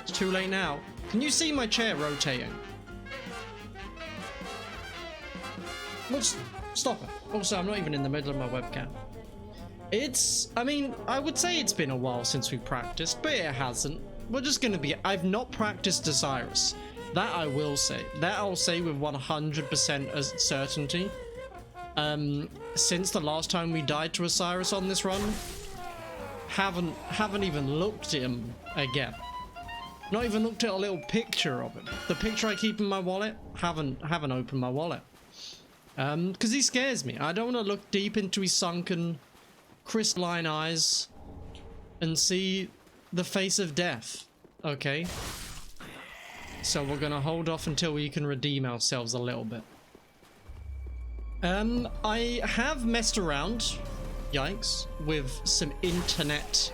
It's too late now. Can you see my chair rotating? Stop it. Also, I'm not even in the middle of my webcam. I mean, I would say it's been a while since we practiced, but it hasn't. We're just gonna be... I've not practiced Oceiros. That I will say. That I'll say with 100% certainty. Since the last time we died to Oceiros on this run, haven't even looked at him again. Not even looked at a little picture of him. The picture I keep in my wallet, haven't opened my wallet. Because he scares me. I don't want to look deep into his sunken, crystalline eyes and see the face of death. Okay? So we're gonna hold off until we can redeem ourselves a little bit. I have messed around, yikes, with some internet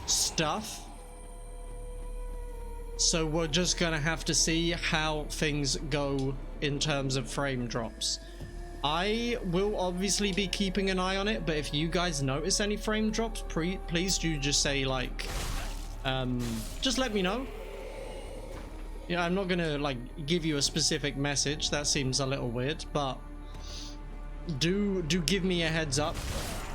stuff. So we're just gonna have to see how things go in terms of frame drops. I will obviously be keeping an eye on it, but if you guys notice any frame drops, please do just say, like, just let me know. Yeah, I'm not gonna, like, give you a specific message. That seems a little weird, but do give me a heads up,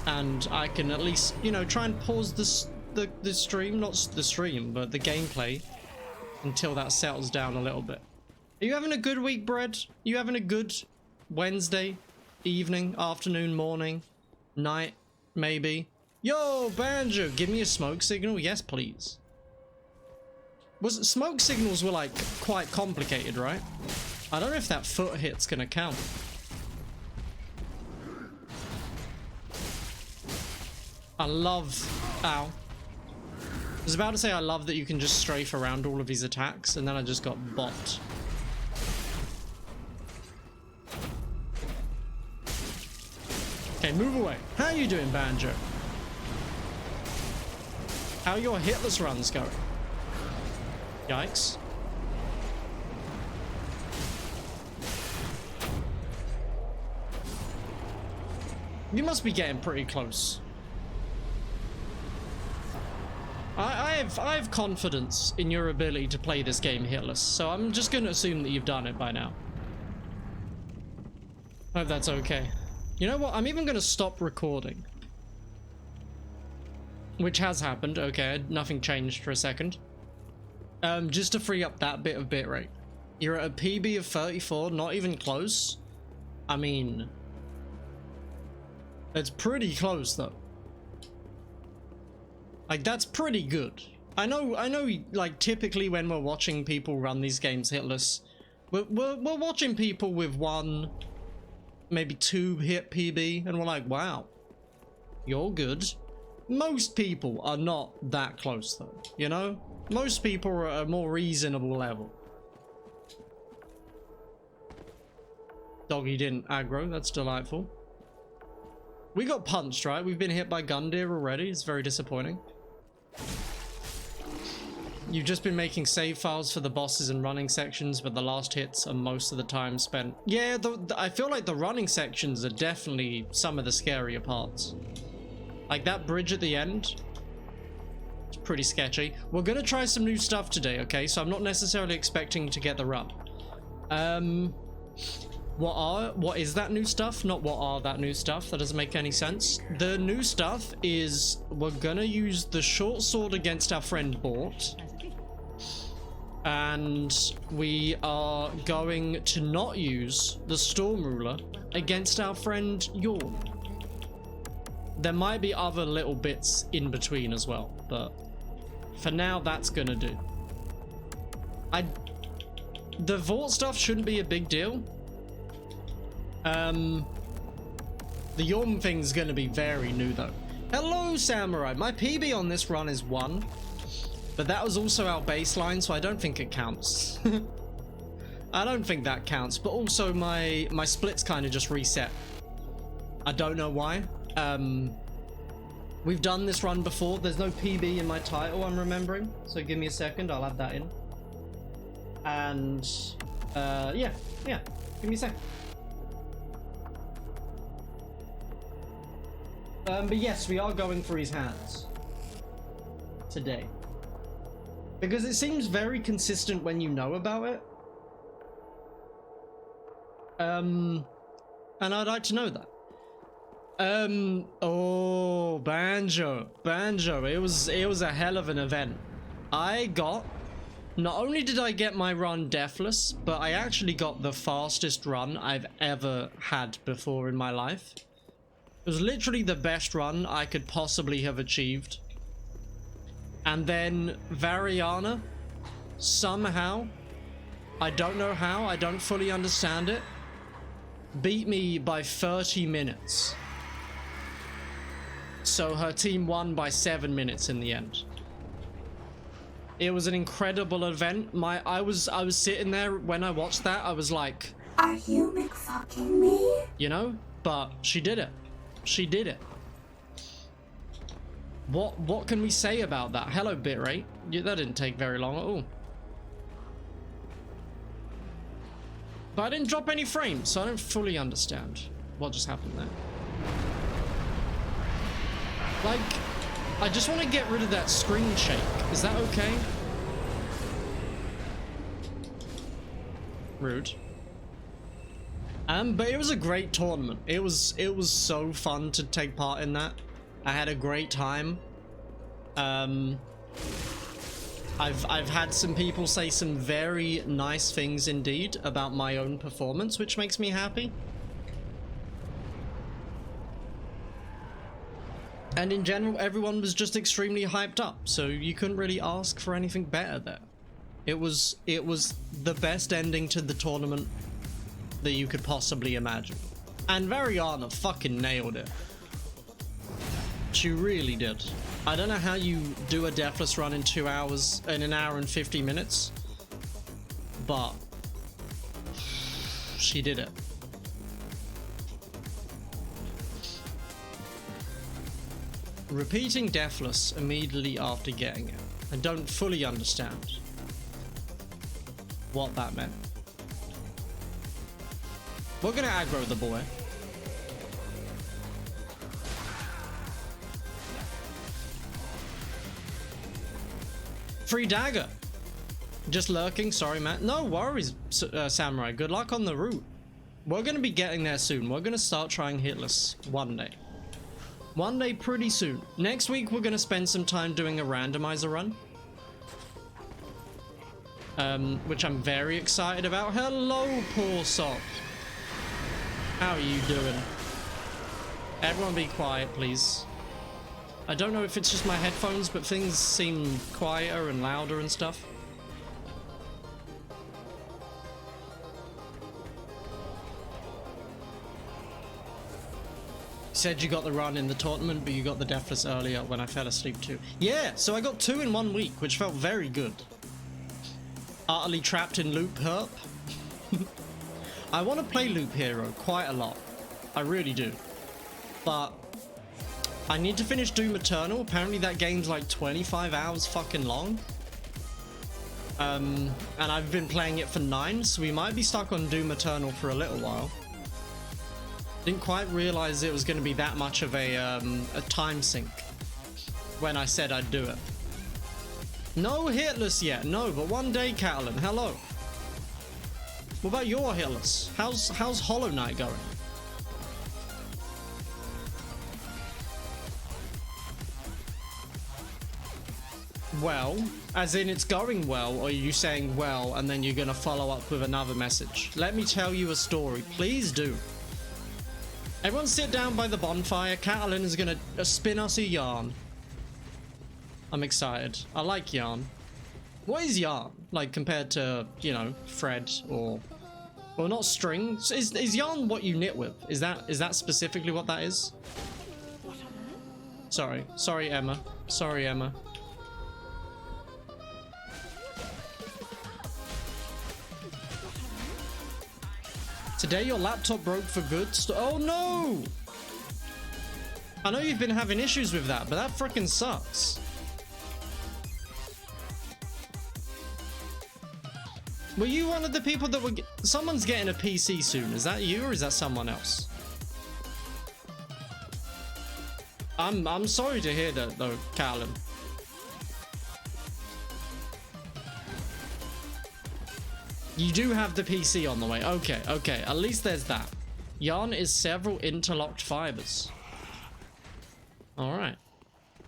and I can at least, you know, try and pause the stream, not the stream, but the gameplay, until that settles down a little bit. Are you having a good week, Brad? Are you having a good Wednesday evening, afternoon, morning, night, maybe? Yo, Banjo, give me a smoke signal. Yes, please. Smoke signals were, like, quite complicated, right? I don't know if that foot hit's gonna count. I love... Ow. I was about to say I love that you can just strafe around all of his attacks, and then I just got bopped. Okay, move away. How are you doing, Banjo? How are your hitless runs going? Yikes. You must be getting pretty close. I have confidence in your ability to play this game hitless, so I'm just going to assume that you've done it by now. Hope that's okay. You know what? I'm even going to stop recording. Which has happened. Okay, nothing changed for a second. Just to free up that bit of bitrate. You're at a PB of 34, not even close. I mean, it's pretty close though. Like, that's pretty good. I know, like, typically when we're watching people run these games hitless, we're watching people with 1, maybe 2 hit PB, and we're like, wow, you're good. Most people are not that close though, you know? Most people are at a more reasonable level. Doggy didn't aggro, that's delightful. We got punched, right? We've been hit by Gundyr already, it's very disappointing. You've just been making save files for the bosses and running sections, but the last hits are most of the time spent. Yeah, I feel like the running sections are definitely some of the scarier parts. Like that bridge at the end, it's pretty sketchy. We're gonna try some new stuff today, okay? So I'm not necessarily expecting to get the run. What is that new stuff? Not what are that new stuff? That doesn't make any sense. The new stuff is we're gonna use the short sword against our friend Vordt. And we are going to not use the Storm Ruler against our friend Yhorm. There might be other little bits in between as well, but for now that's gonna do. The Vordt stuff shouldn't be a big deal. The Yhorm thing's gonna be very new though. Hello, Samurai. My PB on this run is 1, but that was also our baseline, so I don't think it counts. I don't think that counts, but also my splits kind of just reset. I don't know why. We've done this run before. There's no PB in my title, I'm remembering, so give me a second, I'll add that in. And yeah, give me a sec. But yes, we are going for his hands today. Because it seems very consistent when you know about it. And I'd like to know that. Oh, Banjo. It was a hell of an event. Not only did I get my run Deathless, but I actually got the fastest run I've ever had before in my life. It was literally the best run I could possibly have achieved. And then Variana, somehow, I don't know how, I don't fully understand it, beat me by 30 minutes. So her team won by 7 minutes in the end. It was an incredible event. I was sitting there when I watched that, I was like, are you McFucking me? You know? But she did it. She did it. What can we say about that? Hello, bitrate. That didn't take very long at all. But I didn't drop any frames, so I don't fully understand what just happened there. Like, I just want to get rid of that screen shake. Is that okay? Rude. But it was a great tournament. It was so fun to take part in that. I had a great time. I've had some people say some very nice things indeed about my own performance, which makes me happy. And in general, everyone was just extremely hyped up, so you couldn't really ask for anything better there. It was the best ending to the tournament that you could possibly imagine. And Variana fucking nailed it. She really did. I don't know how you do a Deathless run in 2 hours, in an hour and 50 minutes, but she did it. Repeating Deathless immediately after getting it. I don't fully understand what that meant. We're gonna aggro the boy. Free dagger. Just lurking, sorry Matt. No worries, Samurai. Good luck on the route. We're gonna be getting there soon. We're gonna start trying hitless one day. One day pretty soon. Next week we're gonna spend some time doing a randomizer run. Which I'm very excited about. Hello, poor sock. How are you doing? Everyone be quiet, please. I don't know if it's just my headphones, but things seem quieter and louder and stuff. You said you got the run in the tournament, but you got the Deathless earlier when I fell asleep too. Yeah, so I got 2 in 1 week, which felt very good. Utterly trapped in Loop Herp. I want to play Loop Hero quite a lot. I really do. But I need to finish Doom Eternal. Apparently that game's like 25 hours fucking long. And I've been playing it for 9, so we might be stuck on Doom Eternal for a little while. Didn't quite realize it was going to be that much of a time sink when I said I'd do it. No hitless yet, no, but one day, Catalan, hello. What about your hitless? How's Hollow Knight going? Well, as in it's going well, or are you saying well and then you're gonna follow up with another message? Let me tell you a story, please do. Everyone sit down by the bonfire. Catalan is gonna spin us a yarn. I'm excited. I like yarn. What is yarn? Like compared to, you know, thread or not string? Is yarn what you knit with? Is that specifically what that is? Sorry Emma. Sorry Emma. Today your laptop broke for good. Oh no! I know you've been having issues with that, but that frickin' sucks. Were you one of the people that were... Someone's getting a PC soon. Is that you or is that someone else? I'm sorry to hear that though, Callum. You do have the PC on the way. Okay, okay. At least there's that. Yarn is several interlocked fibers. Alright.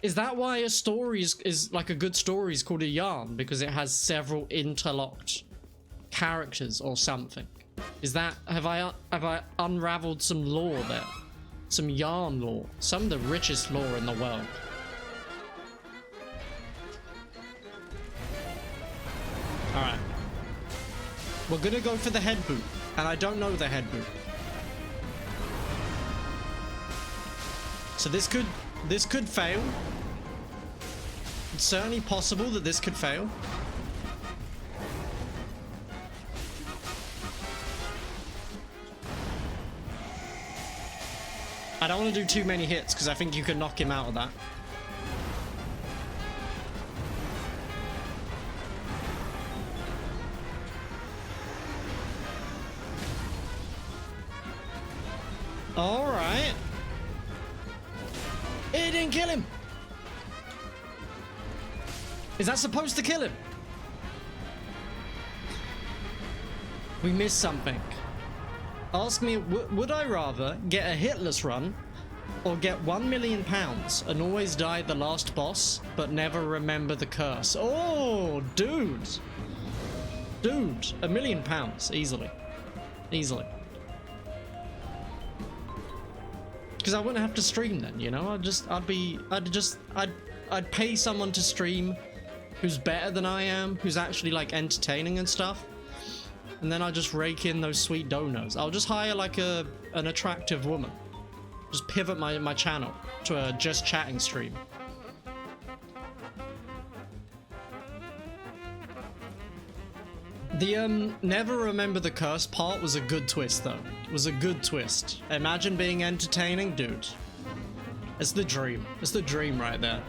Is that why a story is like a good story is called a yarn? Because it has several interlocked characters or something? Is that... Have I unraveled some lore there? Some yarn lore. Some of the richest lore in the world. Alright. We're gonna go for the head boot. And I don't know the head boot. So this could fail. It's certainly possible that this could fail. I don't want to do too many hits because I think you can knock him out of that. All right. It didn't kill him. Is that supposed to kill him? We missed something. Ask me, would I rather get a hitless run or get £1 million and always die at the last boss but never remember the curse? Oh, dude. Dude, £1 million, easily. Easily. Because I wouldn't have to stream then, you know? I'd pay someone to stream who's better than I am, who's actually like entertaining and stuff. And then I'll just rake in those sweet donos. I'll just hire like an attractive woman. Just pivot my channel to a just chatting stream. The never remember the curse part was a good twist though. It was a good twist. Imagine being entertaining, dude. It's the dream. It's the dream right there.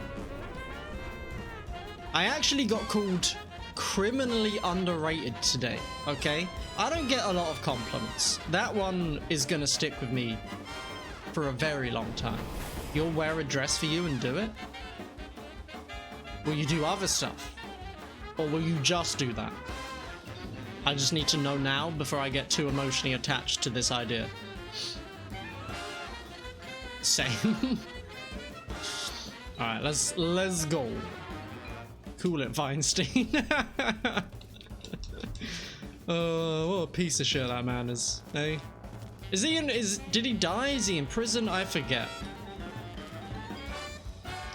I actually got called criminally underrated today, okay? I don't get a lot of compliments. That one is gonna stick with me for a very long time. You'll wear a dress for you and do it? Will you do other stuff? Or will you just do that? I just need to know now before I get too emotionally attached to this idea. Same. Alright, let's go. Cool it, Weinstein. What a piece of shit that man is, eh? Is he did he die? Is he in prison? I forget.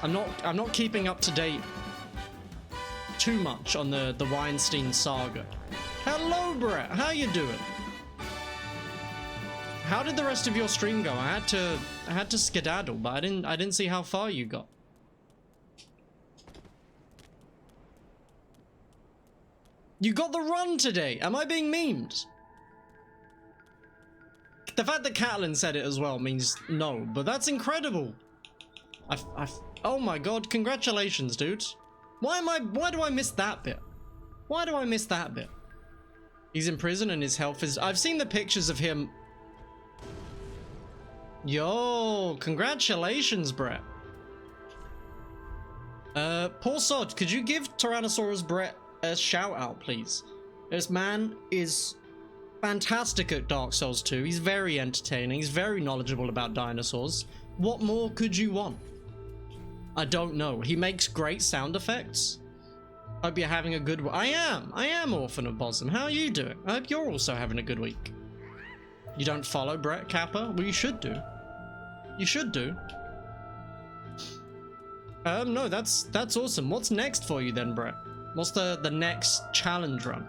I'm not keeping up to date too much on the Weinstein saga. Hello, Brett. How you doing? How did the rest of your stream go? I had to skedaddle, but I didn't see how far you got. You got the run today. Am I being memed? The fact that Catelyn said it as well means no, but that's incredible. Oh my god, congratulations, dude. Why do I miss that bit? Why do I miss that bit? He's in prison and his health is... I've seen the pictures of him. Yo, congratulations, Brett. Poor sod, could you give Tyrannosaurus Brett a shout out, please? This man is fantastic at Dark Souls 2. He's very entertaining. He's very knowledgeable about dinosaurs. What more could you want? I don't know. He makes great sound effects. Hope you're having a good week. I am Orphan of Bosom. How are you doing? I hope you're also having a good week. You don't follow Brett Kappa? Well, you should do. You should do. No, that's awesome. What's next for you then, Brett? What's the next challenge run?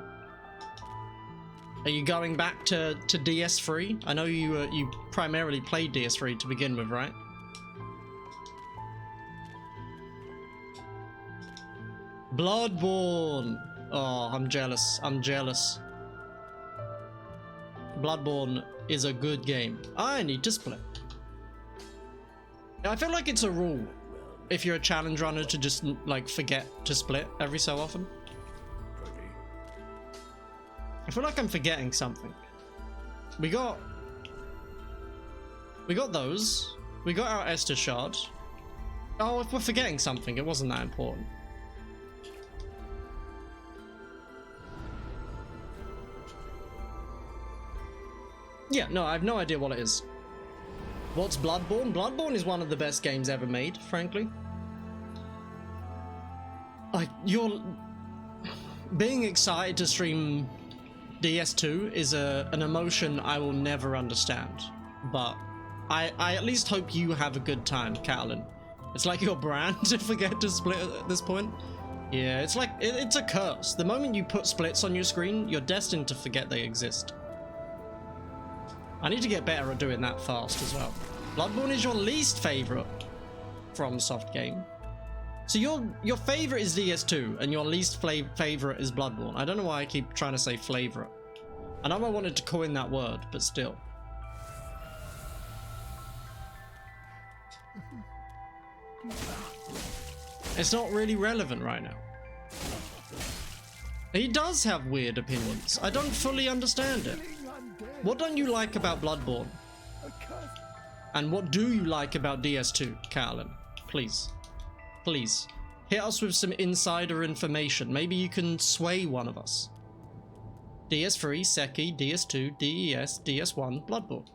Are you going back to DS3? I know you primarily played DS3 to begin with, right? Bloodborne. Oh, I'm jealous. I'm jealous. Bloodborne is a good game. I need to split. I feel like it's a rule if you're a challenge runner to just like forget to split every so often. I feel like I'm forgetting something. We got those. We got our Estus shard. Oh, if we're forgetting something, it wasn't that important. Yeah, no, I have no idea what it is. What's Bloodborne? Bloodborne is one of the best games ever made, frankly. You're being excited to stream DS2 is an emotion I will never understand, but I at least hope you have a good time, Catalan. It's like your brand to forget to split at this point. Yeah, it's like it's a curse. The moment you put splits on your screen, you're destined to forget they exist. I need to get better at doing that fast as well. Bloodborne is your least favorite FromSoft game. So your favorite is DS2 and your least favorite is Bloodborne. I don't know why I keep trying to say favorite. I know I wanted to coin that word, but still. It's not really relevant right now. He does have weird opinions. I don't fully understand it. What don't you like about Bloodborne? And what do you like about DS2, Catalan? Please. Please. Hit us with some insider information. Maybe you can sway one of us. DS3, Seki, DS2, DES, DS1, Bloodborne.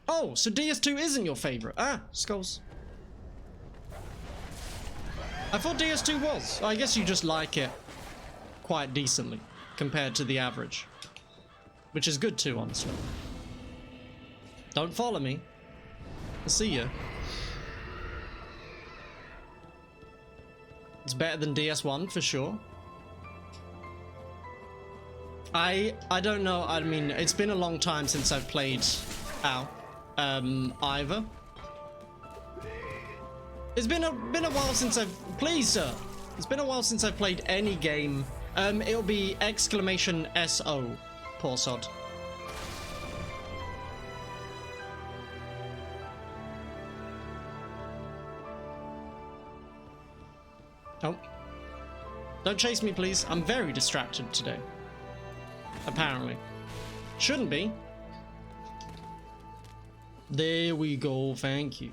Oh, so DS2 isn't your favorite. Ah, skulls. I thought DS2 was. I guess you just like it quite decently compared to the average. Which is good too, honestly. Don't follow me. I'll see ya. It's better than DS1 for sure. I don't know. I mean, it's been a long time since I've played either. It's been a while since I've please sir. It's been a while since I've played any game. It'll be exclamation SO, poor sod. Oh. Don't chase me, please. I'm very distracted today. Apparently. Shouldn't be. There we go, thank you.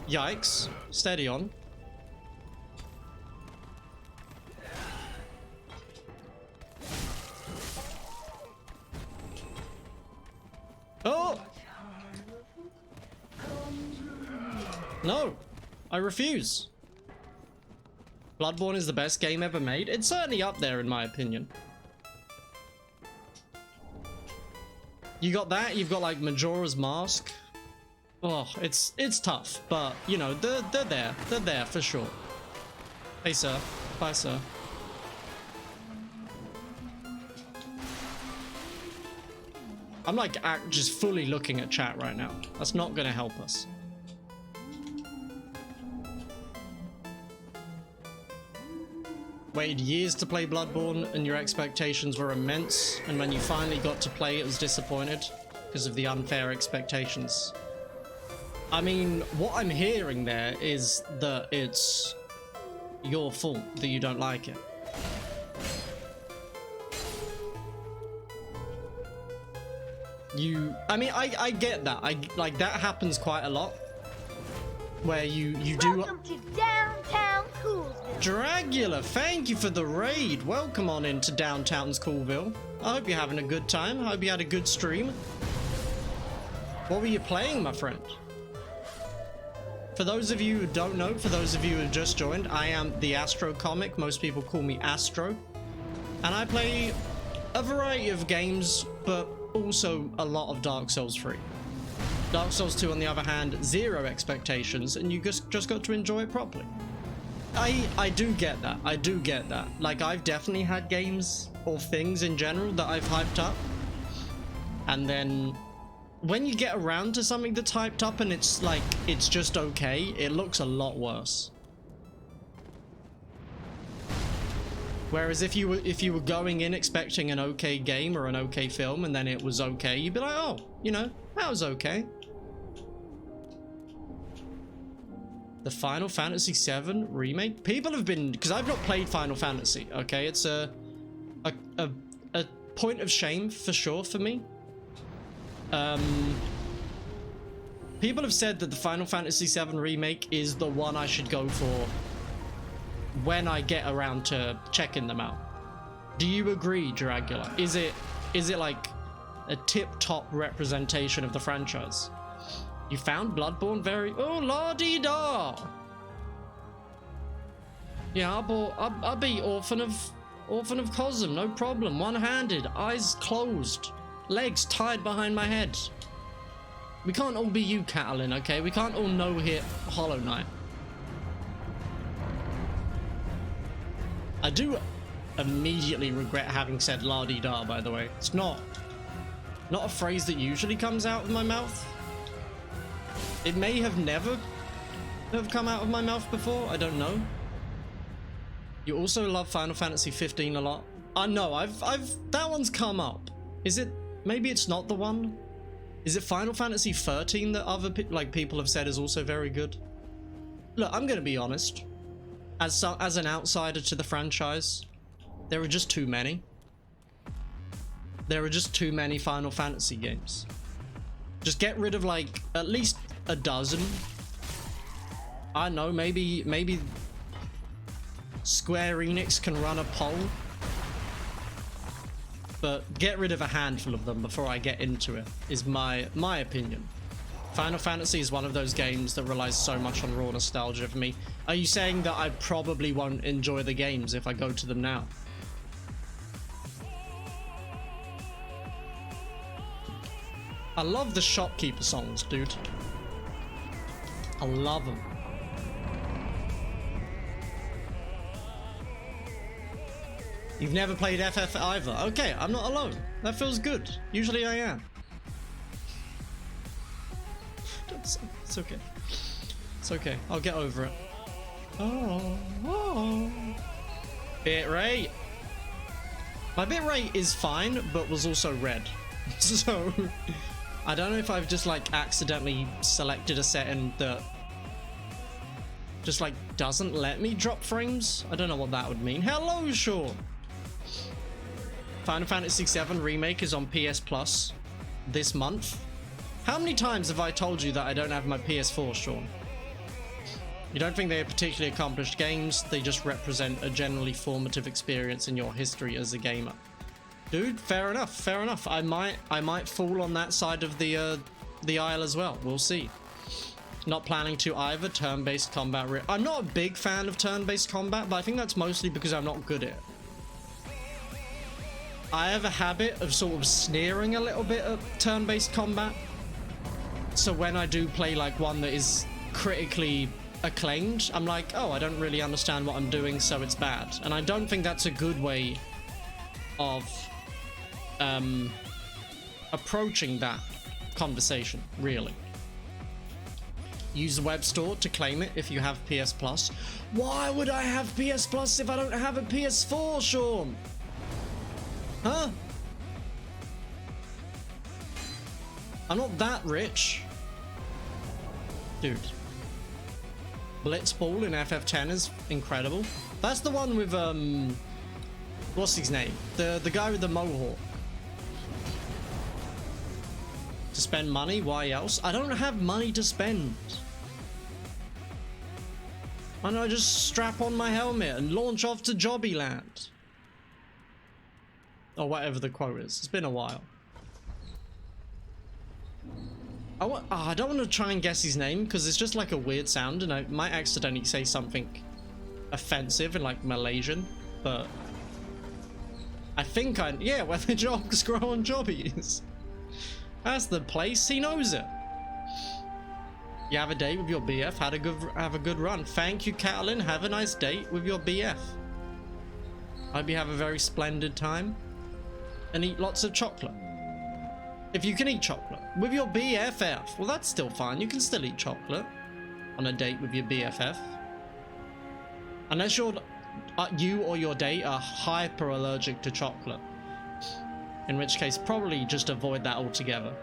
Yikes. Steady on. Oh! No! I refuse. Bloodborne is the best game ever made. It's certainly up there in my opinion. You got that, you've got like Majora's Mask. Oh, it's tough, but you know, they're there. They're there for sure. Hey sir. Bye sir. I'm like just fully looking at chat right now. That's not gonna help us. Waited years to play Bloodborne and your expectations were immense, and when you finally got to play it was disappointed because of the unfair expectations. I mean, what I'm hearing there is that it's your fault that you don't like it. I mean, I get that. Like that happens quite a lot. Where you do. Welcome to downtown Coolsville. Dragula, thank you for the raid. Welcome on into downtown's Coolville. I hope you're having a good time. I hope you had a good stream. What were you playing, my friend? For those of you who don't know, for those of you who just joined, I am the Astro Comic. Most people call me Astro. And I play a variety of games, but also a lot of Dark Souls 3. Dark Souls 2, on the other hand, zero expectations, and you just got to enjoy it properly. I do get that. I do get that. Like, I've definitely had games or things in general that I've hyped up. And then when you get around to something that's hyped up and it's like, it's just okay, it looks a lot worse. Whereas if you were going in expecting an okay game or an okay film and then it was okay, you'd be like, oh, you know, that was okay. The Final Fantasy VII remake? People have been, because I've not played Final Fantasy, okay? It's a point of shame for sure for me. People have said that the Final Fantasy VII remake is the one I should go for when I get around to checking them out. Do you agree, Dragula? Is it like a tip-top representation of the franchise? You found Bloodborne very... Oh, la-dee-da! Yeah, I beat Orphan of Cosm, no problem. One-handed, eyes closed, legs tied behind my head. We can't all be you, Catelyn, okay? We can't all no-hit Hollow Knight. I do immediately regret having said la-dee-da, by the way. It's not a phrase that usually comes out of my mouth. It may have never have come out of my mouth before, I don't know. You also love Final Fantasy 15 a lot. I know, that one's come up. Is it, maybe it's not the one? Is it Final Fantasy 13 that other people have said is also very good? Look, I'm gonna be honest. As an outsider to the franchise, there are just too many. There are just too many Final Fantasy games. Just get rid of like at least a dozen. I know, maybe Square Enix can run a poll, but get rid of a handful of them before I get into it, is my opinion. Final Fantasy is one of those games that relies so much on raw nostalgia for me. Are you saying that I probably won't enjoy the games if I go to them now? I love the Shopkeeper songs, dude. I love them. You've never played FF either? Okay, I'm not alone. That feels good. Usually I am. It's okay. It's okay. I'll get over it. Oh. Bitrate. My bitrate is fine, but was also red. So, I don't know if I've just like accidentally selected a setting that just like doesn't let me drop frames. I don't know what that would mean. Hello, Sean. Final Fantasy VII Remake is on PS Plus this month. How many times have I told you that I don't have my PS4, Sean? You don't think they are particularly accomplished games, they just represent a generally formative experience in your history as a gamer. Dude, fair enough, fair enough. I might fall on that side of the aisle as well. We'll see. Not planning to either. Turn-based combat. I'm not a big fan of turn-based combat, but I think that's mostly because I'm not good at it. I have a habit of sort of sneering a little bit at turn-based combat. So when I do play like one that is critically acclaimed, I'm like, oh, I don't really understand what I'm doing, so it's bad. And I don't think that's a good way of approaching that conversation, really. Use the web store to claim it if you have PS Plus. Why would I have PS Plus if I don't have a PS4, Sean? Huh? I'm not that rich. Dude. Blitzball in FF10 is incredible. That's the one with, what's his name? The guy with the mohawk. To spend money? Why else? I don't have money to spend. Why don't I just strap on my helmet and launch off to Jobbyland? Or whatever the quote is. It's been a while. I don't want to try and guess his name because it's just like a weird sound and I might accidentally say something offensive in like Malaysian, but I think yeah, where the jogs grow on jobbies. That's the place. He knows it. You have a date with your BF. Have a good run. Thank you, Catelyn. Have a nice date with your BF. Hope you have a very splendid time and eat lots of chocolate. If you can eat chocolate with your BFF, well, that's still fine. You can still eat chocolate on a date with your BFF, unless you or your date are hyper allergic to chocolate. In which case, probably just avoid that altogether.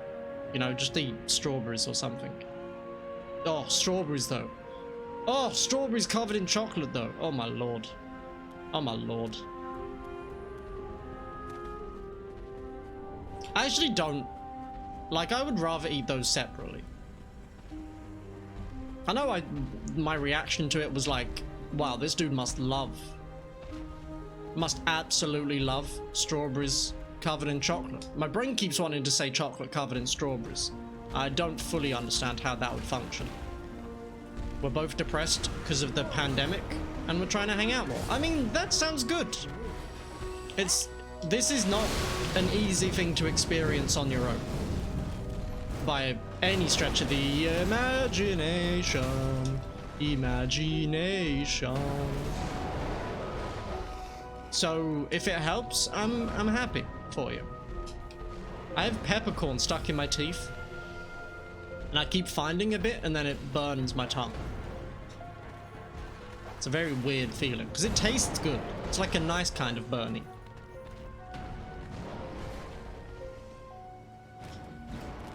You know, just eat strawberries or something. Oh, strawberries though. Oh, strawberries covered in chocolate though. Oh my lord. Oh my lord. I actually don't. Like, I would rather eat those separately. I know my reaction to it was like, wow, this dude must love Must absolutely love strawberries covered in chocolate. My brain keeps wanting to say chocolate covered in strawberries. I don't fully understand how that would function. We're both depressed because of the pandemic, and we're trying to hang out more. I mean, that sounds good. This is not an easy thing to experience on your own. By any stretch of the imagination. Imagination. So, if it helps, I'm happy for you. I have peppercorn stuck in my teeth. And I keep finding a bit, and then it burns my tongue. It's a very weird feeling, because it tastes good. It's like a nice kind of burning.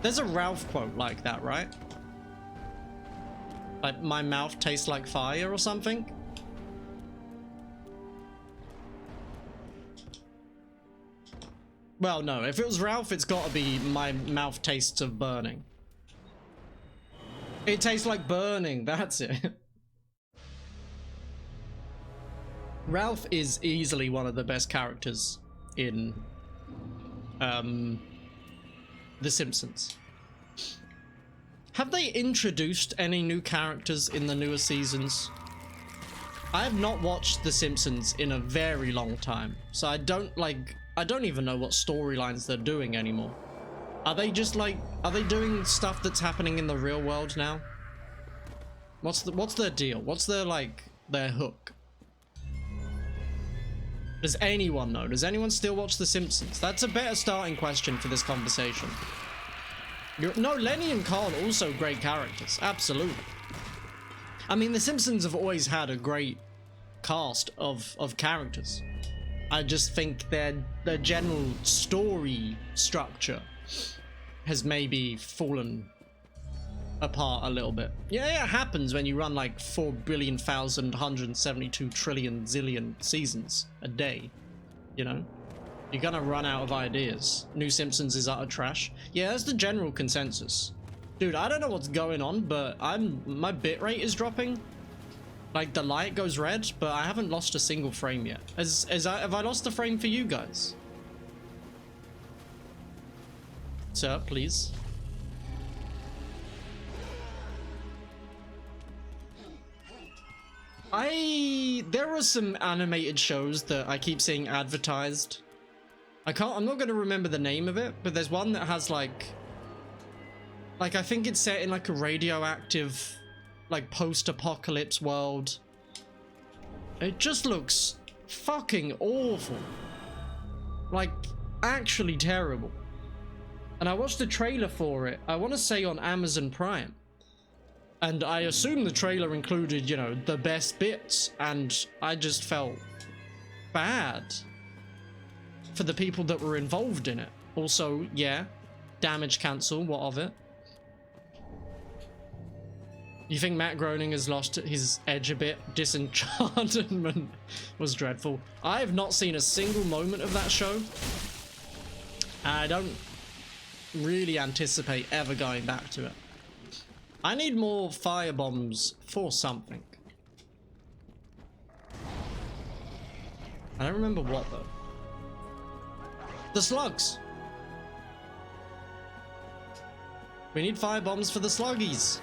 There's a Ralph quote like that, right? Like, my mouth tastes like fire or something? Well, no. If it was Ralph, it's gotta be my mouth tastes of burning. It tastes like burning, that's it. Ralph is easily one of the best characters in The Simpsons. Have they introduced any new characters in the newer seasons? I have not watched The Simpsons in a very long time, so I don't even know what storylines they're doing anymore. Are they just are they doing stuff that's happening in the real world now? What's their deal? What's their hook? Does anyone know? Does anyone still watch The Simpsons? That's a better starting question for this conversation. No, Lenny and Carl also great characters. Absolutely. I mean, The Simpsons have always had a great cast of characters. I just think their general story structure has maybe fallen apart a little bit. Yeah, it happens when you run like 4,172 trillion zillion seasons a day, you know? You're gonna run out of ideas. New Simpsons is utter trash. Yeah, that's the general consensus. Dude, I don't know what's going on, but my bitrate is dropping. Like, the light goes red, but I haven't lost a single frame yet. Have I lost a frame for you guys? Sir, please. There are some animated shows that I keep seeing advertised. I'm not gonna remember the name of it, but there's one that has like I think it's set in like a radioactive, like post-apocalypse world. It just looks fucking awful. Like, actually terrible. And I watched the trailer for it, I want to say on Amazon Prime. And I assume the trailer included, you know, the best bits, and I just felt bad for the people that were involved in it. Also, yeah, damage cancel, what of it? You think Matt Groening has lost his edge a bit? Disenchantment was dreadful. I have not seen a single moment of that show. I don't really anticipate ever going back to it. I need more firebombs for something. I don't remember what though. The slugs! We need firebombs for the sluggies.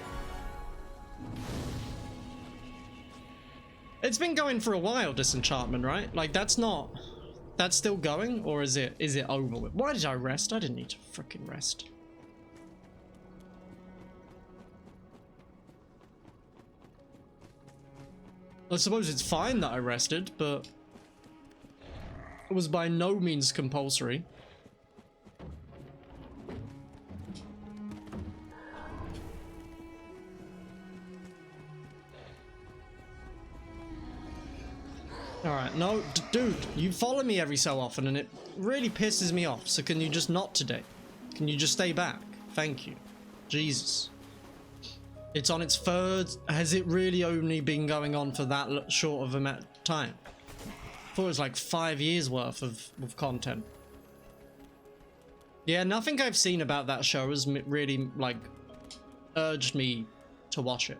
It's been going for a while, Disenchantment, right? Like, that's still going, or is it over with? Why did I rest? I didn't need to freaking rest. I suppose it's fine that I rested, but it was by no means compulsory. Alright, no, dude, you follow me every so often and it really pisses me off, so can you just not today? Can you just stay back? Thank you. Jesus. It's on its third. Has it really only been going on for that short of a time? I thought it was like 5 years worth of content. Yeah, nothing I've seen about that show has really, like, urged me to watch it.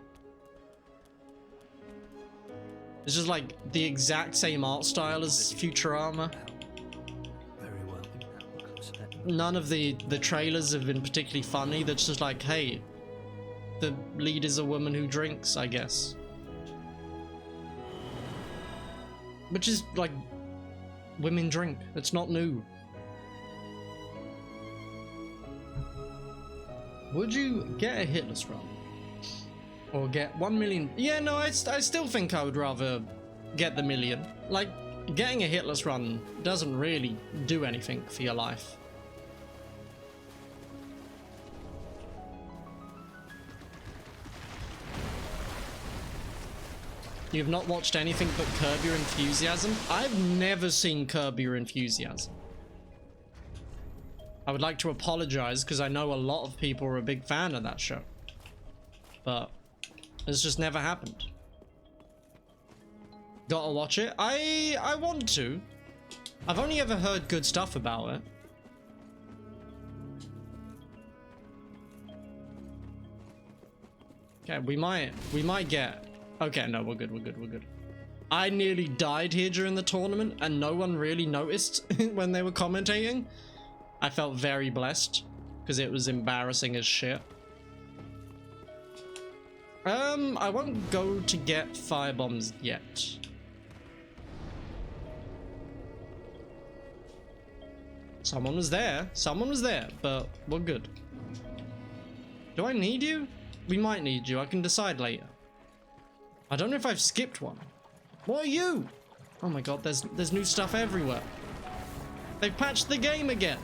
It's just like the exact same art style as future armor. Very well. None of the trailers have been particularly funny. That's just like, hey, the lead is a woman who drinks, I guess. Which is like, women drink. It's not new. Would you get a hitless run? Or get 1 million? Yeah, no, I still think I would rather get the million. Like, getting a hitless run doesn't really do anything for your life. You've not watched anything but Curb Your Enthusiasm? I've never seen Curb Your Enthusiasm. I would like to apologize because I know a lot of people are a big fan of that show. But it's just never happened. Gotta watch it. I want to. I've only ever heard good stuff about it. Okay, we might get... Okay, no, we're good, we're good, we're good. I nearly died here during the tournament and no one really noticed when they were commentating. I felt very blessed because it was embarrassing as shit. I won't go to get firebombs yet. Someone was there, but we're good. Do I need you? We might need you, I can decide later. I don't know if I've skipped one. What are you? Oh my god, there's new stuff everywhere. They've patched the game again.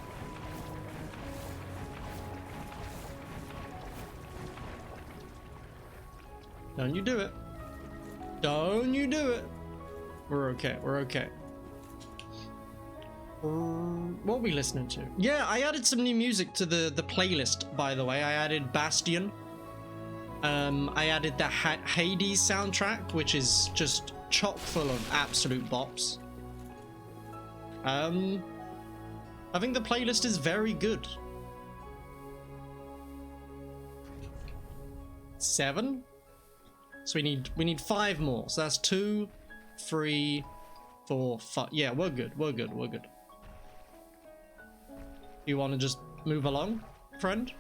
Don't you do it. Don't you do it. We're okay, we're okay. What are we listening to? Yeah, I added some new music to the playlist, by the way. I added Bastion. I added the Hades soundtrack, which is just chock full of absolute bops. I think the playlist is very good. 7? So we need 5 more. So that's 2, 3, 4, 5. Yeah, we're good. We're good. We're good. You want to just move along, friend?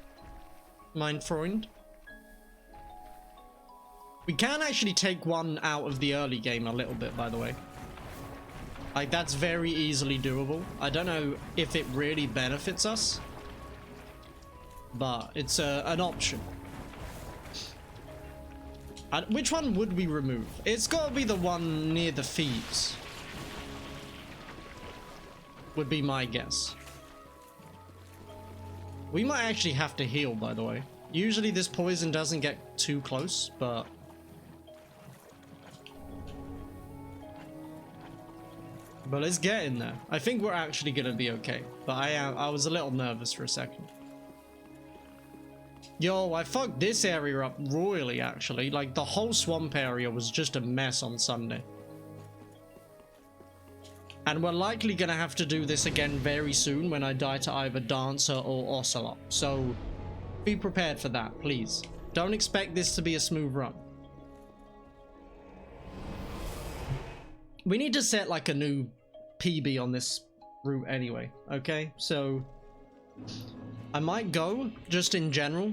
Mein Freund? We can actually take one out of the early game a little bit, by the way. Like, that's very easily doable. I don't know if it really benefits us, but it's an option. Which one would we remove? It's got to be the one near the thieves. Would be my guess. We might actually have to heal, by the way. Usually this poison doesn't get too close, but... But let's get in there. I think we're actually going to be okay. But I was a little nervous for a second. Yo, I fucked this area up royally, actually. Like, the whole swamp area was just a mess on Sunday. And we're likely going to have to do this again very soon when I die to either Dancer or Ocelot. So, be prepared for that, please. Don't expect this to be a smooth run. We need to set, like, a new PB on this route anyway, okay? So, I might go, just in general.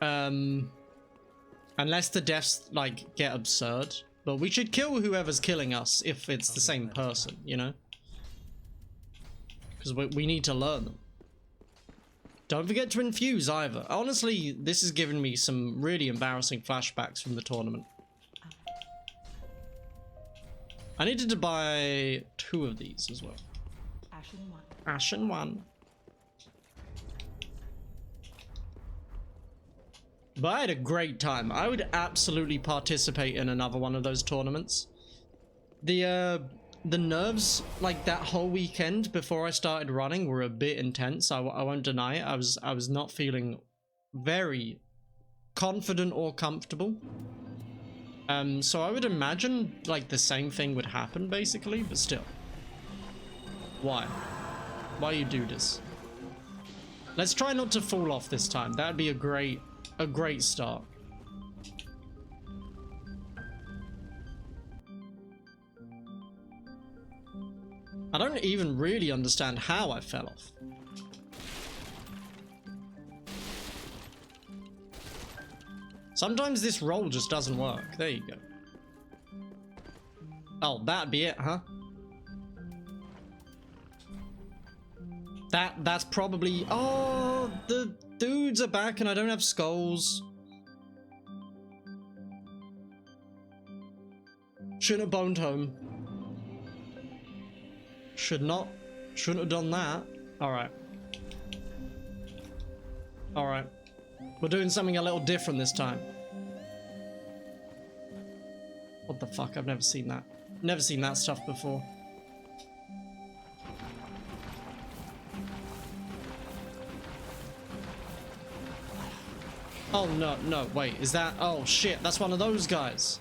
Unless the deaths, like, get absurd. But we should kill whoever's killing us if it's the same person, you know? Because we need to learn them. Don't forget to infuse either. Honestly, this has given me some really embarrassing flashbacks from the tournament. I needed to buy 2 of these as well. Ashen 1. But I had a great time. I would absolutely participate in another one of those tournaments. The nerves, like that whole weekend before I started running, were a bit intense. I won't deny it. I was not feeling very confident or comfortable. So I would imagine like the same thing would happen basically, but still. Why? Why you do this? Let's try not to fall off this time. That'd be a great start. I don't even really understand how I fell off. Sometimes this roll just doesn't work. There you go. Oh, that'd be it, huh? That's probably... Oh, the dudes are back and I don't have skulls. Shouldn't have boned home. Shouldn't have done that. Alright. Alright. We're doing something a little different this time. What the fuck? I've never seen that. Never seen that stuff before. Oh, no, no, wait, is that... Oh, shit, that's one of those guys.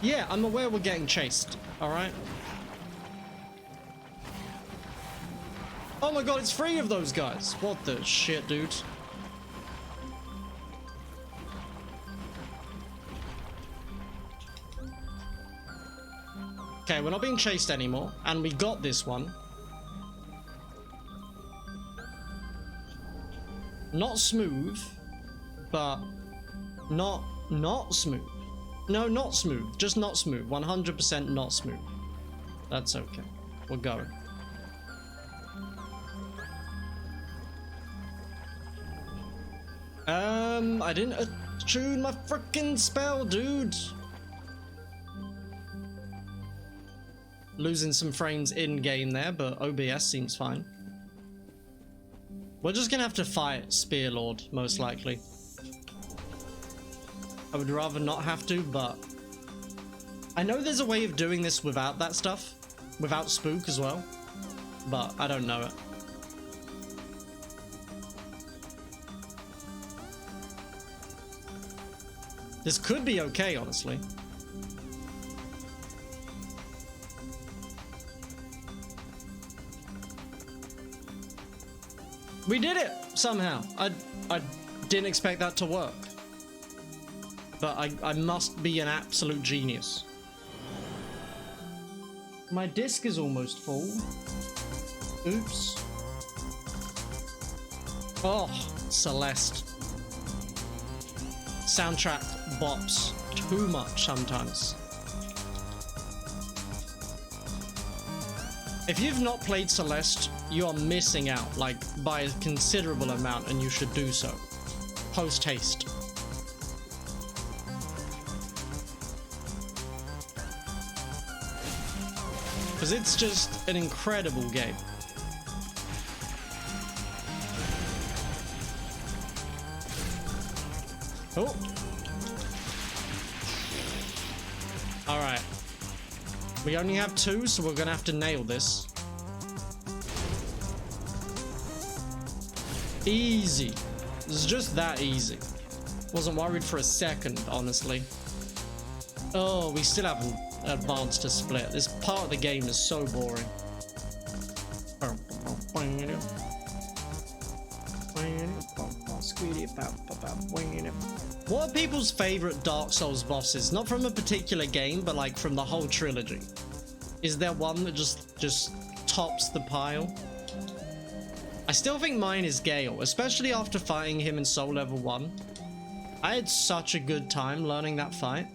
Yeah, I'm aware we're getting chased, alright? Oh my god, it's 3 of those guys. What the shit, dude? Okay, we're not being chased anymore, and we got this one. Not smooth, but not smooth. No, not smooth. Just not smooth. 100% not smooth. That's okay. We're going. I didn't attune my freaking spell, dude. Losing some frames in game there, but OBS seems fine. We're just gonna have to fight Spearlord, most likely. I would rather not have to, but I know there's a way of doing this without that stuff, without spook as well, but I don't know it. This could be okay, honestly. We did it somehow. I didn't expect that to work. But I must be an absolute genius. My disc is almost full. Oops. Oh, Celeste. Soundtrack bops too much sometimes. If you've not played Celeste, you are missing out, like, by a considerable amount, and you should do so. Post haste. Because it's just an incredible game. Oh. Alright. We only have 2, so we're gonna have to nail this. Easy. It's just that easy. Wasn't worried for a second, honestly. Oh, we still haven't advanced to split. This part of the game is so boring. What are people's favorite Dark Souls bosses? Not from a particular game, but like from the whole trilogy. Is there one that just tops the pile? I still think mine is Gale, especially after fighting him in Soul Level 1. I had such a good time learning that fight.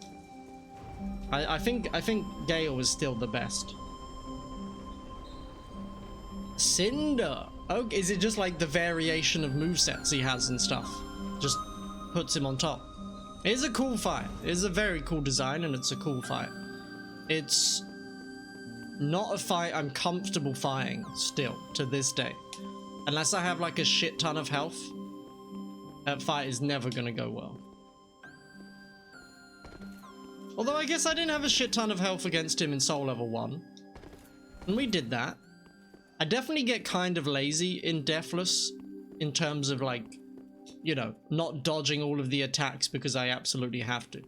I think Gale is still the best. Cinder. Oh, is it just like the variation of movesets he has and stuff? Just puts him on top. It is a cool fight. It is a very cool design, and it's a cool fight. It's not a fight I'm comfortable fighting still to this day. Unless I have like a shit ton of health, that fight is never gonna go well. Although I guess I didn't have a shit ton of health against him in Soul Level 1. And we did that. I definitely get kind of lazy in Deathless in terms of like, you know, not dodging all of the attacks because I absolutely have to.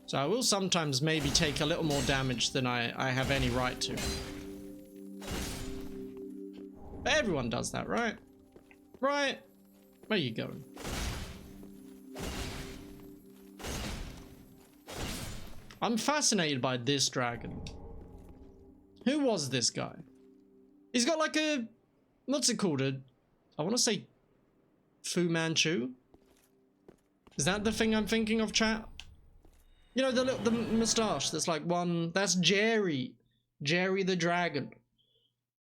So I will sometimes maybe take a little more damage than I have any right to. But everyone does that, right? Right? Where are you going? I'm fascinated by this dragon. Who was this guy? He's got like a... What's it called? I want to say Fu Manchu. Is that the thing I'm thinking of, chat? You know, the moustache that's like one... That's Jerry. Jerry the dragon.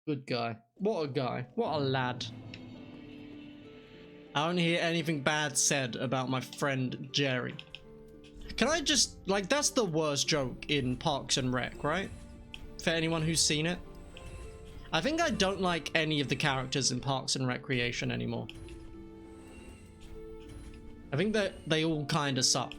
Good guy. What a guy. What a lad. I don't hear anything bad said about my friend Jerry. Can I just... Like, that's the worst joke in Parks and Rec, right? For anyone who's seen it. I think I don't like any of the characters in Parks and Recreation anymore. I think that they all kind of suck.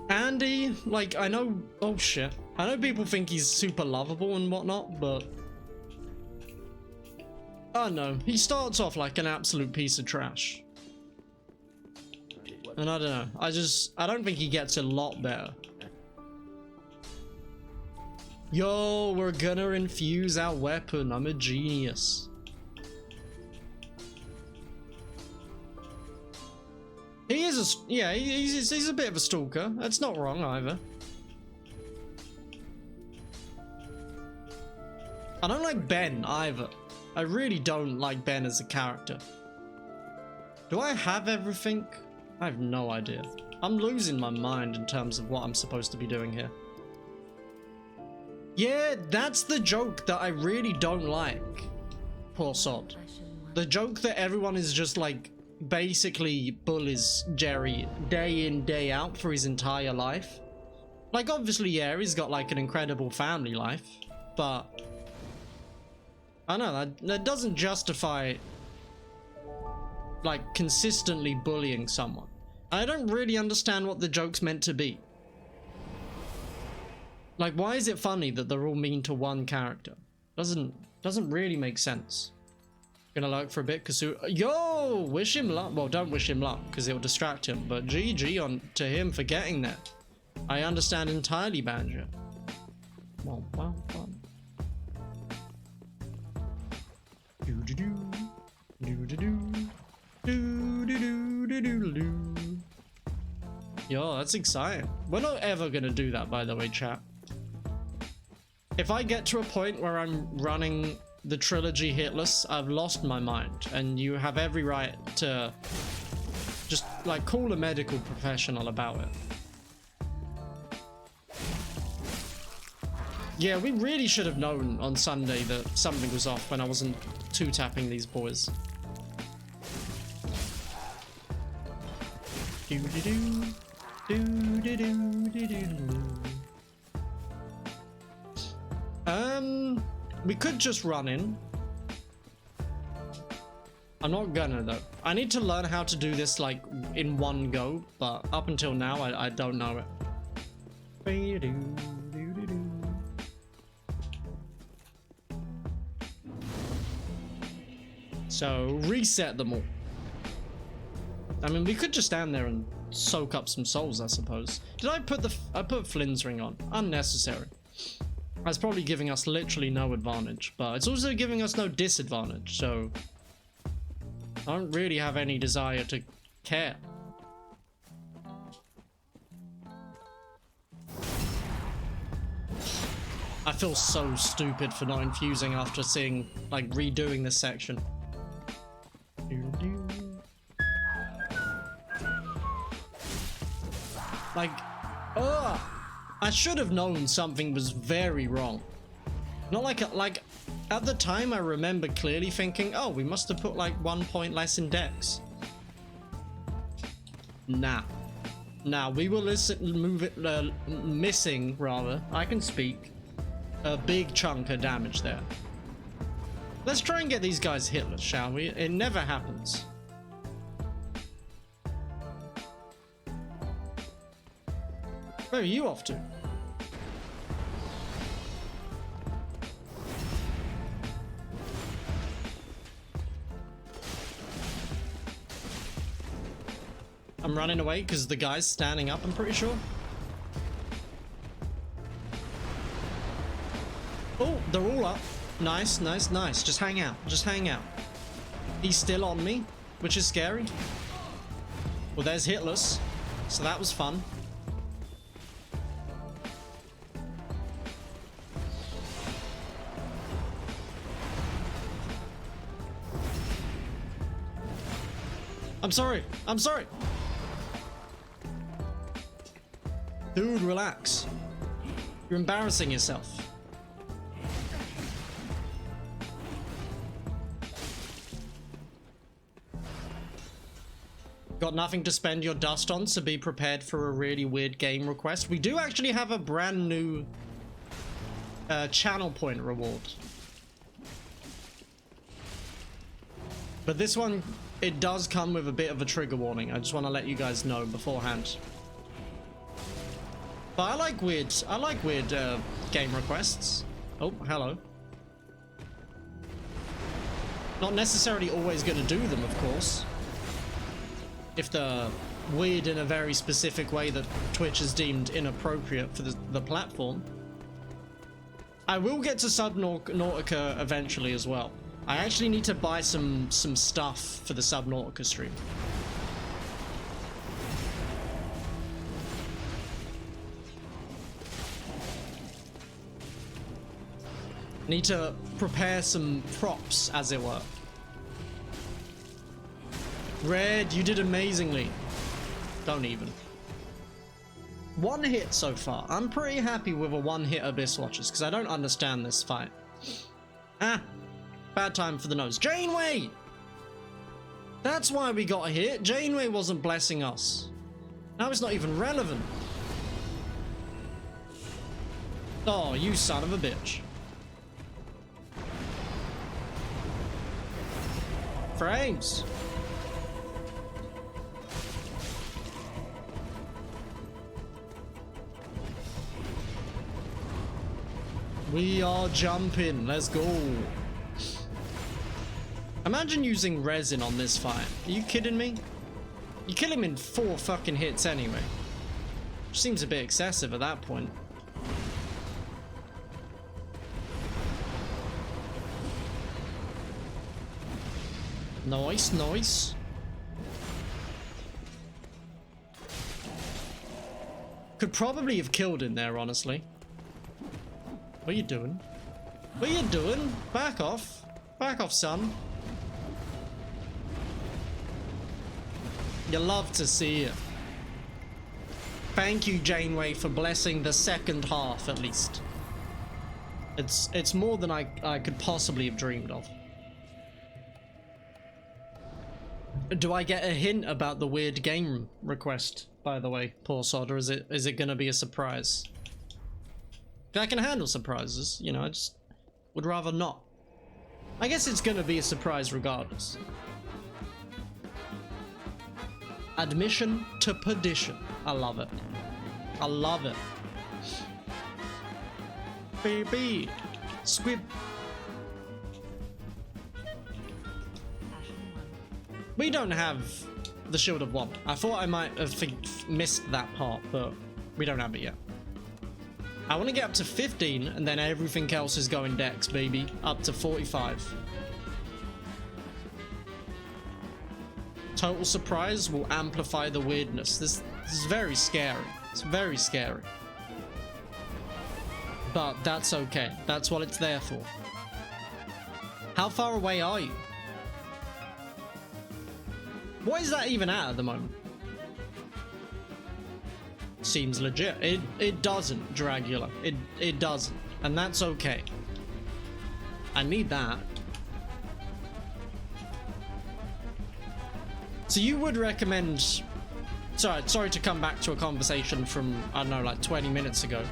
Andy, like, I know... Oh, shit. I know people think he's super lovable and whatnot, but... Oh, no. He starts off like an absolute piece of trash. And I don't know. I don't think he gets a lot better. Yo, we're gonna infuse our weapon. I'm a genius. He is a... Yeah, he's a bit of a stalker. That's not wrong either. I don't like Ben either. I really don't like Ben as a character. Do I have everything? I have no idea. I'm losing my mind in terms of what I'm supposed to be doing here. Yeah, that's the joke that I really don't like. Poor sod. The joke that everyone is just like basically bullies Jerry day in, day out for his entire life. Like, obviously, yeah, he's got like an incredible family life, but I don't know, that doesn't justify like consistently bullying someone. I don't really understand what the joke's meant to be. Like, why is it funny that they're all mean to one character? Doesn't really make sense. Gonna lurk for a bit, because yo, wish him luck. Well, don't wish him luck, because it'll distract him. But GG on to him for getting there. I understand entirely, Banjo. Wow, wow, wow. Do do do do do do do do do do. Yo, that's exciting. We're not ever gonna do that, by the way, chat. If I get to a point where I'm running the trilogy hitless, I've lost my mind, and you have every right to just like call a medical professional about it. Yeah, we really should have known on Sunday that something was off when I wasn't two-tapping these boys. Do-do-do, do-do-do-do-do-do. We could just run in. I'm not gonna though. I need to learn how to do this like in one go, but up until now I don't know it. So reset them all. I mean, we could just stand there and soak up some souls, I suppose. Did I put Flynn's ring on? Unnecessary. That's probably giving us literally no advantage, but it's also giving us no disadvantage, so I don't really have any desire to care. I feel so stupid for not infusing after seeing, like, redoing this section. Like, ugh! I should have known something was very wrong. Not like at the time I remember clearly thinking, oh, we must have put like 1 point less in dex. Nah, we were missing rather. I can speak. A big chunk of damage there. Let's try and get these guys hitless, shall we? It never happens. Where are you off to? I'm running away because the guy's standing up, I'm pretty sure. Oh, they're all up. Nice, nice, nice. Just hang out. Just hang out. He's still on me, which is scary. Well, there's Hitless, so that was fun. I'm sorry. I'm sorry. Dude, relax. You're embarrassing yourself. Got nothing to spend your dust on, so be prepared for a really weird game request. We do actually have a brand new channel point reward. But this one, it does come with a bit of a trigger warning. I just want to let you guys know beforehand. But I like weird game requests. Oh, hello. Not necessarily always going to do them, of course. If they're weird in a very specific way that Twitch has deemed inappropriate for the platform. I will get to Subnautica eventually as well. I actually need to buy some stuff for the Subnautica stream. Need to prepare some props, as it were. Red, you did amazingly. Don't even. One hit so far. I'm pretty happy with a one-hit Abyss Watchers, because I don't understand this fight. Ah, bad time for the nose. Janeway! That's why we got a hit. Janeway wasn't blessing us. Now it's not even relevant. Oh, you son of a bitch. Frames. We are jumping. Let's go. Imagine using resin on this fight. Are you kidding me? You kill him in 4 fucking hits anyway. Which seems a bit excessive at that point. Nice, nice. Could probably have killed in there, honestly. What are you doing? What are you doing? Back off. Back off, son. You love to see it. Thank you, Janeway, for blessing the second half, at least. It's more than I could possibly have dreamed of. Do I get a hint about the weird game request, by the way, poor sod, or is it gonna be a surprise? I can handle surprises, you know, I just would rather not. I guess it's gonna be a surprise regardless. Admission to perdition. I love it. I love it. Baby. Squib. We don't have the Shield of Wand. I thought I might have missed that part, but we don't have it yet. I want to get up to 15, and then everything else is going dex, baby. Up to 45. Total surprise will amplify the weirdness. This is very scary. It's very scary. But that's okay. That's what it's there for. How far away are you? What is that even at the moment? Seems legit. It doesn't, Dragula. It doesn't. And that's okay. I need that. So you would recommend... Sorry to come back to a conversation from, I don't know, like 20 minutes ago.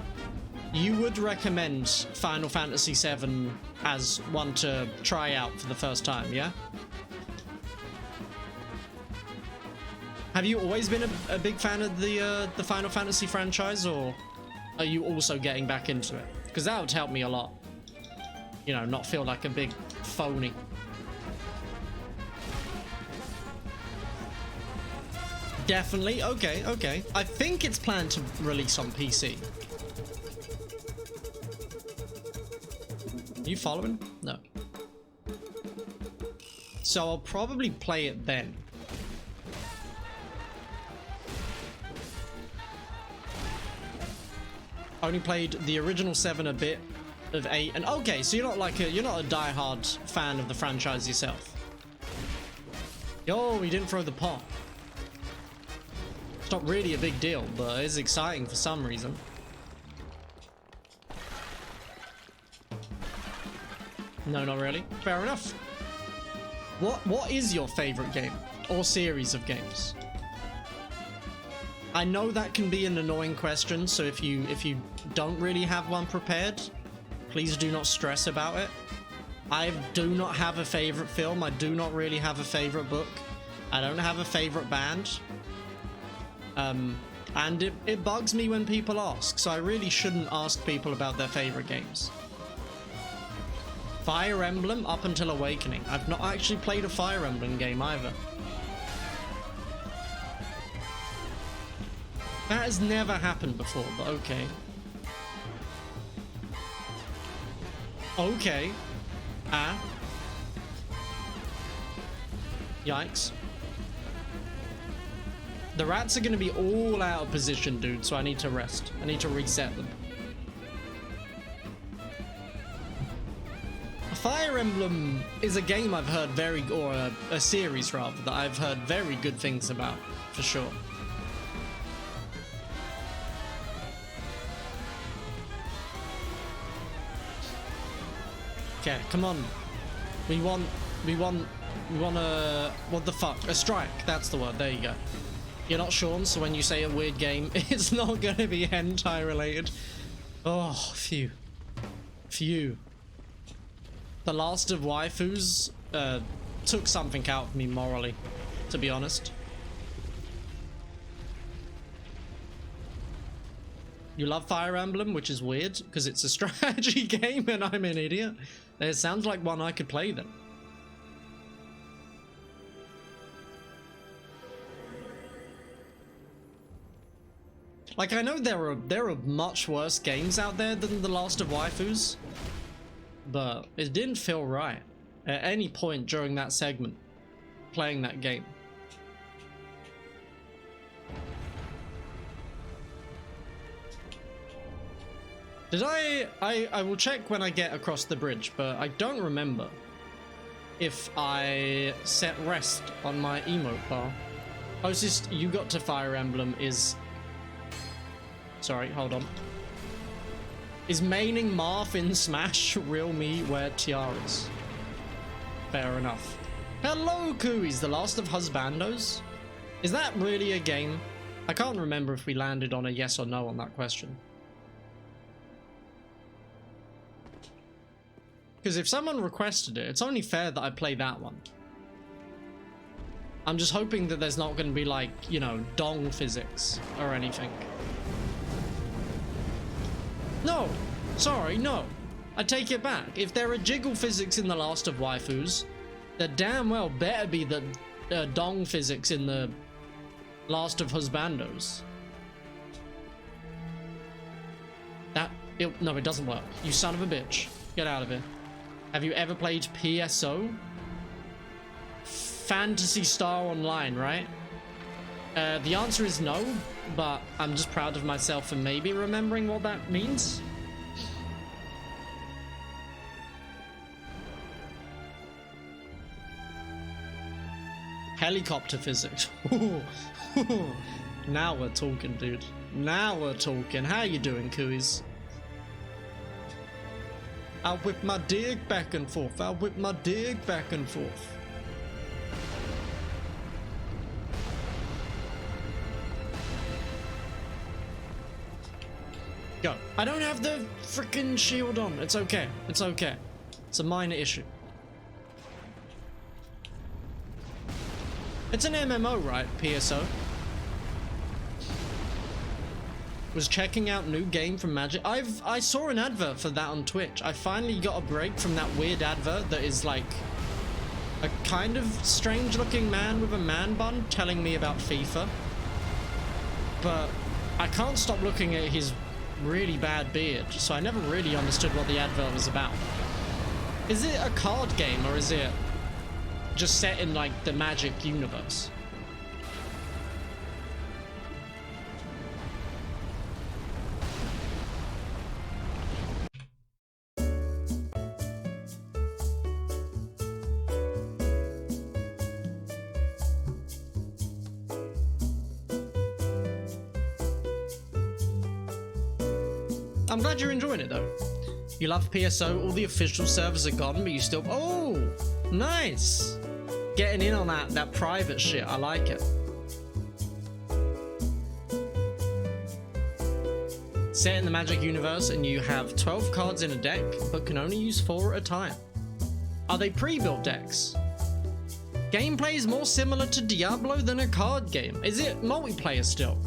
You would recommend Final Fantasy VII as one to try out for the first time, yeah? Have you always been a big fan of the Final Fantasy franchise, or are you also getting back into it? Because that would help me a lot. You know, not feel like a big phony. Definitely. Okay, okay. I think it's planned to release on PC. You following? No. so I'll probably play it then. Only played the original 7, a bit of 8, and okay, so you're not like you're not a die-hard fan of the franchise yourself. Yo, he didn't throw the pot. It's not really a big deal, but it's exciting for some reason. No, not really. Fair enough. What is your favorite game or series of games? I know that can be an annoying question, so if you don't really have one prepared, please do not stress about it. I do not have a favorite film. I do not really have a favorite book. I don't have a favorite band. And it bugs me when people ask, so I really shouldn't ask people about their favorite games. Fire Emblem up until Awakening. I've not actually played a Fire Emblem game either. That has never happened before, but okay. Okay. Ah. Yikes. The rats are going to be all out of position, dude, so I need to rest. I need to reset them. Fire Emblem is a game I've heard or a series rather, that I've heard very good things about, for sure. Okay, come on. We want a, what the fuck? A strike, that's the word, there you go. You're not Sean, so when you say a weird game, it's not gonna be hentai related. Oh, phew. Phew. The Last of Waifus took something out of me morally, to be honest. You love Fire Emblem, which is weird, because it's a strategy game and I'm an idiot. It sounds like one I could play then. Like, I know there are much worse games out there than The Last of Waifus, but it didn't feel right at any point during that segment, playing that game. Did I will check when I get across the bridge, but I don't remember if I set rest on my emote bar. Closest you got to Fire Emblem is... Sorry, hold on. Is maining Marth in Smash real me wear tiaras? Fair enough. Hello, Cooies, The Last of Husbandos? Is that really a game? I can't remember if we landed on a yes or no on that question. Because if someone requested it, it's only fair that I play that one. I'm just hoping that there's not going to be, like, you know, dong physics or anything. No! Sorry, no. I take it back. If there are jiggle physics in The Last of Waifus, there damn well better be the dong physics in The Last of Husbandos. No, it doesn't work. You son of a bitch. Get out of here. Have you ever played PSO? Phantasy Star Online, right? The answer is no, but I'm just proud of myself for maybe remembering what that means. Helicopter physics. Now we're talking, dude. Now we're talking. How you doing, Cooies? I'll whip my dick back and forth. I'll whip my dick back and forth. Go. I don't have the freaking shield on. It's okay. It's okay. It's a minor issue. It's an MMO, right? PSO. Was checking out new game from Magic. I saw an advert for that on Twitch. I finally got a break from that weird advert that is like a kind of strange looking man with a man bun telling me about FIFA. But I can't stop looking at his really bad beard, so I never really understood what the advert was about. Is it a card game or is it just set in like the Magic universe. I'm glad you're enjoying it though. You love PSO, all the official servers are gone, but you still... Oh, nice. Getting in on that private shit, I like it. Set in the Magic universe and you have 12 cards in a deck, but can only use 4 at a time. Are they pre-built decks? Gameplay is more similar to Diablo than a card game. Is it multiplayer still?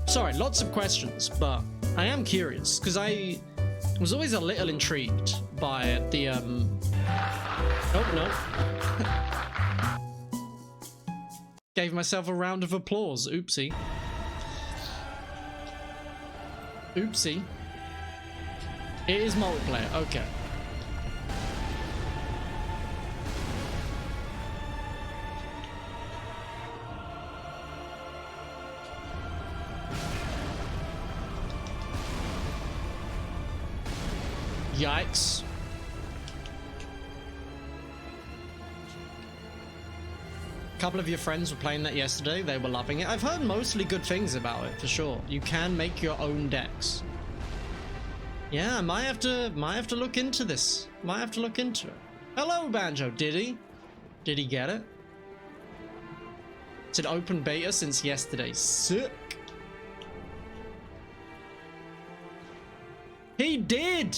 Sorry, lots of questions, but I am curious, because I was always a little intrigued by the, Oh, no. Gave myself a round of applause. Oopsie. Oopsie. It is multiplayer. Okay. Yikes. A couple of your friends were playing that yesterday. They were loving it. I've heard mostly good things about it, for sure. You can make your own decks. Yeah, I might have to look into this. Might have to look into it. Hello, Banjo. Did he? Did he get it? It's an open beta since yesterday. Sick. He did!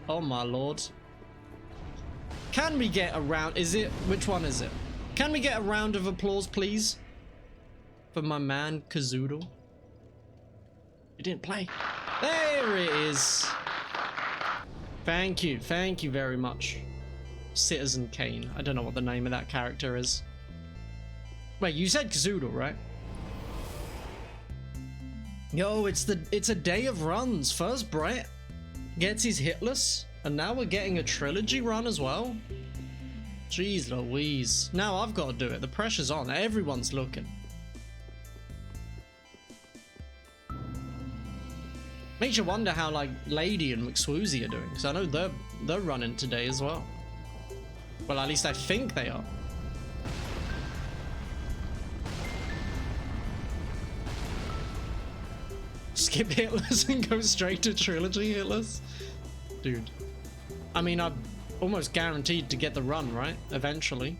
Oh my lord. Can we get a round? Is it? Which one is it? Can we get a round of applause, please? For my man, Kazoodle. He didn't play. There it is. Thank you. Thank you very much. Citizen Kane. I don't know what the name of that character is. Wait, you said Kazoodle, right? Yo, it's a day of runs. First Brett gets his hitless, and now we're getting a trilogy run as well. Jeez Louise. Now I've got to do it. The pressure's on. Everyone's looking. Makes you wonder how like Lady and McSwoozy are doing, because I know they're running today as well. Well, at least I think they are. Skip hitless and go straight to trilogy hitless? Dude. I mean, I'm almost guaranteed to get the run, right? Eventually.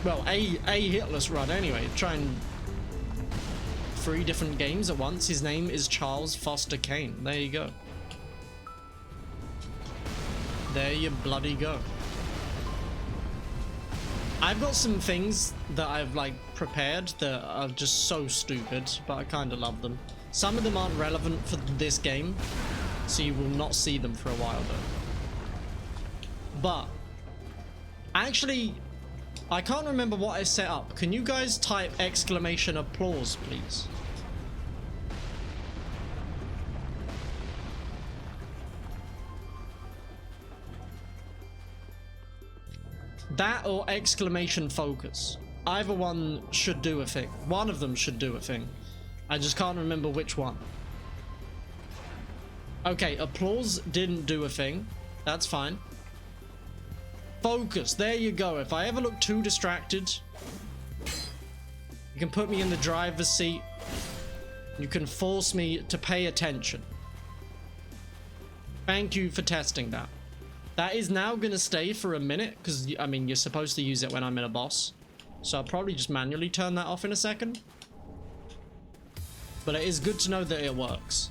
Well, a hitless run anyway. Trying 3 different games at once. His name is Charles Foster Kane. There you go. There you bloody go. I've got some things that I've like prepared that are just so stupid, but I kind of love them. Some of them aren't relevant for this game, so you will not see them for a while though. But actually, I can't remember what I set up. Can you guys type exclamation applause, please? That or exclamation focus. Either one should do a thing. One of them should do a thing. I just can't remember which one. Okay, applause didn't do a thing. That's fine. Focus. There you go. If I ever look too distracted, you can put me in the driver's seat. You can force me to pay attention. Thank you for testing that. That is now going to stay for a minute, because, I mean, you're supposed to use it when I'm in a boss. So I'll probably just manually turn that off in a second. But it is good to know that it works.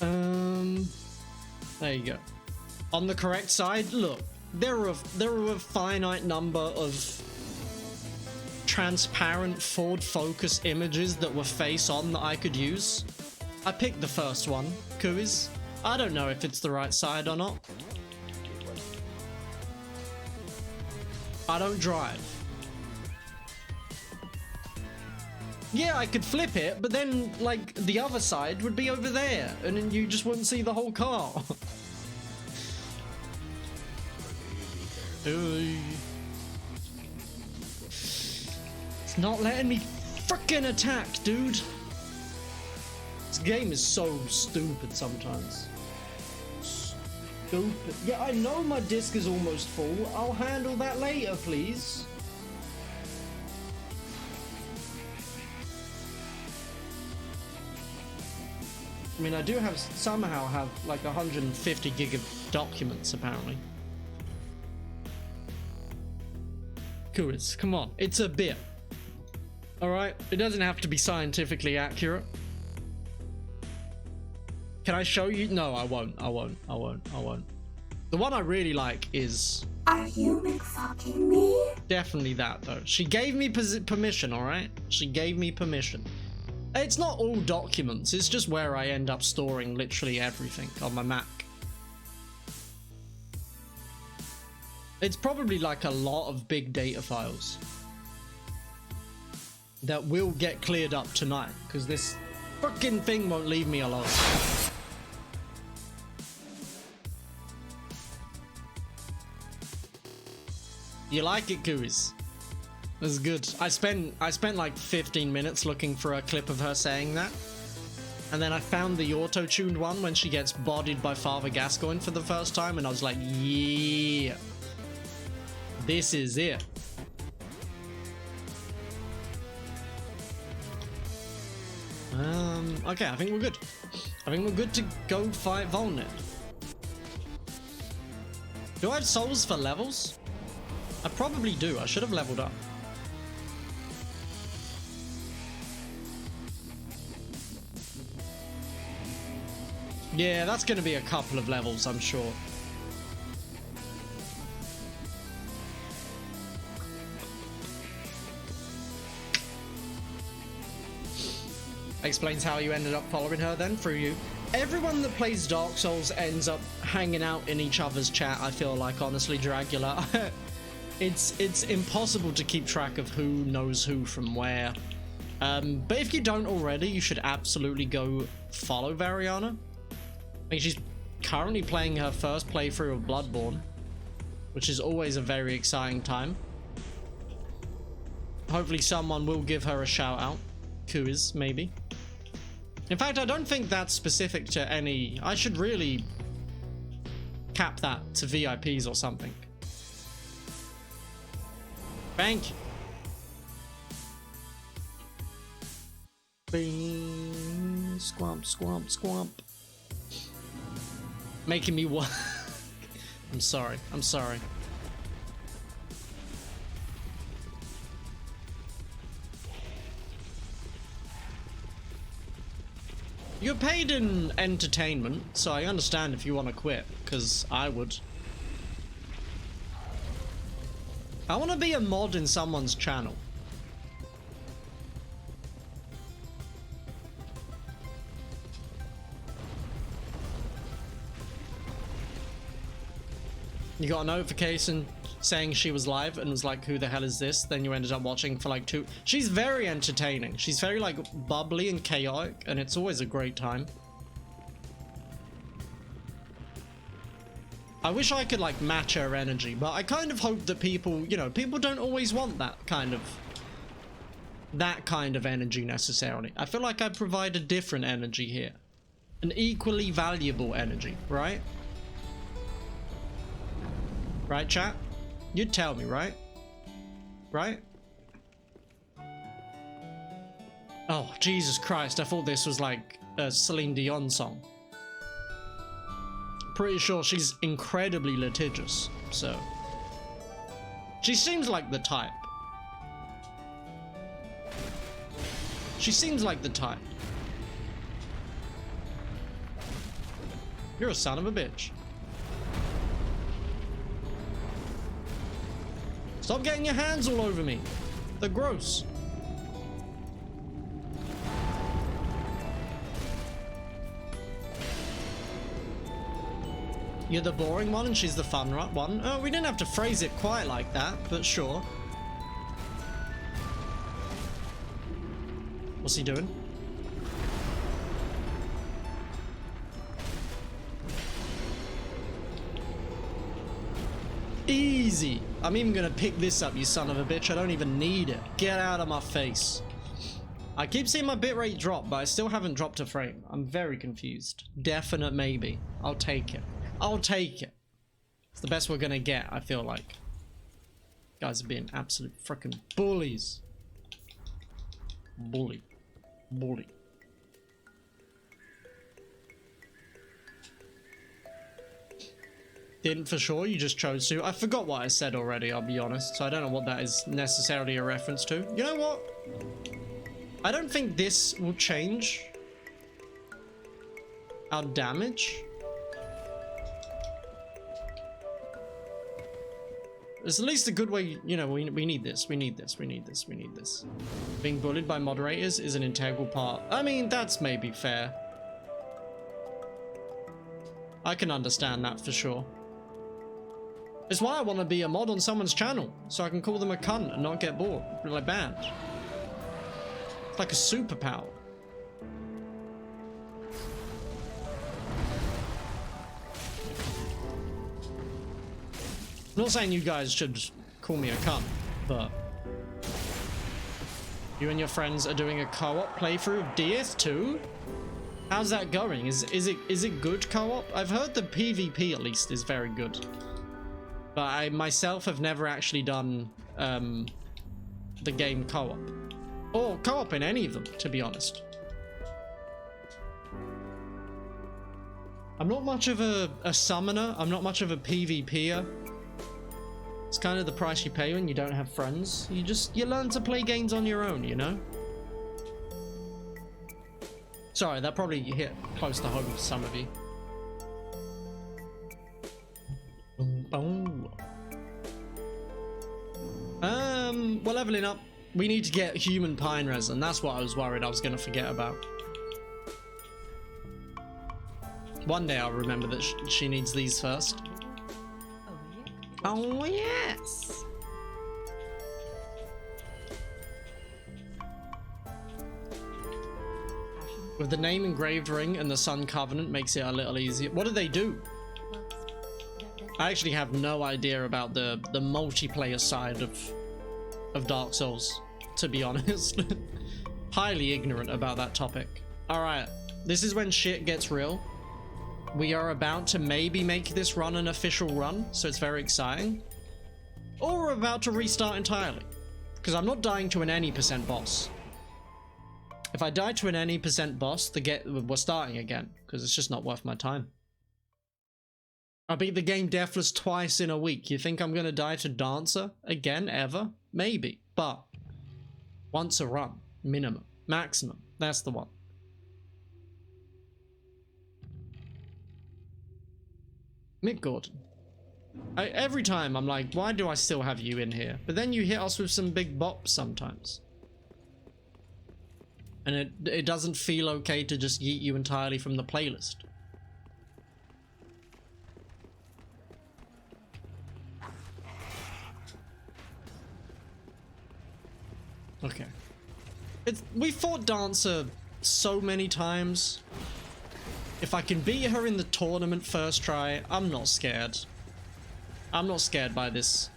There you go. On the correct side, look, there are a finite number of transparent forward focus images that were face on that I could use. I picked the first one, Kuiz. I don't know if it's the right side or not. I don't drive. Yeah, I could flip it, but then, like, the other side would be over there, and then you just wouldn't see the whole car. It's not letting me frickin' attack, dude. This game is so stupid sometimes. Stupid. Yeah, I know my disc is almost full. I'll handle that later, please. I mean, I do have somehow have like 150 gig of documents, apparently. Kuris, come on, it's a bit. Alright, it doesn't have to be scientifically accurate. Can I show you? No, I won't. The one I really like is... Are you McFucking me? Definitely that, though. She gave me permission, alright? She gave me permission. It's not all documents, it's just where I end up storing literally everything on my Mac. It's probably like a lot of big data files that will get cleared up tonight, because this fucking thing won't leave me alone. You like it, Kuis? That's good. I spent like 15 minutes looking for a clip of her saying that. And then I found the auto-tuned one when she gets bodied by Father Gascoigne for the first time, and I was like, yeah. This is it. Okay, I think we're good. I think we're good to go fight Wolnir. Do I have souls for levels? I probably do. I should have leveled up. Yeah, that's going to be a couple of levels, I'm sure. Explains how you ended up following her then, through you. Everyone that plays Dark Souls ends up hanging out in each other's chat, I feel like, honestly, Dragula. It's impossible to keep track of who knows who from where. But if you don't already, you should absolutely go follow Variana. I think she's currently playing her first playthrough of Bloodborne, which is always a very exciting time. Hopefully someone will give her a shout out. Kuiz, maybe. In fact, I don't think that's specific to any... I should really cap that to VIPs or something. Thank you. Bing, squamp, squamp, squamp. Making me what? I'm sorry. I'm sorry. You're paid in entertainment, so I understand if you want to quit, because I would. I want to be a mod in someone's channel. You got a notification saying she was live and was like, who the hell is this? Then you ended up watching for like 2... She's very entertaining. She's very like bubbly and chaotic, and it's always a great time. I wish I could like match her energy, but I kind of hope that people, you know, people don't always want that kind of energy necessarily. I feel like I provide a different energy here. An equally valuable energy, right? Right, chat? You'd tell me, right? Right? Oh, Jesus Christ, I thought this was like a Celine Dion song. Pretty sure she's incredibly litigious, so... She seems like the type. She seems like the type. You're a son of a bitch. Stop getting your hands all over me. They're gross. You're the boring one and she's the fun one. Oh, we didn't have to phrase it quite like that, but sure. What's he doing? Easy. I'm even gonna pick this up, you son of a bitch. I don't even need it. Get out of my face. I keep seeing my bitrate drop, but I still haven't dropped a frame. I'm very confused. Definite maybe. I'll take it. I'll take it. It's the best we're gonna get, I feel like. Guys are being absolute freaking bullies. Bully. Bully. Didn't for sure, you just chose to. I forgot what I said already, I'll be honest, so I don't know what that is necessarily a reference to. You know what? I don't think this will change our damage. It's at least a good way, you know, we need this, we need this, we need this, we need this. Being bullied by moderators is an integral part. I mean, that's maybe fair. I can understand that for sure. It's why I want to be a mod on someone's channel, so I can call them a cunt and not get bored, like banned. It's like a superpower. I'm not saying you guys should call me a cunt, but you and your friends are doing a co-op playthrough of Deathless too? How's that going? Is it good co-op? I've heard the PvP at least is very good. But I myself have never actually done the game co-op. Or co-op in any of them, to be honest. I'm not much of a summoner. I'm not much of a PvPer. It's kind of the price you pay when you don't have friends. You learn to play games on your own, you know? Sorry, that probably hit close to home for some of you. We're leveling up. We need to get human pine resin. That's what I was worried I was going to forget about. One day I'll remember that she needs these first. Oh, yes! With the name engraved ring and the Sun Covenant makes it a little easier. What do they do? I actually have no idea about the multiplayer side of Dark Souls, to be honest. Highly ignorant about that topic. Alright, this is when shit gets real. We are about to maybe make this run an official run, so it's very exciting. Or we're about to restart entirely, because I'm not dying to an any % boss. If I die to an any % boss, we're starting again, because it's just not worth my time. I beat the game Deathless twice in a week. You think I'm going to die to Dancer again, ever? Maybe, but once a run, minimum, maximum, that's the one. Mick Gordon. Every time I'm like, why do I still have you in here? But then you hit us with some big bops sometimes. And it doesn't feel okay to just yeet you entirely from the playlist. Okay. We fought Dancer so many times. If I can beat her in the tournament first try, I'm not scared. I'm not scared by this.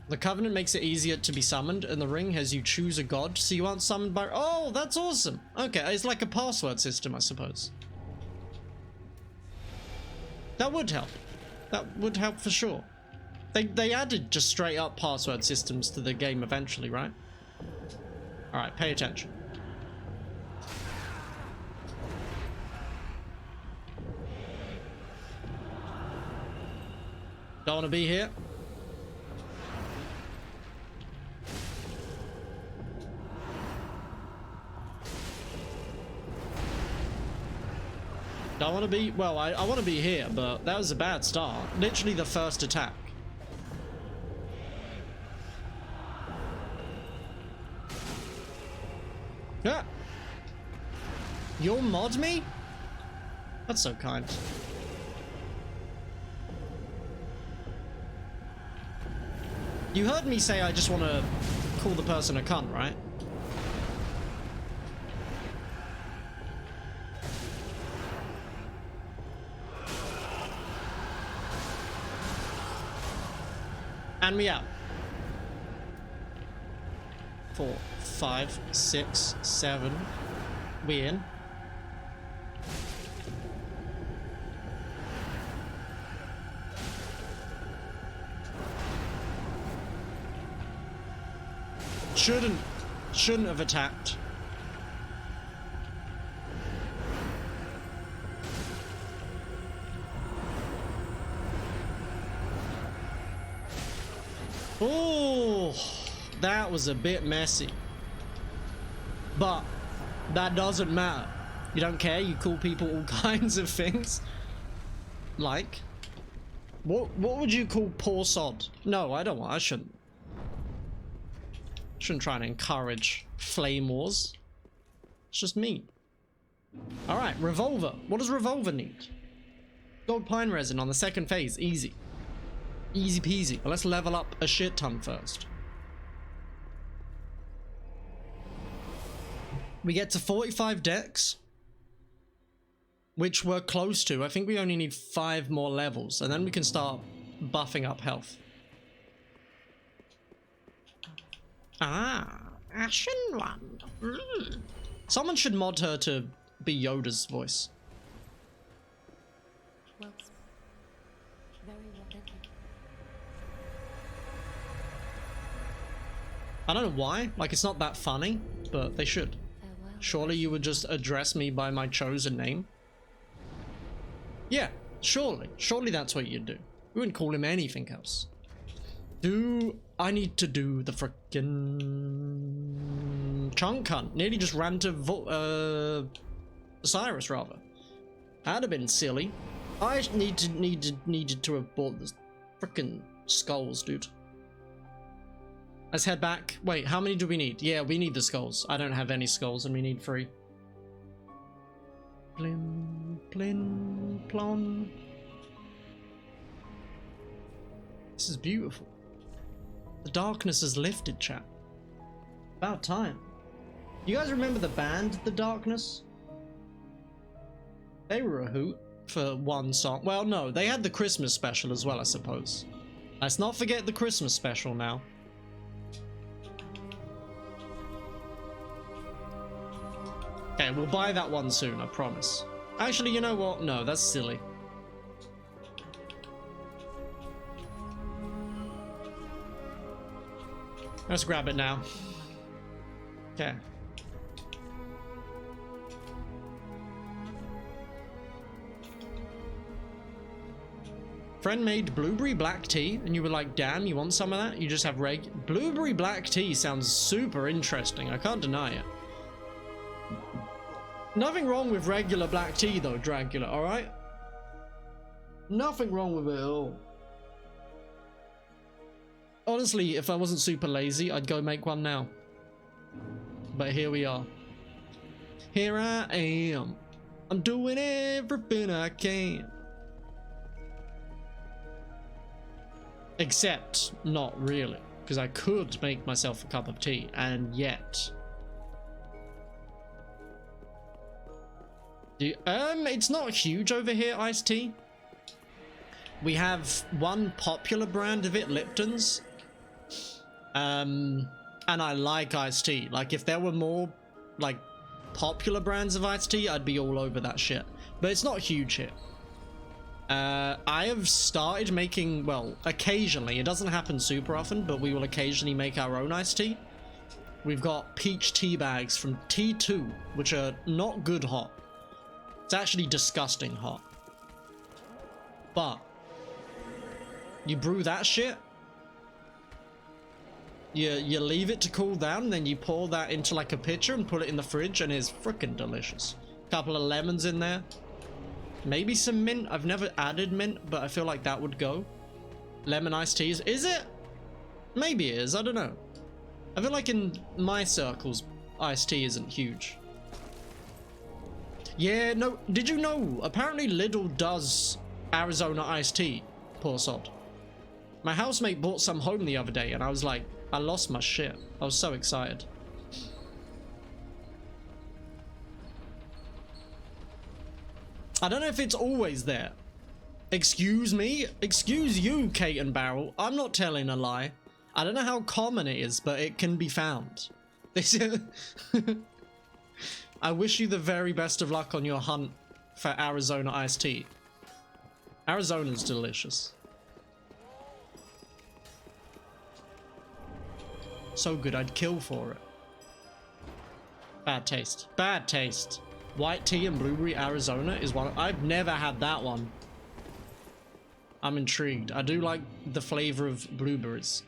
The Covenant makes it easier to be summoned, and the ring has you choose a god, so you aren't summoned by... Oh, that's awesome! Okay, it's like a password system, I suppose. That would help. That would help for sure. They added just straight up password systems to the game eventually, right? Alright, pay attention. Don't want to be here. Don't want to be... Well, I want to be here, but that was a bad start. Literally the first attack. Yeah. You'll mod me? That's so kind. You heard me say I just want to call the person a cunt, right? And we out. 4, 5, 6, 7. We in. Shouldn't have attacked. Oh, that was a bit messy. But that doesn't matter. You don't care, you call people all kinds of things. Like, what would you call poor sod? No, I shouldn't try and encourage flame wars. It's just me. Alright, revolver. What does revolver need? Gold pine resin on the second phase. Easy. Easy peasy. But let's level up a shit ton first. We get to 45 decks, which we're close to. I think we only need 5 more levels, and then we can start buffing up health. Ah, Ashen One. Someone should mod her to be Yoda's voice. Well, very well, thank you. I don't know why. Like, it's not that funny, but they should. Farewell. Surely you would just address me by my chosen name. Yeah, surely. Surely that's what you'd do. We wouldn't call him anything else. I need to do the frickin' chunk hunt. Nearly just ran to Oceiros, rather. That'd have been silly. I needed to have bought the frickin' skulls, dude. Let's head back. Wait, how many do we need? Yeah, we need the skulls. I don't have any skulls, and we need 3. Plim, plin, plon. This is beautiful. The darkness has lifted, chat. About time. You guys remember the band, The Darkness? They were a hoot for one song. Well, no, they had the Christmas special as well, I suppose. Let's not forget the Christmas special now. Okay, we'll buy that one soon, I promise. Actually, you know what? No, that's silly. Let's grab it now. Okay. Friend made blueberry black tea, and you were like, damn, you want some of that? You just have blueberry black tea sounds super interesting. I can't deny it. Nothing wrong with regular black tea though, Dracula, alright? Nothing wrong with it at all. Honestly, if I wasn't super lazy, I'd go make one now. But here we are. Here I am. I'm doing everything I can. Except, not really. Because I could make myself a cup of tea, and yet... it's not huge over here, iced tea. We have one popular brand of it, Lipton's. And I like iced tea. Like, if there were more, like, popular brands of iced tea, I'd be all over that shit. But it's not huge here. I have started making, well, occasionally. It doesn't happen super often, but we will occasionally make our own iced tea. We've got peach tea bags from T2, which are not good hot. It's actually disgusting hot. But you brew that shit. You leave it to cool down, then you pour that into like a pitcher and put it in the fridge, and it's freaking delicious. Couple of lemons in there. Maybe some mint. I've never added mint, but I feel like that would go. Lemon iced teas. Is it? Maybe it is. I don't know. I feel like in my circles, iced tea isn't huge. Yeah, no. Did you know? Apparently Lidl does Arizona iced tea. Poor sod. My housemate bought some home the other day, and I was like, I lost my shit. I was so excited. I don't know if it's always there. Excuse me? Excuse you, Kate and Barrel. I'm not telling a lie. I don't know how common it is, but it can be found. This I wish you the very best of luck on your hunt for Arizona iced tea. Arizona's delicious. So good, I'd kill for it. Bad taste. Bad taste. White tea and blueberry Arizona is one. I've never had that one. I'm intrigued. I do like the flavor of blueberries.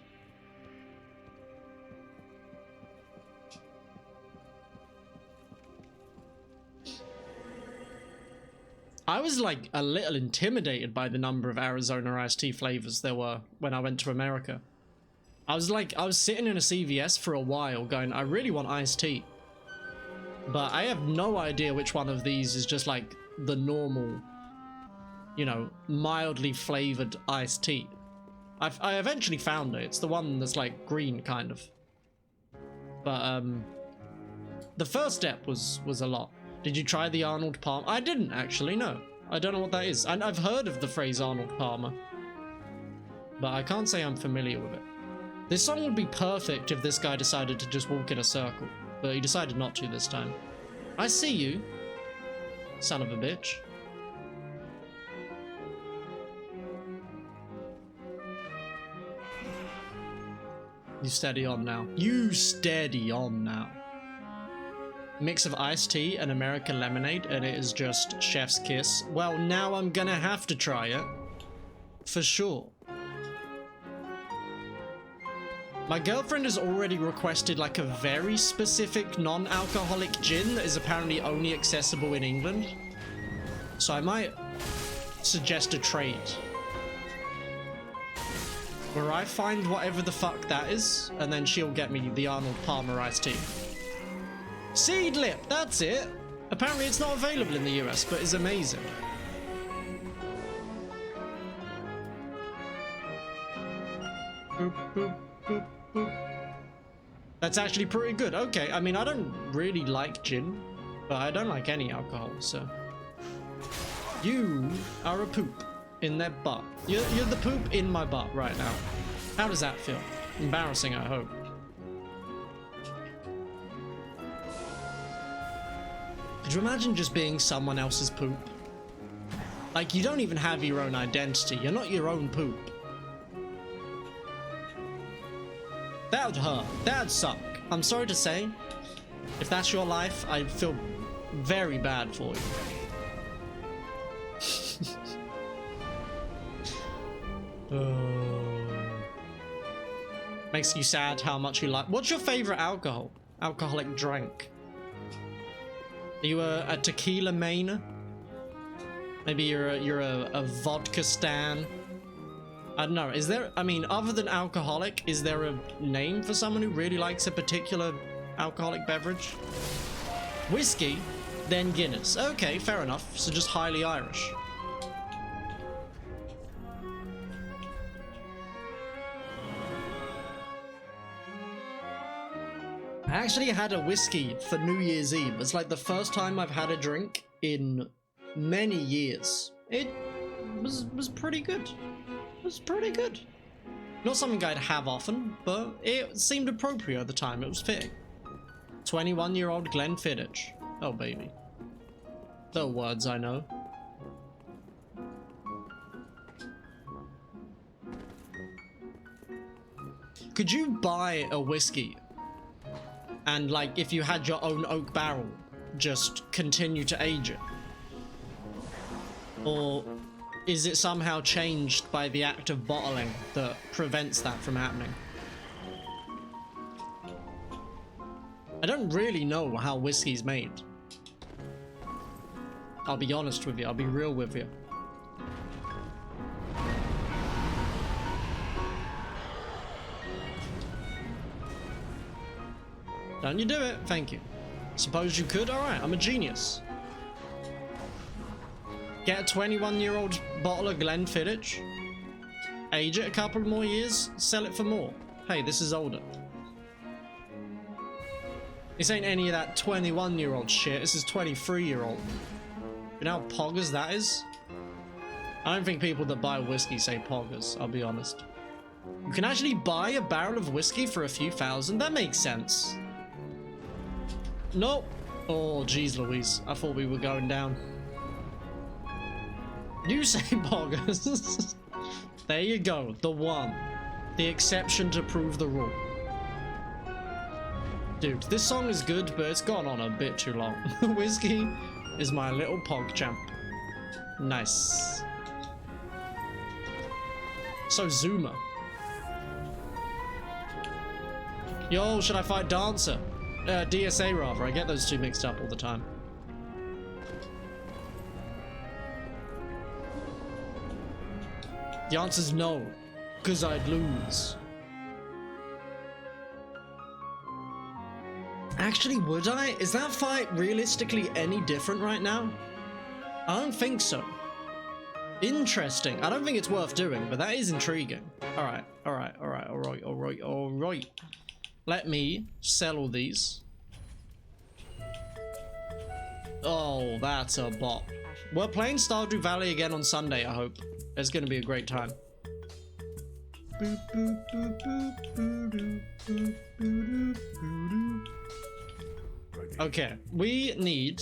I was like a little intimidated by the number of Arizona iced tea flavors there were when I went to America. I was sitting in a CVS for a while going, I really want iced tea. But I have no idea which one of these is just like the normal, you know, mildly flavored iced tea. I eventually found it. It's the one that's like green kind of. But the first step was a lot. Did you try the Arnold Palmer? I didn't actually, no. I don't know what that is. And I've heard of the phrase Arnold Palmer, but I can't say I'm familiar with it. This song would be perfect if this guy decided to just walk in a circle, but he decided not to this time. I see you, son of a bitch. You steady on now. You steady on now. Mix of iced tea and American lemonade, and it is just chef's kiss. Well, now I'm gonna have to try it. For sure. My girlfriend has already requested like a very specific non-alcoholic gin that is apparently only accessible in England. So I might suggest a trade. Where I find whatever the fuck that is, and then she'll get me the Arnold Palmer iced tea. Seed lip, that's it. Apparently it's not available in the US, but is amazing. Boop, boop, boop, boop. That's actually pretty good. Okay, I mean, I don't really like gin, but I don't like any alcohol, so. You are a poop in their butt. You're the poop in my butt right now. How does that feel? Embarrassing, I hope. Could you imagine just being someone else's poop? Like, you don't even have your own identity. You're not your own poop. That would hurt. That would suck. I'm sorry to say. If that's your life, I feel very bad for you. Makes you sad how much you like. What's your favorite alcohol? Alcoholic drink? Are you a tequila mainer? Maybe you're a vodka stan? I don't know. Is there, I mean, other than alcoholic, is there a name for someone who really likes a particular alcoholic beverage? Whiskey, then Guinness. Okay, fair enough. So just highly Irish. I actually had a whiskey for New Year's Eve. It's like the first time I've had a drink in many years. It was pretty good. It was pretty good. Not something I'd have often, but it seemed appropriate at the time. It was fitting. 21-year-old Glenfiddich. Oh, baby. The words I know. Could you buy a whiskey and, like, if you had your own oak barrel, just continue to age it? Or is it somehow changed by the act of bottling that prevents that from happening? I don't really know how whiskey's made. I'll be honest with you. I'll be real with you. Don't you do it? Thank you. Suppose you could? Alright, I'm a genius. Get a 21-year-old bottle of Glenfiddich, age it a couple more years, sell it for more. Hey, this is older. This ain't any of that 21-year-old shit, this is 23-year-old. You know how poggers that is? I don't think people that buy whiskey say poggers, I'll be honest. You can actually buy a barrel of whiskey for a few thousand? That makes sense. Nope. Oh, geez Louise. I thought we were going down. You say poggers. There you go. The one. The exception to prove the rule. Dude, this song is good, but it's gone on a bit too long. Whiskey is my little pog champ. Nice. So Zuma. Yo, should I fight Dancer? DSA rather. I get those two mixed up all the time. The answer's no, because I'd lose. Actually, would I? Is that fight realistically any different right now? I don't think so. Interesting. I don't think it's worth doing, but that is intriguing. Alright. Let me sell all these. Oh, that's a bot. We're playing Stardew Valley again on Sunday, I hope. It's gonna be a great time. Okay, we need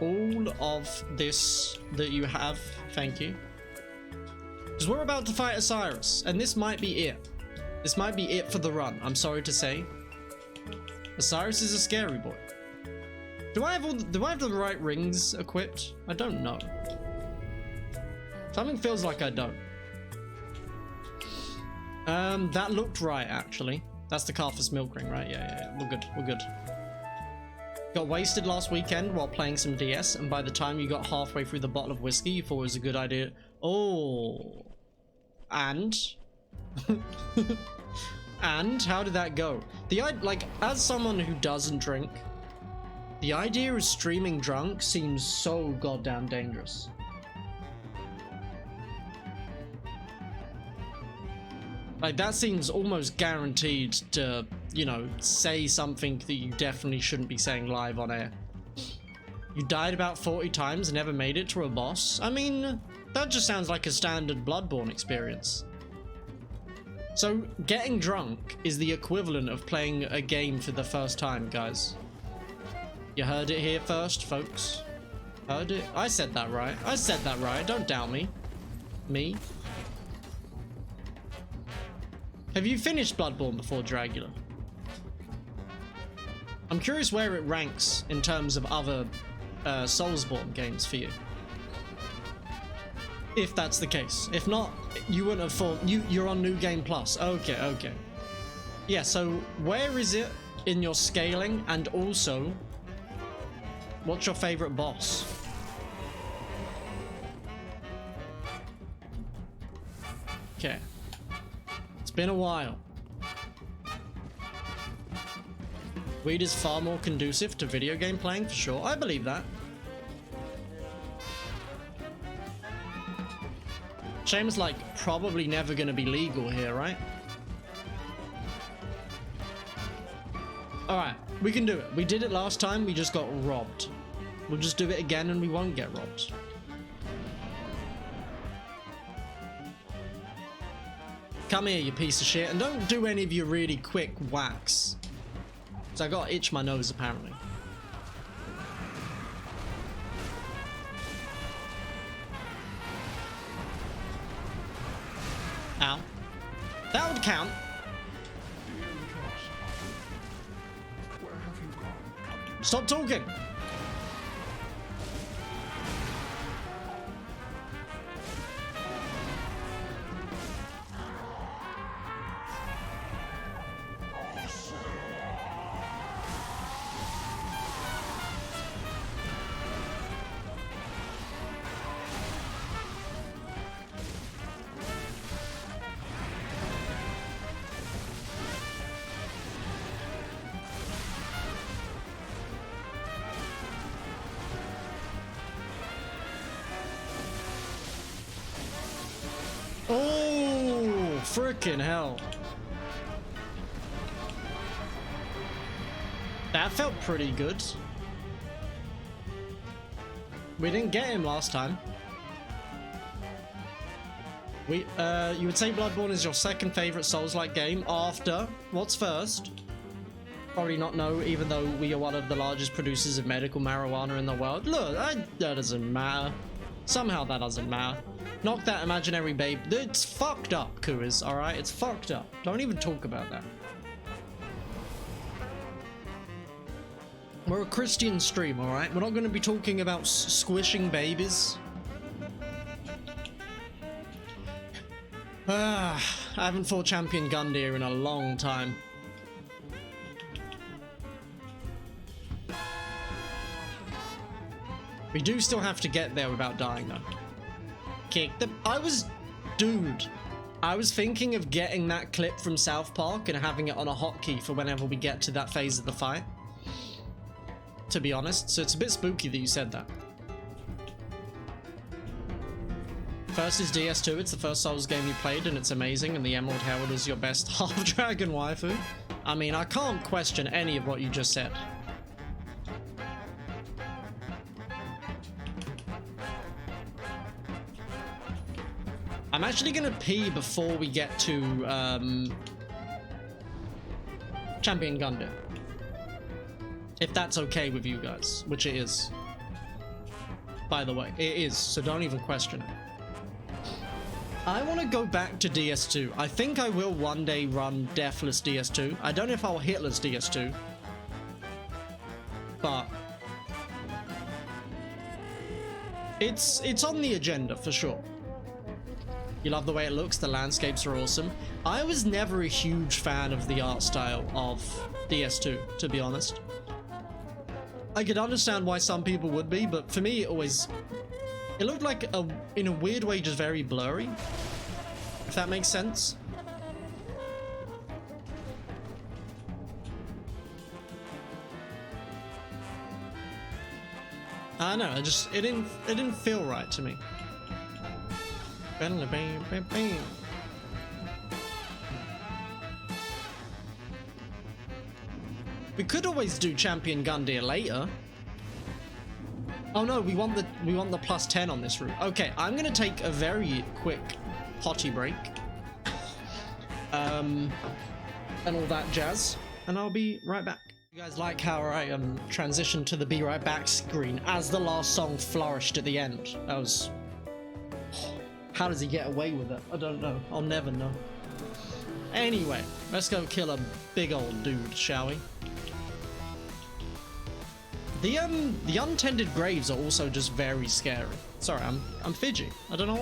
all of this that you have, thank you. Because we're about to fight Oceiros, and this might be it. This might be it for the run, I'm sorry to say. Oceiros is a scary boy. Do I have the right rings equipped? I don't know. Something feels like I don't. That looked right, actually. That's the Calphus milk ring, right? Yeah. We're good. Got wasted last weekend while playing some DS, and by the time you got halfway through the bottle of whiskey, you thought it was a good idea. Oh. And? And? How did that go? Like, as someone who doesn't drink, the idea of streaming drunk seems so goddamn dangerous. Like, that seems almost guaranteed to, you know, say something that you definitely shouldn't be saying live on air. You died about 40 times and never made it to a boss? I mean, that just sounds like a standard Bloodborne experience. So, getting drunk is the equivalent of playing a game for the first time, guys. You heard it here first, folks. Heard it? I said that right. Don't doubt me. Me? Have you finished Bloodborne before, Dragula? I'm curious where it ranks in terms of other Soulsborne games for you. If that's the case. If not, you wouldn't have thought... You're on New Game Plus. Okay. Yeah, so where is it in your scaling? And also, what's your favorite boss? Okay. It's been a while. Weed is far more conducive to video game playing, for sure. I believe that. Shame is like probably never going to be legal here, right? Alright, we can do it. We did it last time, we just got robbed. We'll just do it again and we won't get robbed. Come here, you piece of shit, and don't do any of your really quick whacks. So I gotta itch my nose, apparently. Ow. That would count. Stop talking. Oh, frickin' hell. That felt pretty good. We didn't get him last time. You would say Bloodborne is your second favorite Souls-like game after what's first? Probably not know, even though we are one of the largest producers of medical marijuana in the world. Look, that doesn't matter. Somehow that doesn't matter. Knock that imaginary babe. It's fucked up, Kuiz, alright? It's fucked up. Don't even talk about that. We're a Christian stream, alright? We're not going to be talking about squishing babies. I haven't fought Champion Gundyr in a long time. We do still have to get there without dying, though. Kick the... Dude, I was thinking of getting that clip from South Park and having it on a hotkey for whenever we get to that phase of the fight. To be honest, so it's a bit spooky that you said that. First is DS2, it's the first Souls game you played and it's amazing, and the Emerald Herald is your best half-dragon waifu. I mean, I can't question any of what you just said. I'm actually gonna pee before we get to Champion Gundyr. If that's okay with you guys, which it is. By the way, it is, so don't even question it. I want to go back to DS2. I think I will one day run Deathless DS2. I don't know if I'll hitless DS2. But it's on the agenda for sure. You love the way it looks, the landscapes are awesome. I was never a huge fan of the art style of DS2, to be honest. I could understand why some people would be, but for me it looked like, in a weird way, just very blurry. If that makes sense. I don't know, it didn't feel right to me. We could always do Champion Gundyr later. Oh no, we want the plus 10 on this route. Okay, I'm gonna take a very quick potty break. And all that jazz. And I'll be right back. You guys like how I transitioned to the be right back screen as the last song flourished at the end? That was... How does he get away with it? I don't know. I'll never know. Anyway, let's go kill a big old dude, shall we? The untended graves are also just very scary. Sorry, I'm fidgy. I don't know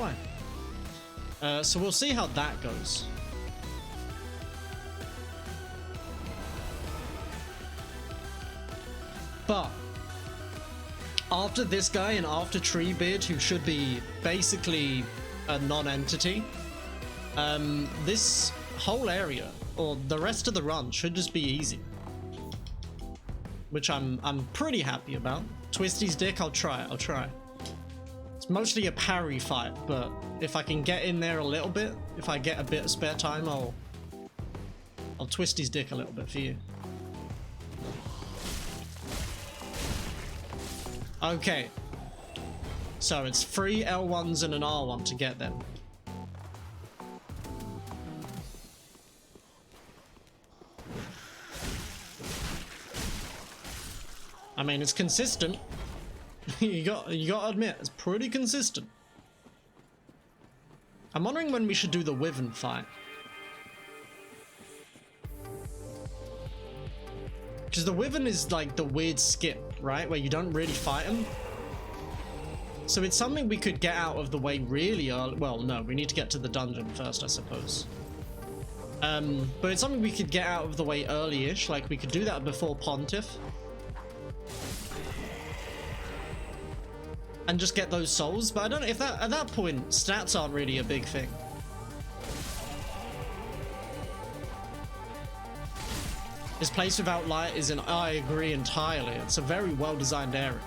why. So we'll see how that goes. But after this guy and after Treebeard, who should be basically a non-entity, this whole area, or the rest of the run, should just be easy. Which I'm pretty happy about. Twisty's dick, I'll try. It's mostly a parry fight, but if I can get in there a little bit, if I get a bit of spare time, I'll twist his dick a little bit for you. Okay. So it's 3 L1s and an R1 to get them. I mean, it's consistent. you gotta admit, it's pretty consistent. I'm wondering when we should do the Wyvern fight. Because the Wyvern is like the weird skip, right? Where you don't really fight him. So it's something we could get out of the way really early. Well, no, we need to get to the dungeon first, I suppose. But it's something we could get out of the way early-ish. Like, we could do that before Pontiff. And just get those souls. But I don't know if that, at that point, stats aren't really a big thing. This place without light is I agree entirely. It's a very well-designed area.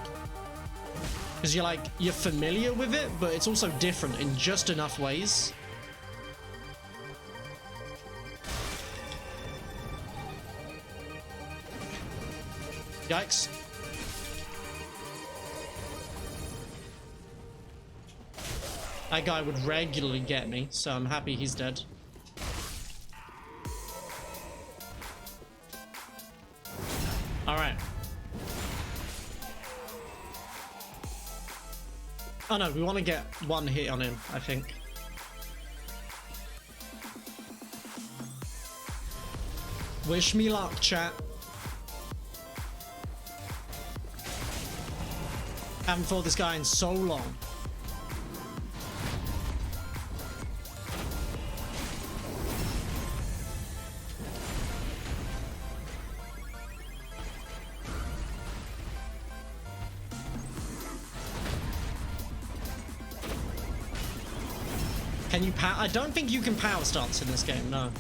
Because you're familiar with it, but it's also different in just enough ways. Yikes. That guy would regularly get me, so I'm happy he's dead. Alright. Oh no, we want to get one hit on him, I think. Wish me luck, chat. Haven't fought this guy in so long. Can you I don't think you can power stance in this game, no.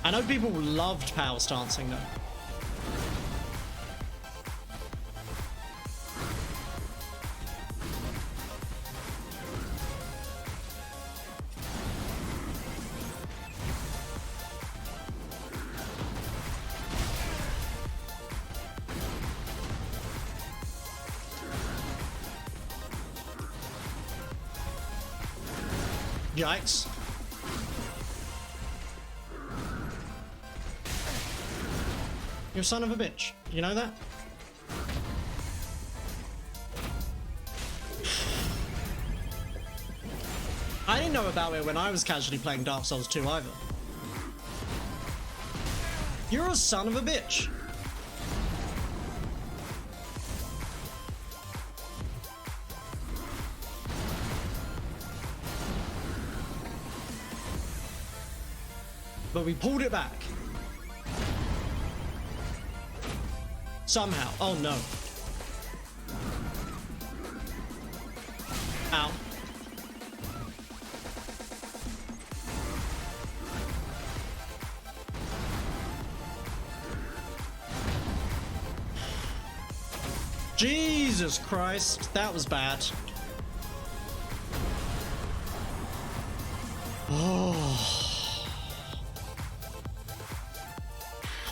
I know people loved power stancing though. Yikes. You're a son of a bitch. You know that? I didn't know about it when I was casually playing Dark Souls 2 either. You're a son of a bitch. But we pulled it back. Somehow. Oh no. Ow. Jesus Christ, that was bad. Oh.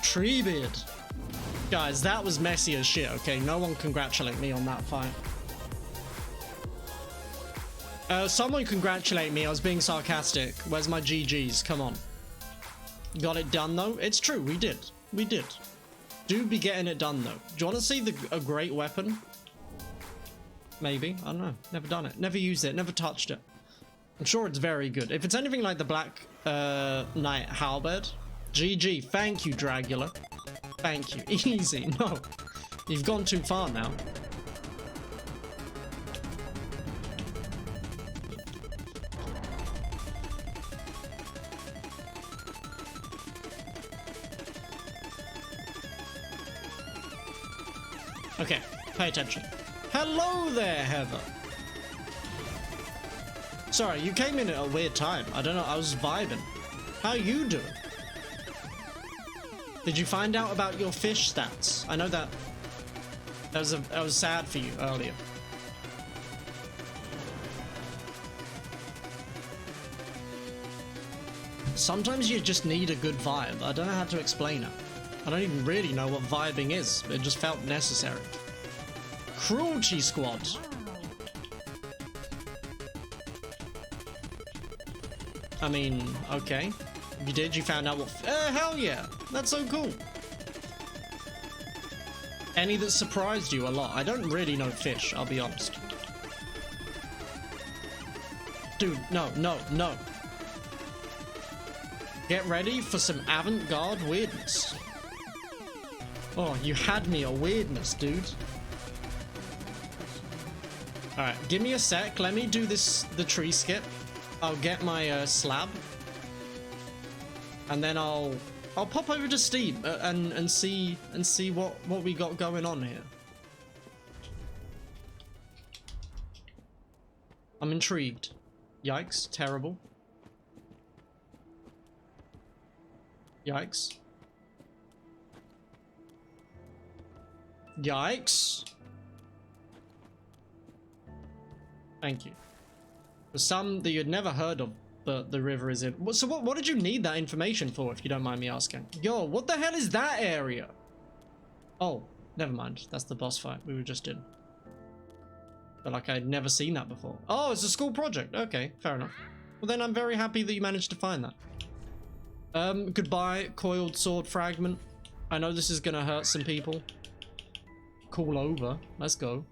Treebeard. Guys, that was messy as shit, okay? No one congratulate me on that fight. Someone congratulate me, I was being sarcastic. Where's my GGs? Come on. Got it done though? It's true, we did. We did. Do be getting it done though. Do you want to see a great weapon? Maybe. I don't know. Never done it. Never used it. Never touched it. I'm sure it's very good. If it's anything like the Black Knight Halberd, GG. Thank you, Dragula. Thank you. Easy. No. You've gone too far now. Okay, pay attention. Hello there, Heather. Sorry, you came in at a weird time. I don't know, I was vibing. How you doing? Did you find out about your fish stats? I know that was sad for you earlier. Sometimes you just need a good vibe. I don't know how to explain it. I don't even really know what vibing is. It just felt necessary. Cruelty Squad. I mean, okay. If you did, you found out what... hell yeah! That's so cool. Any that surprised you a lot? I don't really know fish, I'll be honest. Dude, no, no, no. Get ready for some avant-garde weirdness. Oh, you had me a weirdness, dude. Alright, give me a sec. Let me do the tree skip. I'll get my slab. And then I'll pop over to Steam and see what we got going on here. I'm intrigued. Yikes, terrible. Yikes. Yikes. Thank you. For some that you'd never heard of, the river is in. So what did you need that information for, if you don't mind me asking? Yo, what the hell is that area? Oh, never mind. That's the boss fight we were just in. But like I'd never seen that before. Oh, it's a school project. Okay, fair enough. Well then I'm very happy that you managed to find that. Goodbye, coiled sword fragment. I know this is gonna hurt some people. Call over. Let's go.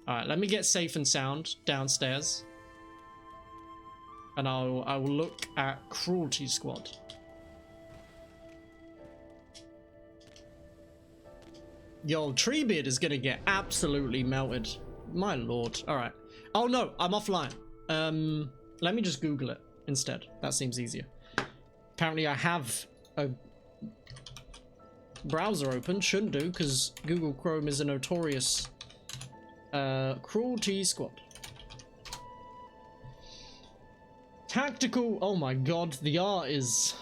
Alright, let me get safe and sound downstairs. And I will look at Cruelty Squad. Yo, Treebeard is gonna get absolutely melted. My lord. Alright. Oh no, I'm offline. Let me just Google it instead. That seems easier. Apparently I have a browser open. Shouldn't do, because Google Chrome is a notorious Cruelty Squad. Tactical. Oh my god, the art is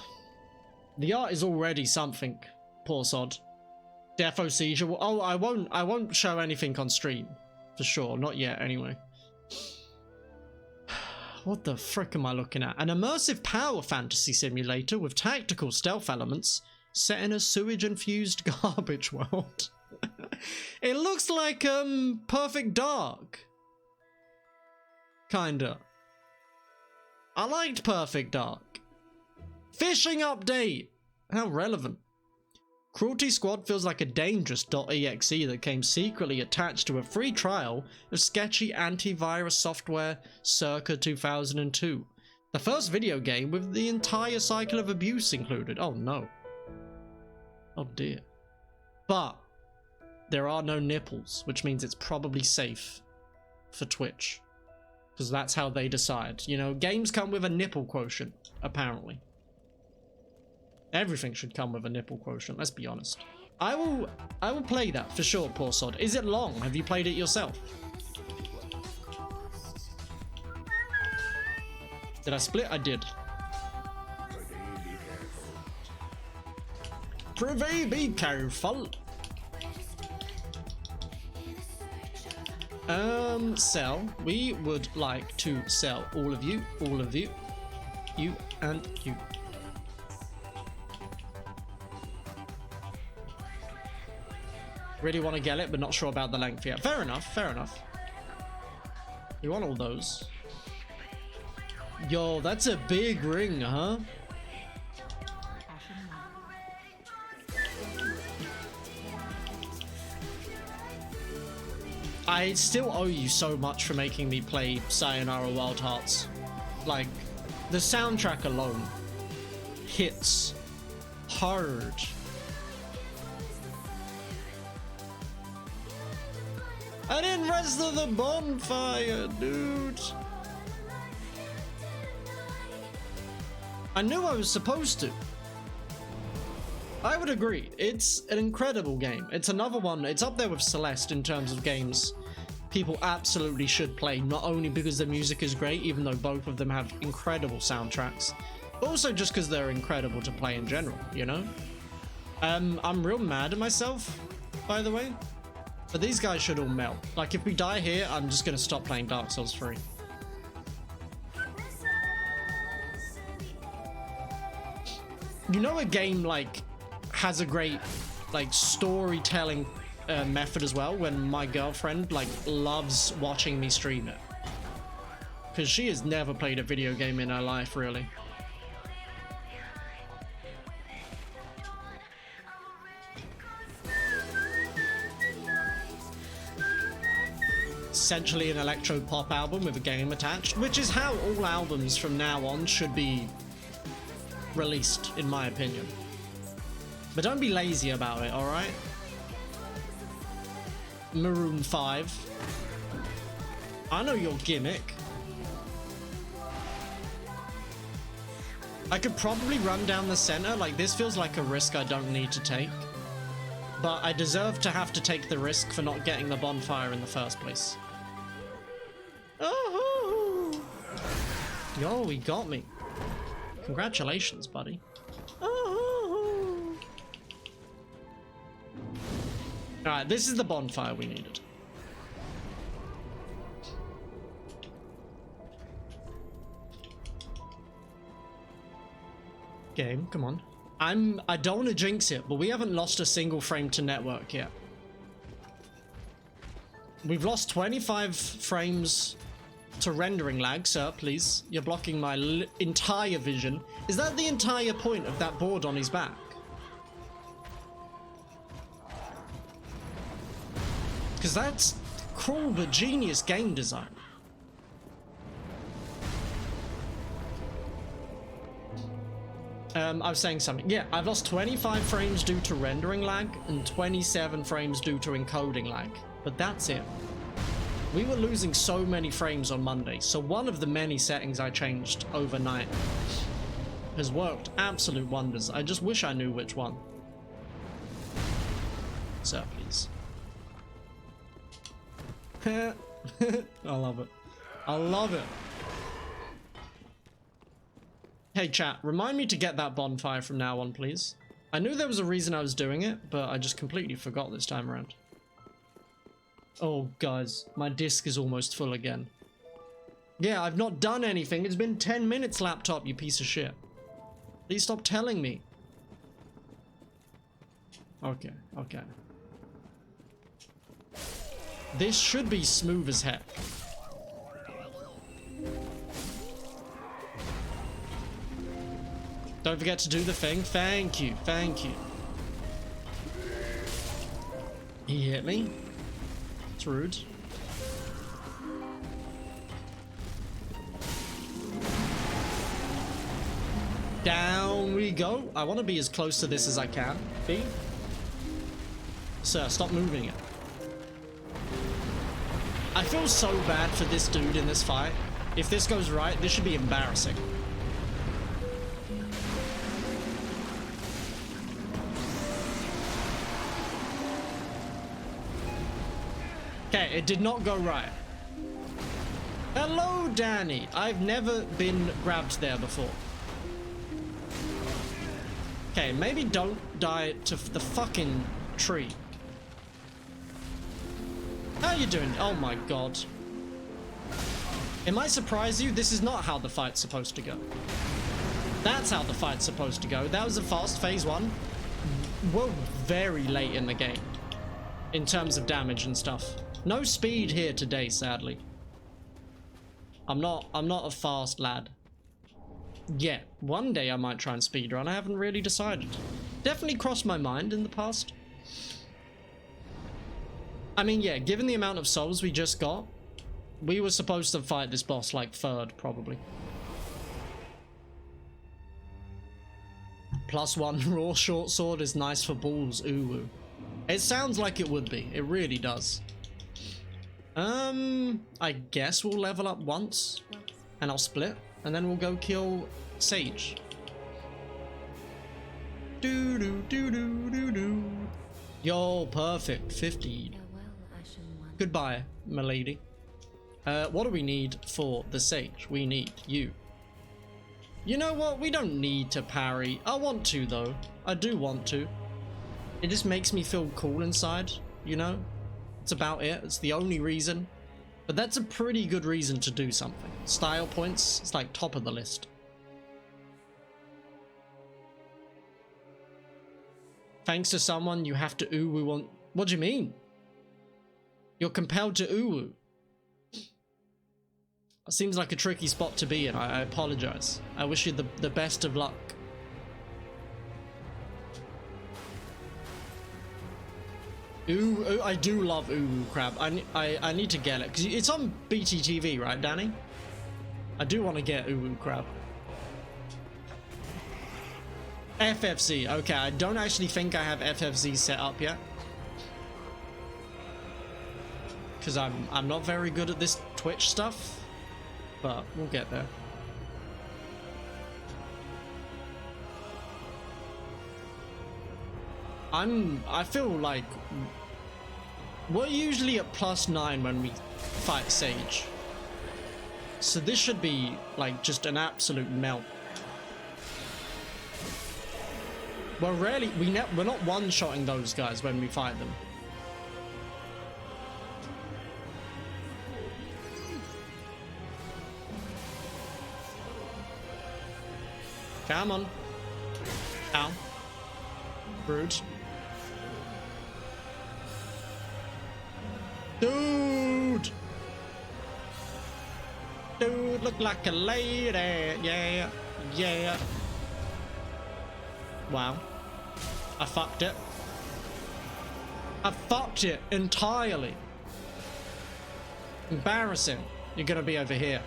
already something. Poor sod. Defo seizure. Oh, I won't show anything on stream. For sure, not yet anyway. What the frick am I looking at? An immersive power fantasy simulator with tactical stealth elements set in a sewage-infused garbage world. It looks like Perfect Dark. Kinda. I liked Perfect Dark. Fishing update. How relevant. Cruelty Squad feels like a dangerous.exe that came secretly attached to a free trial of sketchy antivirus software circa 2002. The first video game with the entire cycle of abuse included. Oh no. Oh dear. But there are no nipples, which means it's probably safe for Twitch. Because that's how they decide. You know, games come with a nipple quotient, apparently. Everything should come with a nipple quotient, let's be honest. I will play that for sure, poor sod. Is it long? Have you played it yourself? Did I split? I did. Privy be careful. Sell. We would like to sell all of you, you and you. Really want to get it, but not sure about the length yet. Fair enough, fair enough. You want all those? Yo, that's a big ring, huh? I still owe you so much for making me play Sayonara Wild Hearts. Like, the soundtrack alone hits hard. I didn't rest of the bonfire, dude. I knew I was supposed to. I would agree. It's an incredible game. It's another one. It's up there with Celeste in terms of games people absolutely should play, not only because the music is great, even though both of them have incredible soundtracks, but also just because they're incredible to play in general, you know? I'm real mad at myself, by the way. But these guys should all melt. Like, if we die here, I'm just gonna stop playing Dark Souls 3. You know, a game, like, has a great, like, storytelling method as well, when my girlfriend, like, loves watching me stream it. Because she has never played a video game in her life, really. Essentially an electro pop album with a game attached, which is how all albums from now on should be released, in my opinion. But don't be lazy about it, alright? Maroon 5. I know your gimmick. I could probably run down the center. Like, this feels like a risk I don't need to take. But I deserve to have to take the risk for not getting the bonfire in the first place. Oh! Yo, he got me. Congratulations, buddy. Oh! Alright, this is the bonfire we needed. Game, come on. I don't want to jinx it, but we haven't lost a single frame to network yet. We've lost 25 frames to rendering lag, sir, please. You're blocking my entire vision. Is that the entire point of that board on his back? Because that's cruel but genius game design. I was saying something. Yeah, I've lost 25 frames due to rendering lag and 27 frames due to encoding lag. But that's it. We were losing so many frames on Monday, so one of the many settings I changed overnight has worked absolute wonders. I just wish I knew which one. Sir, please. I love it. I love it. Hey chat, remind me to get that bonfire from now on, please. I knew there was a reason I was doing it, but I just completely forgot this time around. Oh, guys, my disk is almost full again. Yeah, I've not done anything. It's been 10 minutes, laptop, you piece of shit. Please stop telling me. Okay, okay. This should be smooth as heck. Don't forget to do the thing. Thank you, thank you. He hit me. It's rude. Down we go. I want to be as close to this as I can. Be. Sir, stop moving it. I feel so bad for this dude in this fight. If this goes right, this should be embarrassing. Okay, it did not go right. Hello, Danny. I've never been grabbed there before. Okay, maybe don't die to the fucking tree. How you doing? Oh my god. It might surprise you, this is not how the fight's supposed to go. That's how the fight's supposed to go. That was a fast phase 1. We're very late in the game in terms of damage and stuff. No speed here today, sadly. I'm not a fast lad. Yeah, one day I might try and speedrun. I haven't really decided. Definitely crossed my mind in the past. I mean, yeah, given the amount of souls we just got, we were supposed to fight this boss like third, probably. +1 raw short sword is nice for balls, ooh. It sounds like it would be. It really does. I guess we'll level up once, and I'll split, and then we'll go kill Sage. Do do do do do do. Yo, perfect. 50. Goodbye, milady. What do we need for the Sage? We need you. You know what? We don't need to parry. I want to, though. I do want to. It just makes me feel cool inside, you know? It's about it. It's the only reason. But that's a pretty good reason to do something. Style points, it's like top of the list. Thanks to someone, you have to ooh-woo on... What do you mean? You're compelled to ooh-woo. It seems like a tricky spot to be in. I apologize. I wish you the best of luck. Ooh, I do love ooh crab. I need to get it because it's on BTTV, right, Danny? I do want to get ooh crab. FFC. Okay, I don't actually think I have FFC set up yet because I'm not very good at this Twitch stuff, but we'll get there. I feel like we're usually at +9 when we fight Sage, so this should be like just an absolute melt. We're not one-shotting those guys when we fight them. Come on. Ow. Rude. Dude! Dude, look like a lady. Yeah, yeah. Wow. I fucked it. I fucked it entirely. Embarrassing. You're gonna be over here.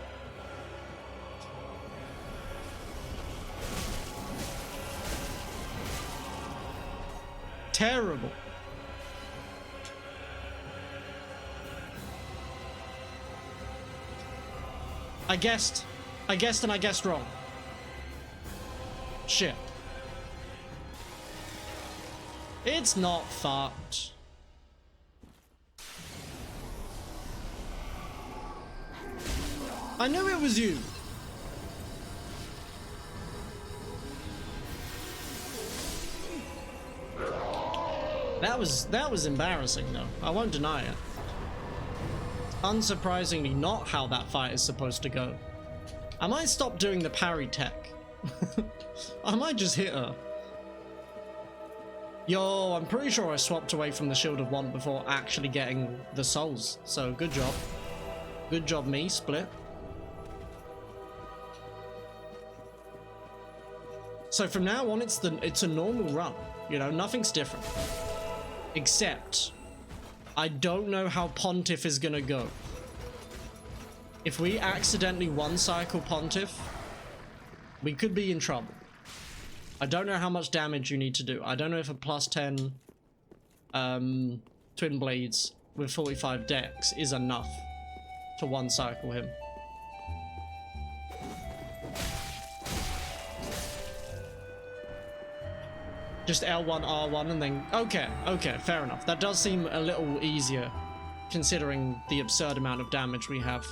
Terrible. I guessed and I guessed wrong. Shit. It's not fucked. I knew it was you. That was embarrassing though. I won't deny it. Unsurprisingly not how that fight is supposed to go. I might stop doing the parry tech. I might just hit her. Yo, I'm pretty sure I swapped away from the Shield of Want before actually getting the souls. So good job. Good job me, Split. So from now on it's a normal run. You know, nothing's different. Except I don't know how Pontiff is gonna go. If we accidentally one-cycle Pontiff, we could be in trouble. I don't know how much damage you need to do. I don't know if a +10 Twin Blades with 45 dex is enough to one-cycle him. Just L1, R1, and then... Okay, fair enough. That does seem a little easier, considering the absurd amount of damage we have.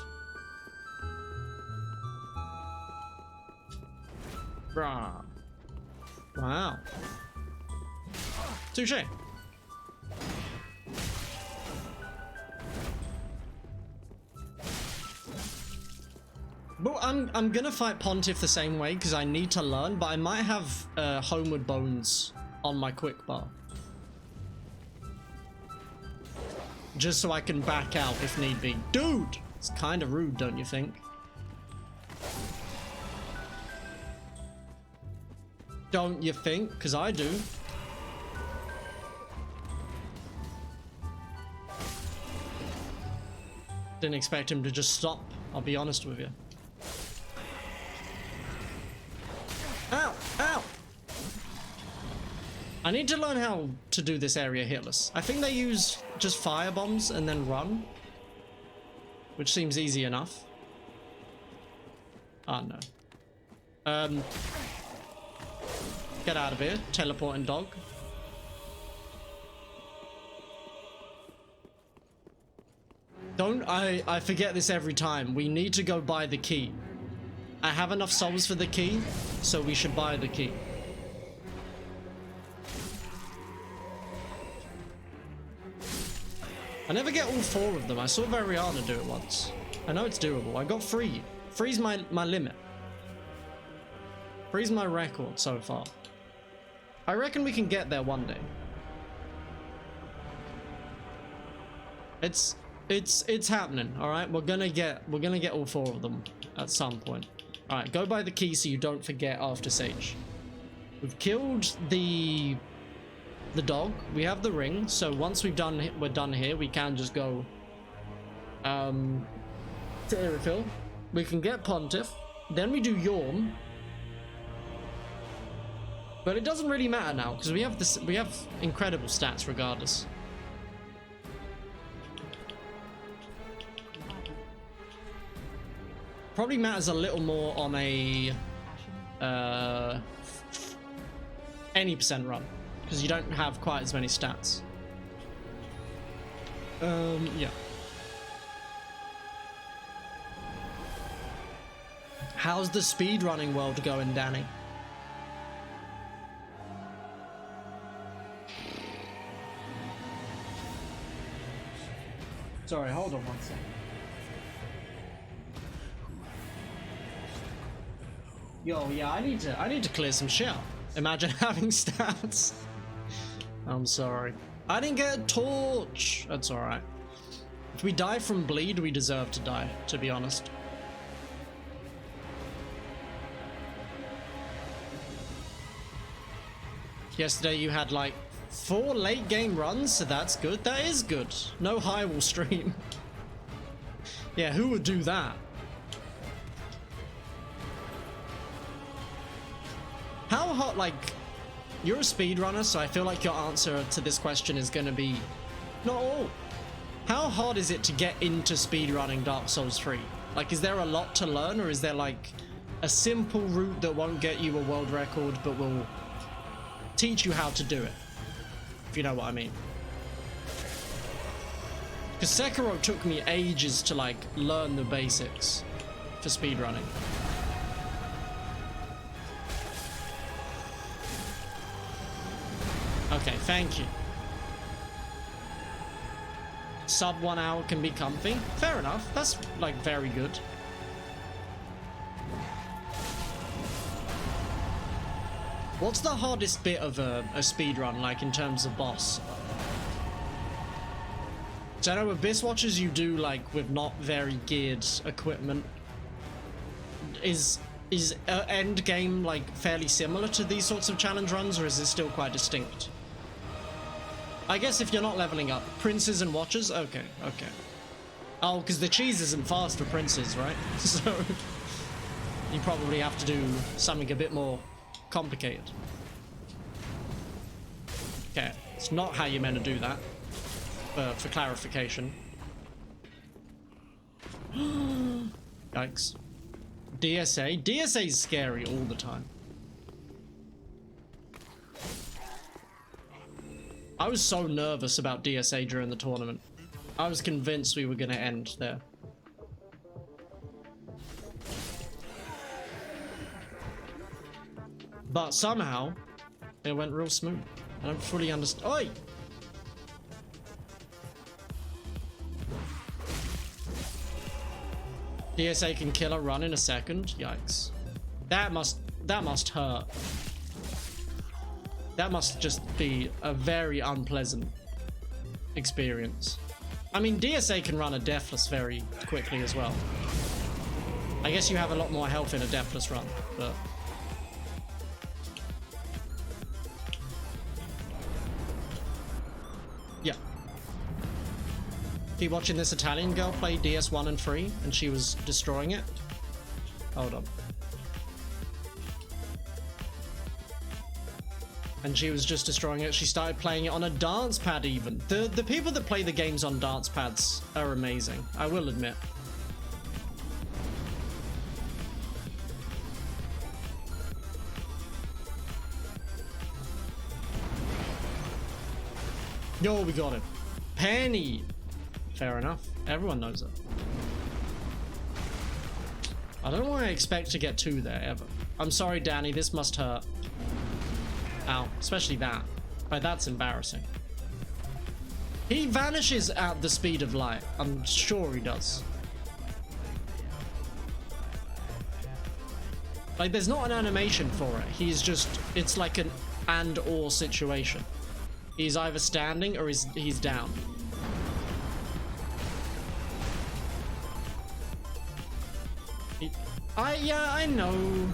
Bruh. Wow. Touché. But I'm gonna fight Pontiff the same way, because I need to learn, but I might have Homeward Bones on my quick bar. Just so I can back out if need be. Dude! It's kind of rude, don't you think? Don't you think? Because I do. Didn't expect him to just stop, I'll be honest with you. Ow! Ow! I need to learn how to do this area hitless. I think they use just fire bombs and then run, which seems easy enough. Oh no. Get out of here, teleporting dog. I forget this every time. We need to go buy the key. I have enough souls for the key, so we should buy the key. I never get all 4 of them. I saw Variana do it once. I know it's doable. I got 3. 3's my limit. 3's my record so far. I reckon we can get there one day. It's happening, all right? We're gonna get all 4 of them at some point. All right, go buy the key so you don't forget after Sage. We've killed the dog. We have the ring, so once we're done here, we can just go to Irithyll. We can get Pontiff, then we do Yhorm. But it doesn't really matter now because we have incredible stats regardless. Probably matters a little more on a any percent run because you don't have quite as many stats. Yeah. How's the speedrunning world going, Danny? Sorry, hold on one second. Yo, yeah, I need to clear some shit. Imagine having stats. I'm sorry. I didn't get a torch. That's alright. If we die from bleed, we deserve to die, to be honest. Yesterday you had like 4 late game runs, so that's good. That is good. No Hyrule stream. Yeah, who would do that? How hot, like, you're a speedrunner, so I feel like your answer to this question is going to be not all. How hard is it to get into speedrunning Dark Souls 3? Like, is there a lot to learn, or is there like a simple route that won't get you a world record but will teach you how to do it? If you know what I mean. Because Sekiro took me ages to like learn the basics for speedrunning. Okay, thank you. Sub 1 hour can be comfy. Fair enough. That's like very good. What's the hardest bit of a speedrun, like in terms of boss? So I know with Abyss Watchers you do like with not very geared equipment. Is end game like fairly similar to these sorts of challenge runs, or is it still quite distinct? I guess if you're not leveling up, princes and watchers, okay. Oh, because the cheese isn't fast for princes, right? So you probably have to do something a bit more complicated. Okay, it's not how you're meant to do that. For clarification. Yikes. DSA? DSA is scary all the time. I was so nervous about DSA during the tournament. I was convinced we were going to end there. But somehow, it went real smooth. I don't fully understand. Oi! DSA can kill a run in a second. Yikes. That must hurt. That must just be a very unpleasant experience. I mean, DSA can run a Deathless very quickly as well. I guess you have a lot more health in a Deathless run, but... yeah. Keep watching this Italian girl play DS1 and 3, and she was destroying it. Hold on. And she was just destroying it. She started playing it on a dance pad even. The people that play the games on dance pads are amazing, I will admit. Yo, we got it. Penny. Fair enough. Everyone knows it. I don't know why I expect to get 2 there ever. I'm sorry, Danny. This must hurt. Ow. Especially that. Like, that's embarrassing. He vanishes at the speed of light. I'm sure he does. Like, there's not an animation for it. He's just... it's like an and/or situation. He's either standing or he's down. I know.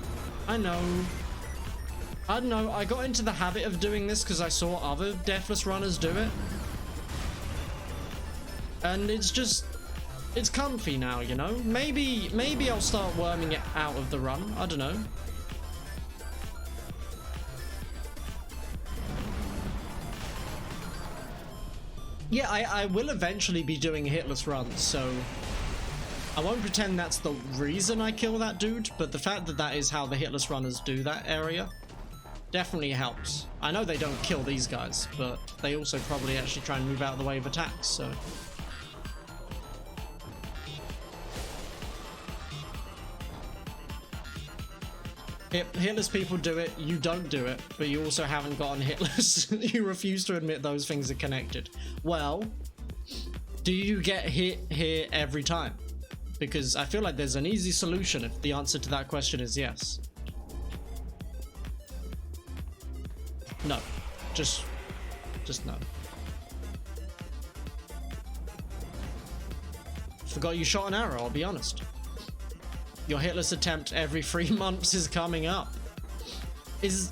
I don't know, I got into the habit of doing this because I saw other Deathless runners do it. And it's just... it's comfy now, you know? Maybe I'll start worming it out of the run. I don't know. Yeah, I will eventually be doing hitless runs, so... I won't pretend that's the reason I kill that dude, but the fact that that is how the hitless runners do that area definitely helps. I know they don't kill these guys, but they also probably actually try and move out of the way of attacks, so... Hitless people do it, you don't do it, but you also haven't gotten hitless. You refuse to admit those things are connected. Well, do you get hit here every time? Because I feel like there's an easy solution if the answer to that question is yes. No. Just no. Forgot you shot an arrow, I'll be honest. Your hitless attempt every 3 months is coming up.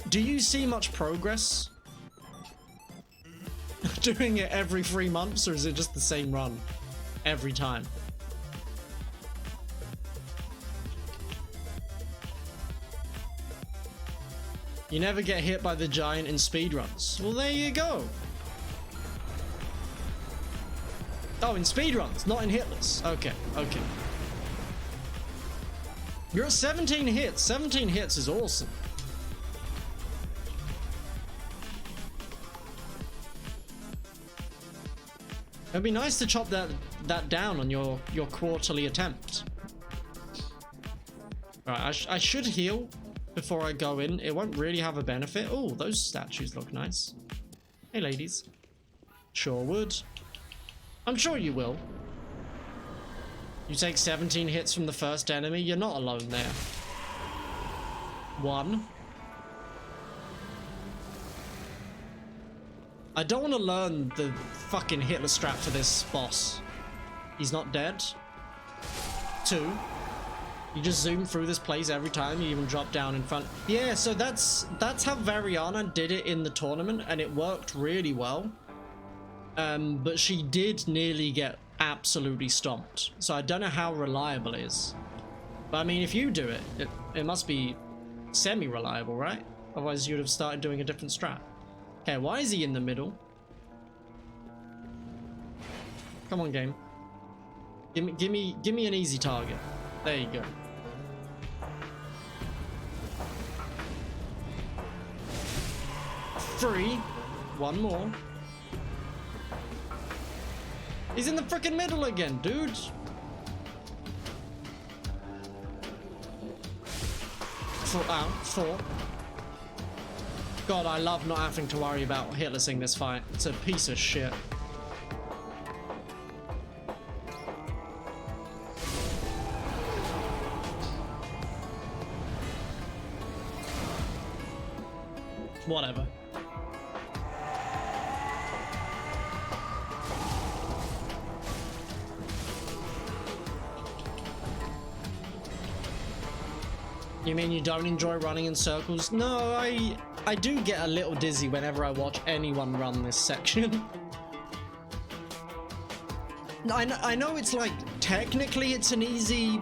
Do you see much progress doing it every 3 months, or is it just the same run every time? You never get hit by the giant in speedruns. Well, there you go. Oh, in speedruns, not in hitless. Okay, okay. You're at 17 hits. 17 hits is awesome. It'd be nice to chop that down on your quarterly attempt. Alright, I should heal before I go in. It won't really have a benefit. Oh, those statues look nice. Hey, ladies. Sure would. I'm sure you will. You take 17 hits from the first enemy. You're not alone there. 1. I don't want to learn the fucking Hitler strat for this boss. He's not dead. 2. You just zoom through this place every time. You even drop down in front. Yeah, so that's how Variana did it in the tournament, and it worked really well. But she did nearly get absolutely stomped. So I don't know how reliable it is. But I mean, if you do it, it must be semi-reliable, right? Otherwise you'd have started doing a different strat. Okay, why is he in the middle? Come on, game. Give me an easy target. There you go. Free. 1 more. He's in the freaking middle again, dude. 4 out. 4. God, I love not having to worry about hitlessing this fight. It's a piece of shit. Whatever. You mean you don't enjoy running in circles? No, I do get a little dizzy whenever I watch anyone run this section. I know it's like, technically it's an easy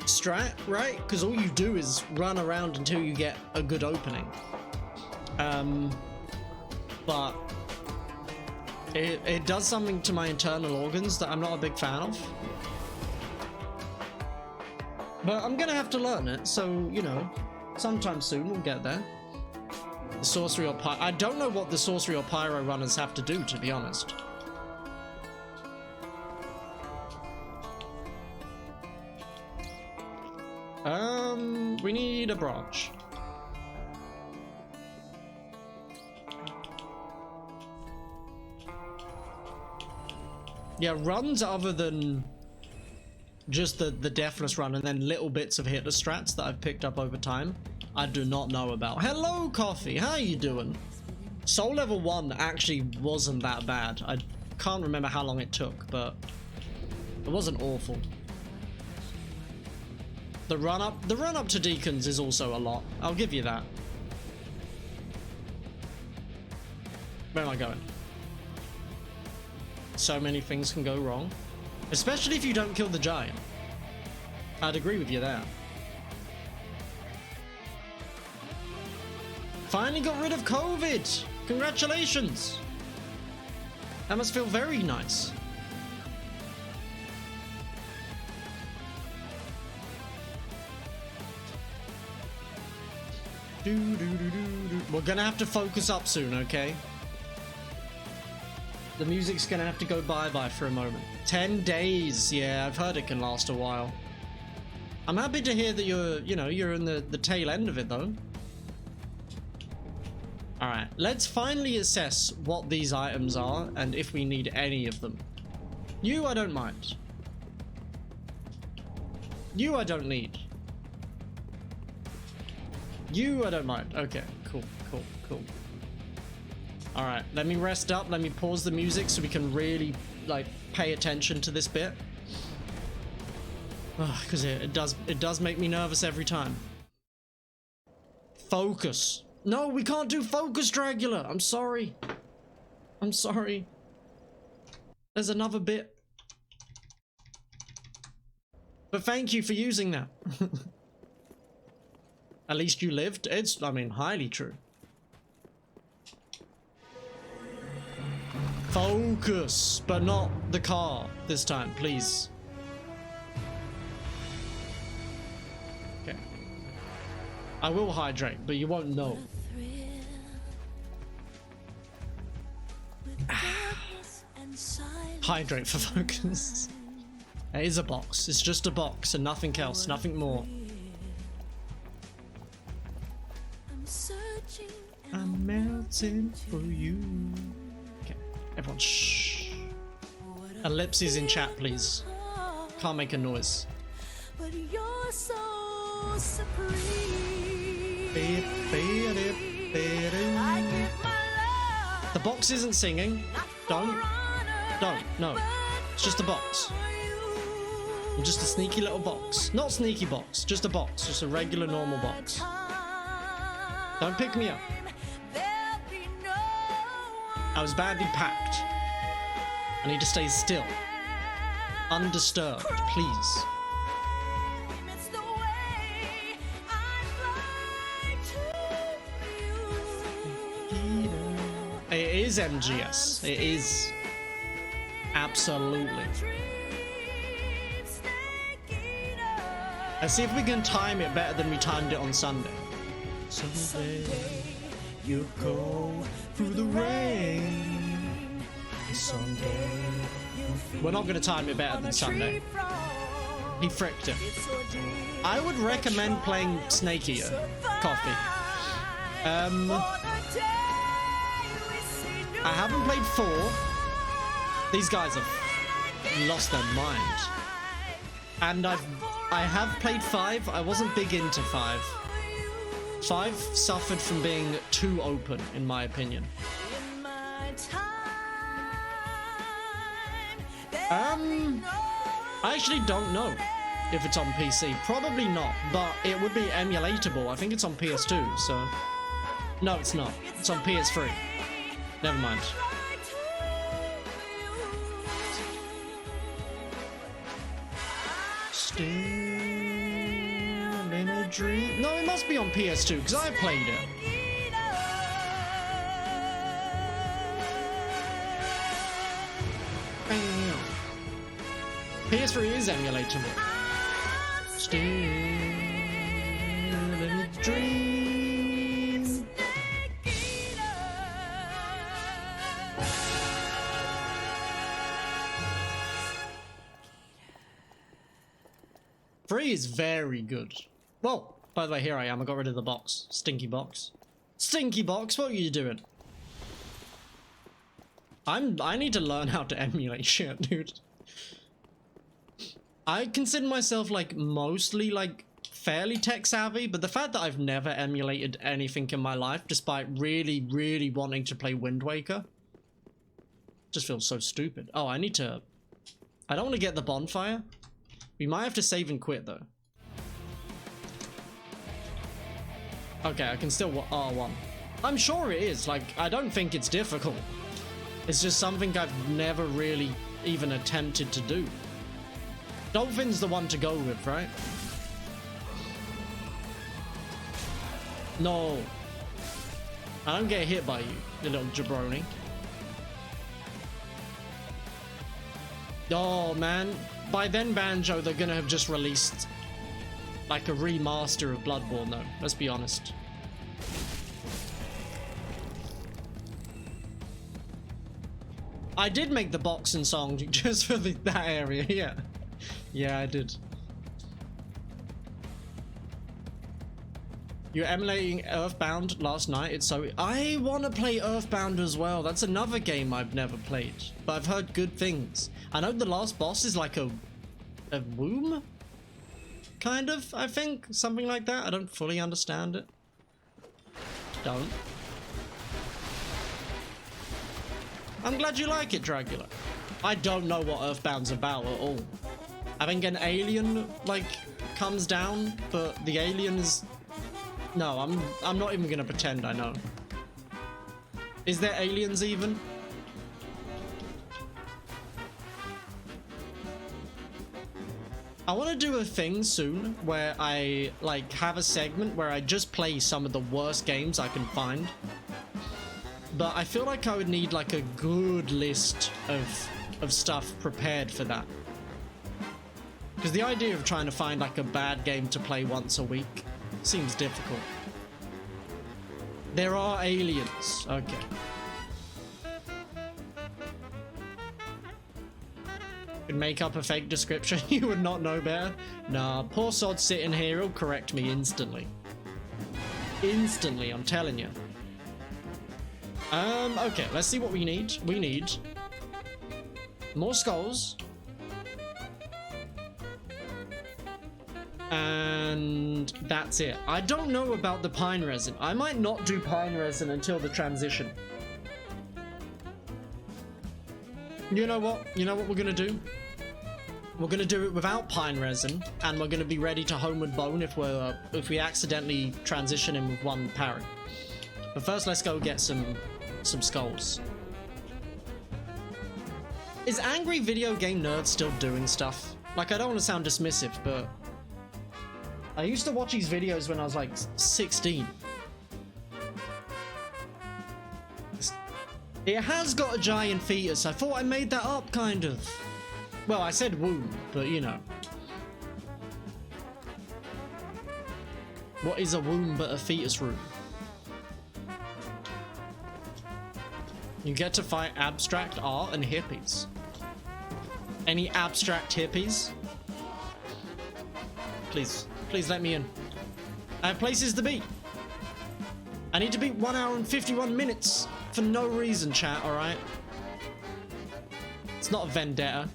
strat, right? Because all you do is run around until you get a good opening. But it does something to my internal organs that I'm not a big fan of. But I'm gonna have to learn it, so, you know, sometime soon we'll get there. The sorcery or pyro. I don't know what the sorcery or pyro runners have to do, to be honest. We need a branch. Yeah, runs other than just the Deathless run and then little bits of hitless strats that I've picked up over time, I do not know about. Hello, Coffee. How you doing? Soul level 1 actually wasn't that bad. I can't remember how long it took, but it wasn't awful. The run up to Deacons is also a lot. I'll give you that. Where am I going? So many things can go wrong. Especially if you don't kill the giant. I'd agree with you there. Finally got rid of COVID! Congratulations! That must feel very nice. We're gonna have to focus up soon, okay? The music's gonna have to go bye-bye for a moment. 10 days. Yeah, I've heard it can last a while. I'm happy to hear that you're in the tail end of it, though. Alright, let's finally assess what these items are and if we need any of them. You, I don't mind. You, I don't need. You, I don't mind. Okay, cool. Alright, let me rest up. Let me pause the music so we can really, like, pay attention to this bit. Because it does make me nervous every time. Focus. No, we can't do focus, Dragula. I'm sorry. I'm sorry. There's another bit. But thank you for using that. At least you lived. It's, I mean, highly true. Focus, but not the car this time, please. Okay. I will hydrate, but you won't know. Hydrate for focus. It is a box. It's just a box and nothing else, nothing more. I'm melting for you. Okay, everyone shh. Ellipses in chat, please. Can't make a noise. But you're so supreme. The box isn't singing. Don't, no. It's just a box. Just a sneaky little box. Not sneaky box, just a box. Just a regular normal box. Don't pick me up. I was badly packed. I need to stay still. Undisturbed, please. It is MGS. It is. Absolutely. Let's see if we can time it better than we timed it on Sunday. Someday you go through the rain. Someday we're not going to time it better than Sunday. He fricked it. I would recommend playing Snake Eater Coffee. I haven't played 4. These guys have lost their mind. And I have played 5. I wasn't big into 5. 5 suffered from being too open, in my opinion. I actually don't know if it's on PC. Probably not, but it would be emulatable. I think it's on PS2, so... No, it's not. It's on PS3. Never mind. Still in a dream. No, it must be on PS2 because I played it. Bam. PS3 is emulatable. Still in a dream. Free is very good. Well, by the way, here I am. I got rid of the box. Stinky box. Stinky box, what are you doing? I need to learn how to emulate shit, dude. I consider myself like mostly like fairly tech savvy, but the fact that I've never emulated anything in my life, despite really, really wanting to play Wind Waker, just feels so stupid. Oh, I don't want to get the bonfire. We might have to save and quit, though. Okay, I can still R1. I'm sure it is. Like, I don't think it's difficult. It's just something I've never really even attempted to do. Dolphin's the one to go with, right? No. I don't get hit by you, you little jabroni. Oh, man. By then, Banjo, they're gonna have just released like a remaster of Bloodborne, though. Let's be honest. I did make the boxing song just for that area, yeah. Yeah, I did. You're emulating Earthbound last night. It's so... I want to play Earthbound as well. That's another game I've never played, but I've heard good things. I know the last boss is like a womb? Kind of, I think. Something like that. I don't fully understand it. Don't. I'm glad you like it, Dragula. I don't know what Earthbound's about at all. I think an alien, like, comes down, but the alien is... No, I'm not even gonna pretend I know. Is there aliens even? I want to do a thing soon where I like have a segment where I just play some of the worst games I can find. But I feel like I would need like a good list of stuff prepared for that. Because the idea of trying to find like a bad game to play once a week seems difficult. There are aliens. Okay. Could make up a fake description. You would not know better. Nah, poor sod sitting here, he'll correct me instantly. Instantly, I'm telling you. Okay, let's see what we need. We need more skulls. And that's it. I don't know about the pine resin. I might not do pine resin until the transition. You know what? You know what we're gonna do? We're gonna do it without pine resin, and we're gonna be ready to homeward bone if we accidentally transition in with one parry. But first, let's go get some skulls. Is Angry Video Game Nerd still doing stuff? Like, I don't want to sound dismissive, but I used to watch his videos when I was like 16. It has got a giant fetus. I thought I made that up, kind of. Well, I said womb, but you know. What is a womb but a fetus room? You get to fight abstract art and hippies. Any abstract hippies? Please, please let me in. I have places to be. I need to beat 1 hour and 51 minutes for no reason, chat, alright? It's not a vendetta.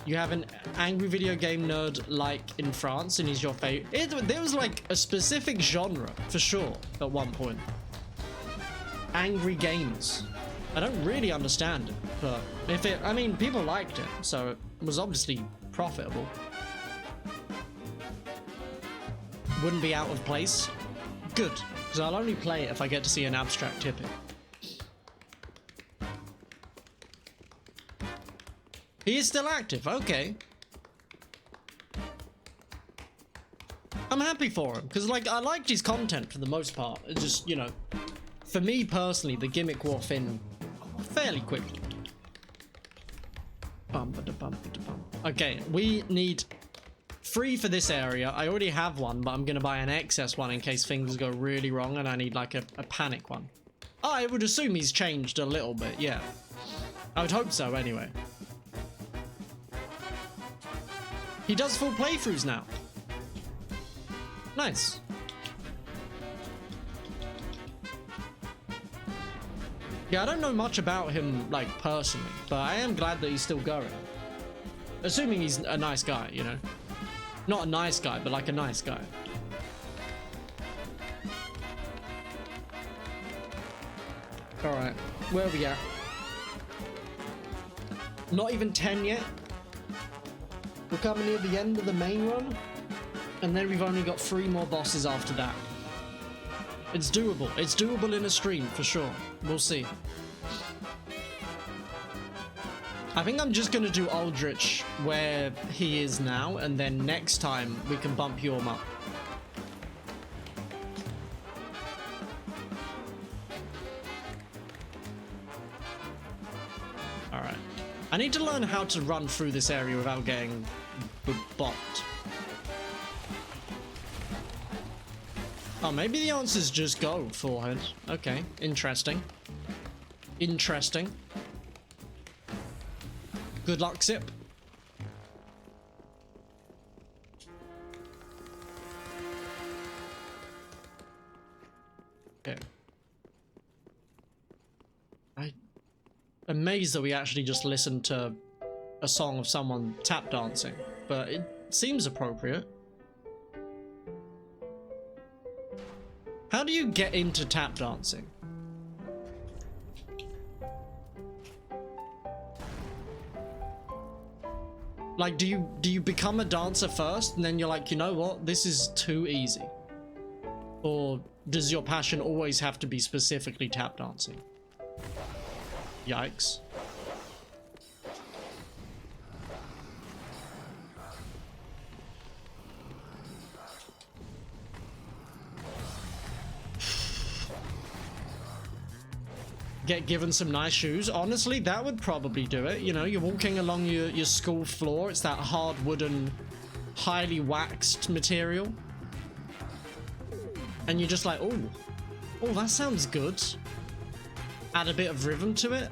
You have an Angry Video Game Nerd like in France and he's your favorite. There was like a specific genre for sure at one point. Angry games. I don't really understand it, but I mean, people liked it, so it was obviously profitable. Wouldn't be out of place. Good, because I'll only play it if I get to see an abstract hippie. He is still active, okay. I'm happy for him, because like I liked his content for the most part. It's just, you know, for me personally, the gimmick wore thin fairly quickly. Okay, we need 3 for this area. I already have one, but I'm gonna buy an excess one in case things go really wrong and I need like a panic one. I would assume he's changed a little bit, yeah. I would hope so anyway. He does full playthroughs now. Nice. Yeah, I don't know much about him, like, personally, but I am glad that he's still going. Assuming he's a nice guy, you know? Not a nice guy, but like a nice guy. Alright, where are we at? Not even 10 yet? We're coming near the end of the main run, and then we've only got 3 more bosses after that. It's doable. It's doable in a stream, for sure. We'll see. I think I'm just gonna do Aldrich where he is now, and then next time we can bump Yhorm up. Alright. I need to learn how to run through this area without getting bopped. Oh, maybe the answer's just go, forehead. Okay, interesting. Interesting. Good luck, Zip. Okay. I'm amazed that we actually just listened to a song of someone tap dancing, but it seems appropriate. How do you get into tap dancing? Like, do you become a dancer first and then you're like, you know what, this is too easy? Or does your passion always have to be specifically tap dancing? Yikes. Get given some nice shoes. Honestly, that would probably do it. You know, you're walking along your school floor. It's that hard wooden, highly waxed material. And you're just like, oh, that sounds good. Add a bit of rhythm to it.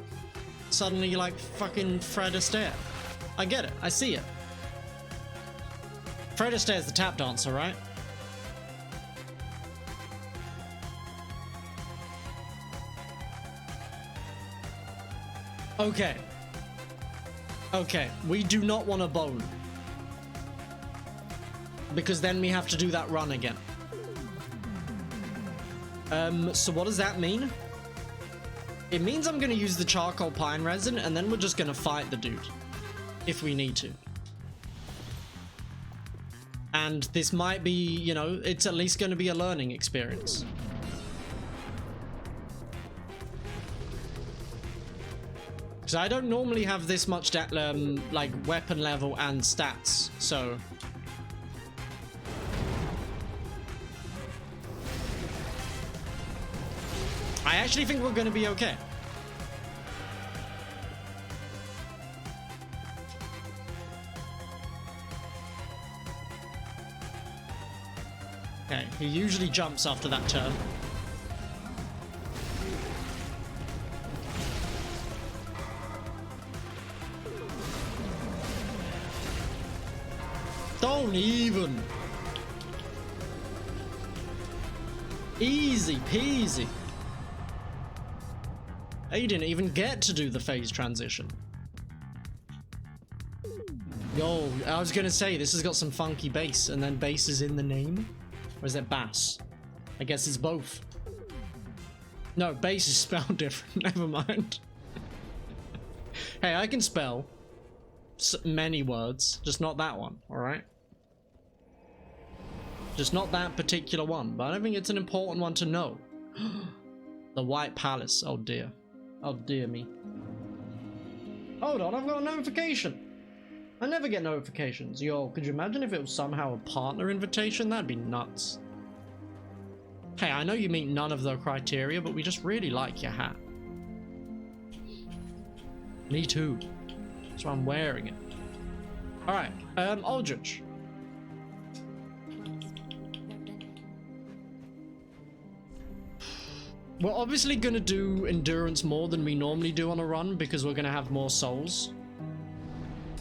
Suddenly you're like fucking Fred Astaire. I get it. I see it. Fred Astaire's the tap dancer, right? Okay. Okay, we do not want a bone. Because then we have to do that run again. So what does that mean? It means I'm gonna use the charcoal pine resin and then we're just gonna fight the dude. If we need to. And this might be, you know, it's at least gonna be a learning experience. Because I don't normally have this much like weapon level and stats, so I actually think we're going to be okay. Okay, he usually jumps after that turn. Don't even. Easy peasy. He didn't even get to do the phase transition. Yo, I was gonna say, this has got some funky bass, and then bass is in the name? Or is it bass? I guess it's both. No, bass is spelled different, never mind. Hey, I can spell many words, just not that one, alright? Just not that particular one, but I don't think it's an important one to know. The White Palace, oh dear. Oh dear me. Hold on, I've got a notification. I never get notifications. Yo, could you imagine if it was somehow a partner invitation? That'd be nuts. Hey, I know you meet none of the criteria, but we just really like your hat. Me too. That's why I'm wearing it. Alright, Aldrich. We're obviously going to do endurance more than we normally do on a run because we're going to have more souls.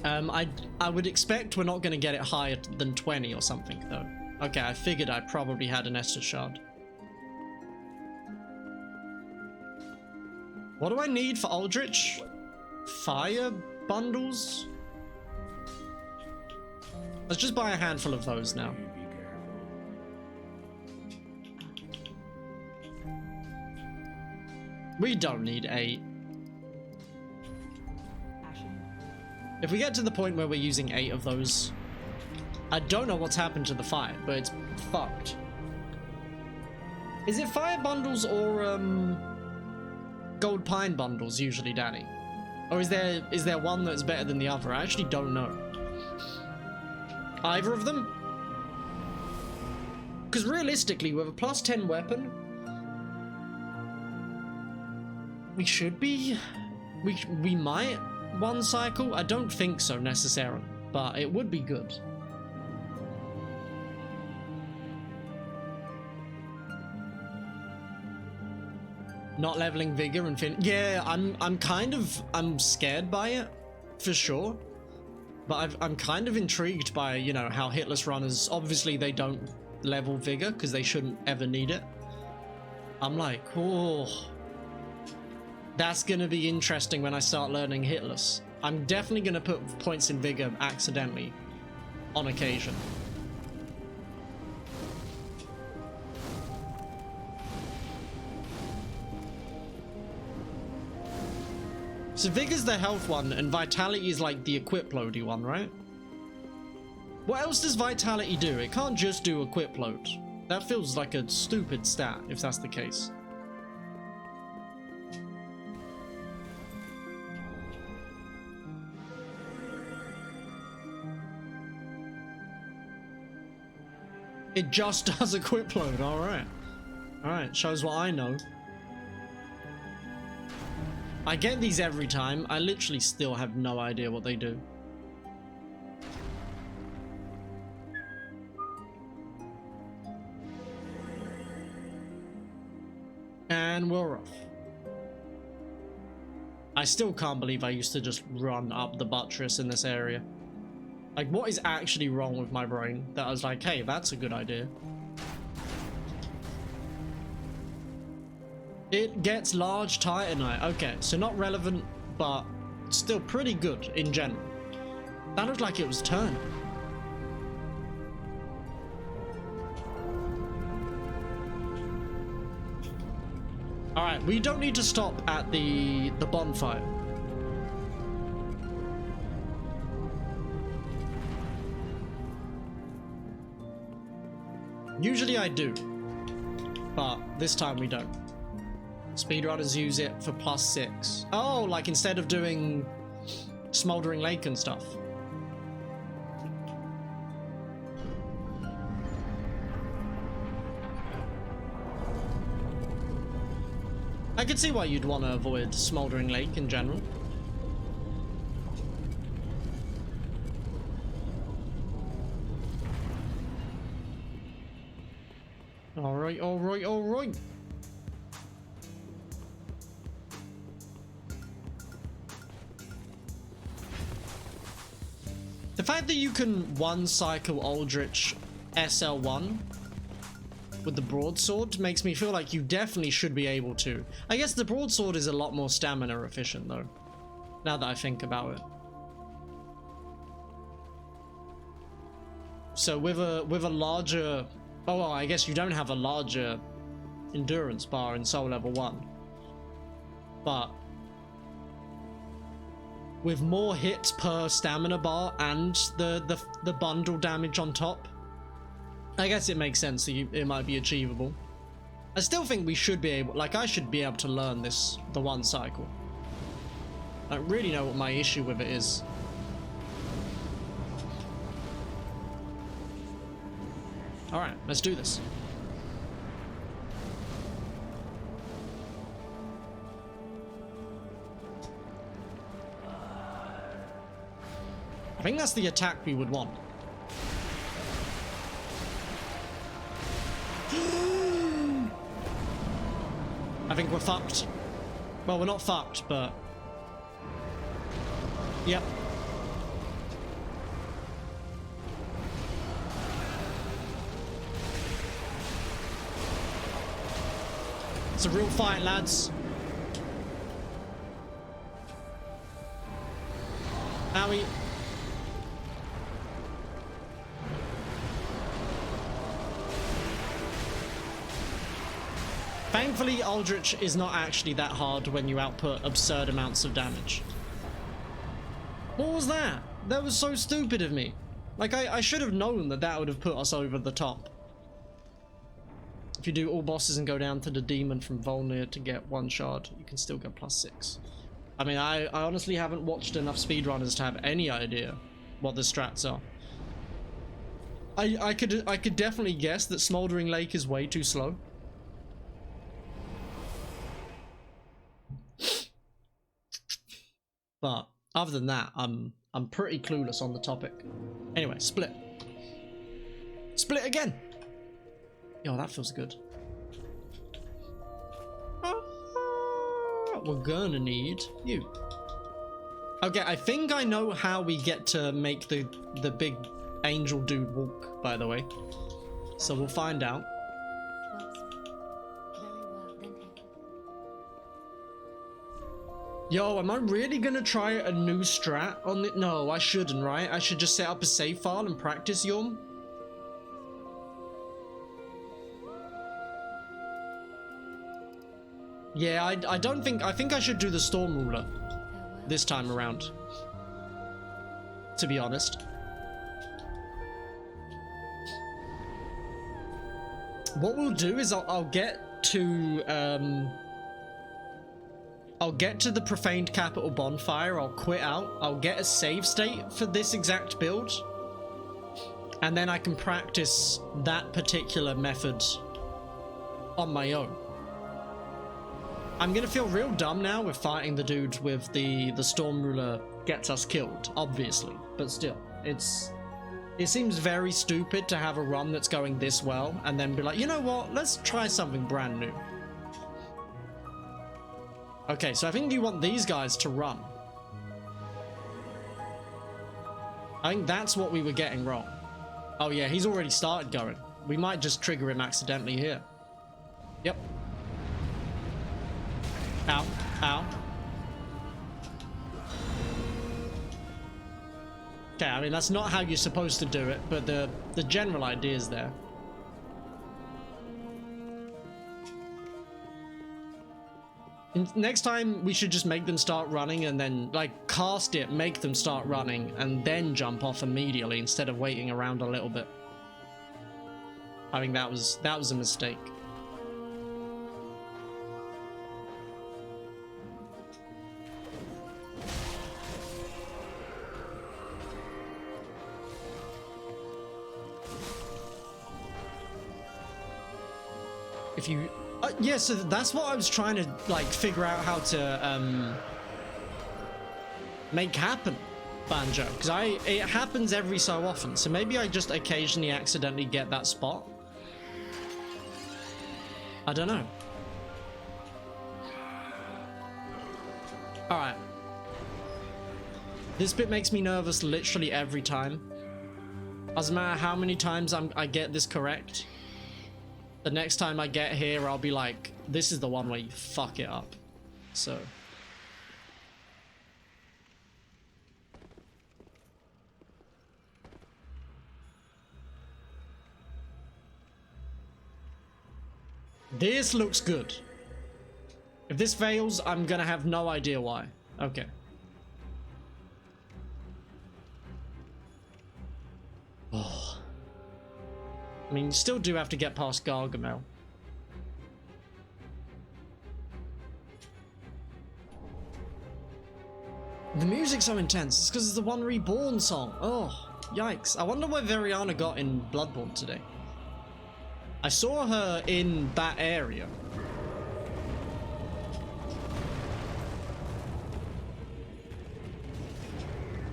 I would expect we're not going to get it higher than 20 or something though. Okay, I figured I probably had an Estus shard. What do I need for Aldrich? Fire bundles? Let's just buy a handful of those now. We don't need 8. If we get to the point where we're using 8 of those, I don't know what's happened to the fire, but it's fucked. Is it fire bundles or gold pine bundles usually, Danny? Or is there one that's better than the other? I actually don't know. Either of them? Because realistically, with a plus 10 weapon, we should be... We might one cycle? I don't think so necessarily, but it would be good. Not leveling vigor and fin... Yeah, I'm scared by it, for sure. But I'm kind of intrigued by, you know, how hitless runners, obviously they don't level vigor because they shouldn't ever need it. I'm like, oh... That's gonna be interesting when I start learning hitless. I'm definitely gonna put points in vigor accidentally on occasion. So vigor's the health one and vitality is like the equip loady one, right? What else does vitality do? It can't just do equip load. That feels like a stupid stat, if that's the case. It just does a quick load, alright. Alright, shows what I know. I get these every time. I literally still have no idea what they do. And we're off. I still can't believe I used to just run up the buttress in this area. Like, what is actually wrong with my brain that I was like, hey, that's a good idea. It gets large titanite. Okay, so not relevant, but still pretty good in general. That looked like it was turning. Alright, we don't need to stop at the bonfire. Usually I do, but this time we don't. Speedrunners use it for +6. Oh, like instead of doing Smoldering Lake and stuff. I could see why you'd want to avoid Smoldering Lake in general. Alright, alright, alright. The fact that you can one cycle Aldrich SL1 with the broadsword makes me feel like you definitely should be able to. I guess the broadsword is a lot more stamina efficient though, now that I think about it. So with a larger, oh well, I guess you don't have a larger endurance bar in Soul Level 1, but with more hits per stamina bar and the bundle damage on top, I guess it makes sense that it might be achievable. I still think we should be able, like I should be able to learn the one cycle. I don't really know what my issue with it is. Alright, let's do this. I think that's the attack we would want. I think we're fucked. Well, we're not fucked, but... Yep. It's a real fight, lads. Owie. Thankfully, Aldrich is not actually that hard when you output absurd amounts of damage. What was that? That was so stupid of me. Like, I should have known that would have put us over the top. If you do all bosses and go down to the demon from Wolnir to get 1 shard, you can still get +6. I mean, I honestly haven't watched enough speedrunners to have any idea what the strats are. I could definitely guess that Smoldering Lake is way too slow. But other than that, I'm pretty clueless on the topic. Anyway, split. Split again. Yo, that feels good. We're gonna need you. Okay, I think I know how we get to make the big angel dude walk, by the way. So we'll find out. Yo, am I really gonna try a new strat on it? No, I shouldn't, right? I should just set up a save file and practice Yhorm. Yeah, I don't think, I think I should do the Storm Ruler this time around, to be honest. What we'll do is I'll get to the Profaned Capital bonfire. I'll quit out. I'll get a save state for this exact build, and then I can practice that particular method on my own. I'm gonna feel real dumb now with fighting the dude with the Storm Ruler gets us killed, obviously, but still, it seems very stupid to have a run that's going this well and then be like, you know what, let's try something brand new. Okay, so I think you want these guys to run. I think that's what we were getting wrong. Oh yeah, he's already started going. We might just trigger him accidentally here. Yep. Ow, ow. Okay, I mean, that's not how you're supposed to do it, but the general idea is there. Next time, we should just make them start running and then, like, cast it, make them start running, and then jump off immediately instead of waiting around a little bit. I think that was a mistake. If you yeah, so that's what I was trying to like figure out how to make happen, Banjo, because it happens every so often, so maybe I just occasionally accidentally get that spot. I don't know. All right, this bit makes me nervous literally every time. Doesn't matter how many times I get this correct. The next time I get here, I'll be like, this is the one where you fuck it up. So. This looks good. If this fails, I'm gonna have no idea why. Okay. Oh. I mean, you still do have to get past Gargamel. The music's so intense. It's because it's the One Reborn song. Oh, yikes. I wonder where Veriana got in Bloodborne today. I saw her in that area.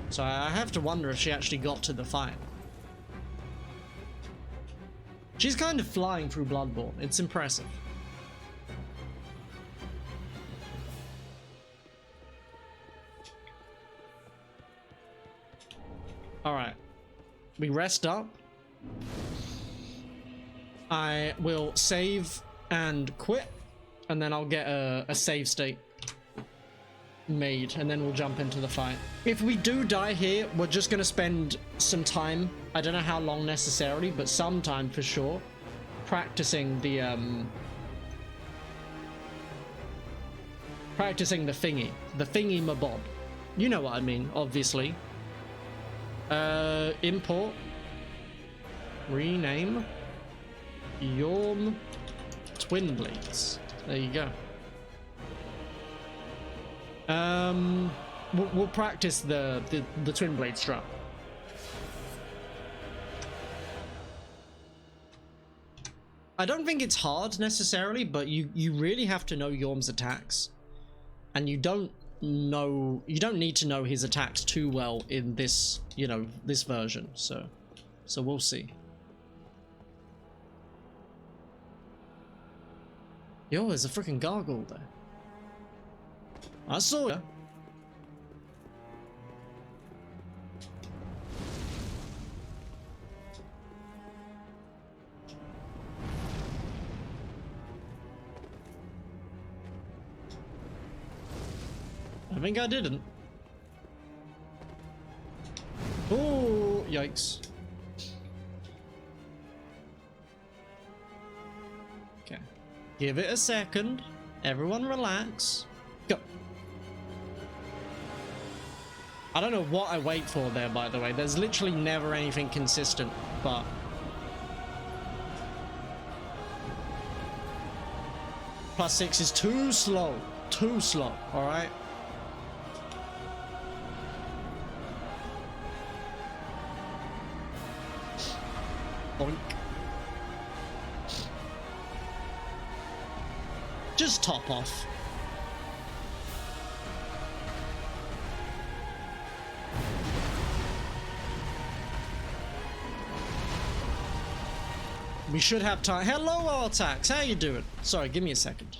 So I have to wonder if she actually got to the fight. She's kind of flying through Bloodborne. It's impressive. Alright. We rest up. I will save and quit. And then I'll get a save state made. And then we'll jump into the fight. If we do die here, we're just going to spend some time. I don't know how long necessarily, but some time for sure. Practicing the thingy. The thingy mabob. You know what I mean, obviously. Import. Rename. Yhorm Twin Blades. There you go. We'll practice the Twin Blade strat. I don't think it's hard necessarily, but you really have to know Yhorm's attacks, and you don't need to know his attacks too well in this, you know, this version. So we'll see. Yo, there's a freaking gargoyle there. I saw it. I think I didn't. Oh, yikes. Okay. Give it a second. Everyone relax. Go. I don't know what I wait for there, by the way. There's literally never anything consistent, but... +6 is too slow. Too slow, alright? Boink. Just top off. We should have time. Hello, Artax. How you doing? Sorry, give me a second.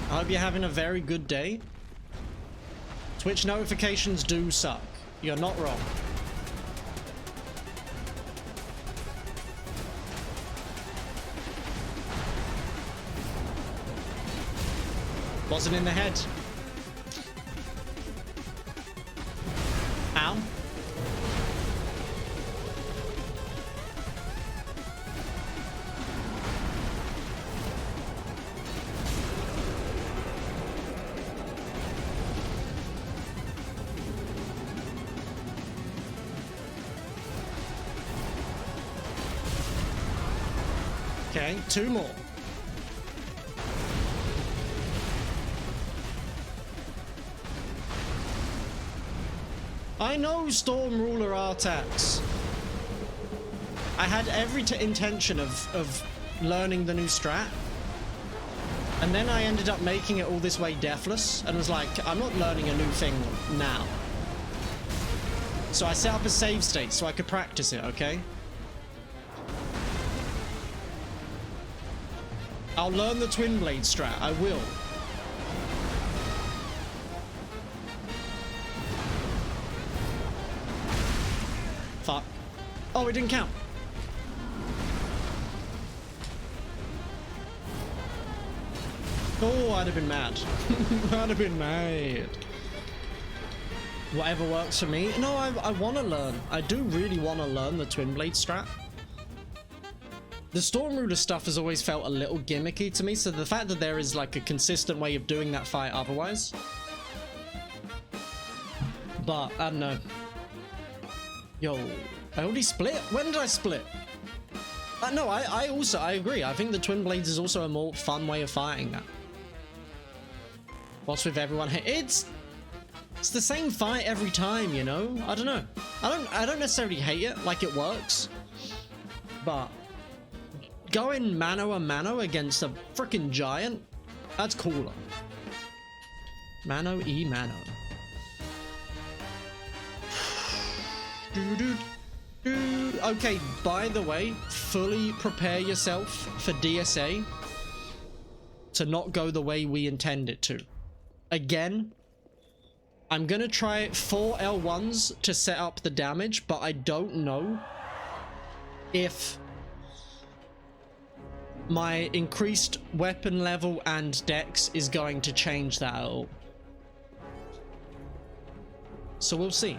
I hope you're having a very good day. Twitch notifications do suck. You're not wrong. Wasn't in the head. Ow. Okay, 2 more. I know Storm Ruler Artax. I had every intention of learning the new strat. And then I ended up making it all this way deathless and was like, I'm not learning a new thing now. So I set up a save state so I could practice it, okay? I'll learn the Twin Blade strat, I will. Fuck. Oh, it didn't count. Oh, I'd have been mad. I'd have been mad. Whatever works for me. No, I want to learn. I do really want to learn the Twin Blade strat. The Storm Ruler stuff has always felt a little gimmicky to me, so the fact that there is like a consistent way of doing that fight otherwise. But, I don't know. Yo, I already split? When did I split? No, I agree. I think the Twin Blades is also a more fun way of fighting that. What's with everyone? It's the same fight every time, you know? I don't know. I don't necessarily hate it, like it works. But going mano a mano against a freaking giant, that's cooler. Mano e mano. Okay, by the way, fully prepare yourself for DSA to not go the way we intend it to. Again, I'm gonna try 4 L1s to set up the damage, but I don't know if my increased weapon level and dex is going to change that at all. So we'll see.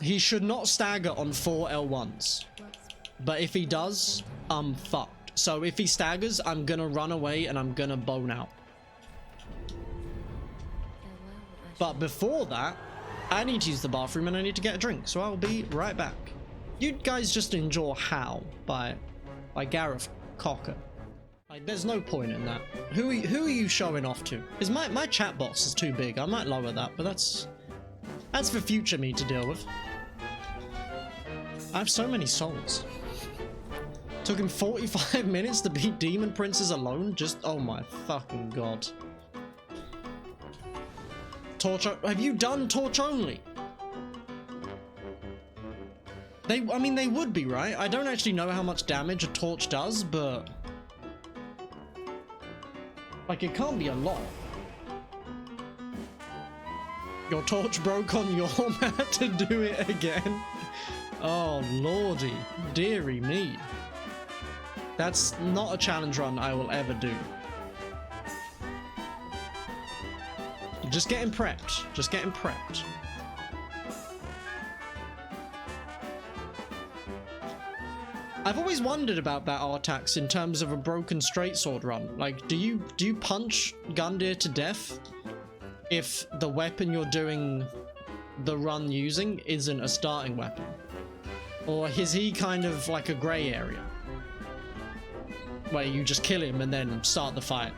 He should not stagger on 4 L1s. But if he does, I'm fucked. So if he staggers, I'm gonna run away and I'm gonna bone out. But before that, I need to use the bathroom and I need to get a drink. So I'll be right back. You guys just enjoy How by Gareth Cocker. Like, there's no point in that. Who are you showing off to? Is my chat box is too big. I might lower that, but that's for future me to deal with. I have so many souls. Took him 45 minutes to beat Demon Princes alone? Just, oh my fucking god. Torch, have you done Torch only? I mean, they would be, right? I don't actually know how much damage a Torch does, but like, it can't be a lot. Your Torch broke on Yhorm had to do it again. Oh, lordy. Dearie me. That's not a challenge run I will ever do. Just getting prepped. Just getting prepped. I've always wondered about that Artax in terms of a broken straight sword run. Like, do you punch Gundyr to death if the weapon you're doing the run using isn't a starting weapon? Or is he kind of like a grey area? Where you just kill him and then start the fight.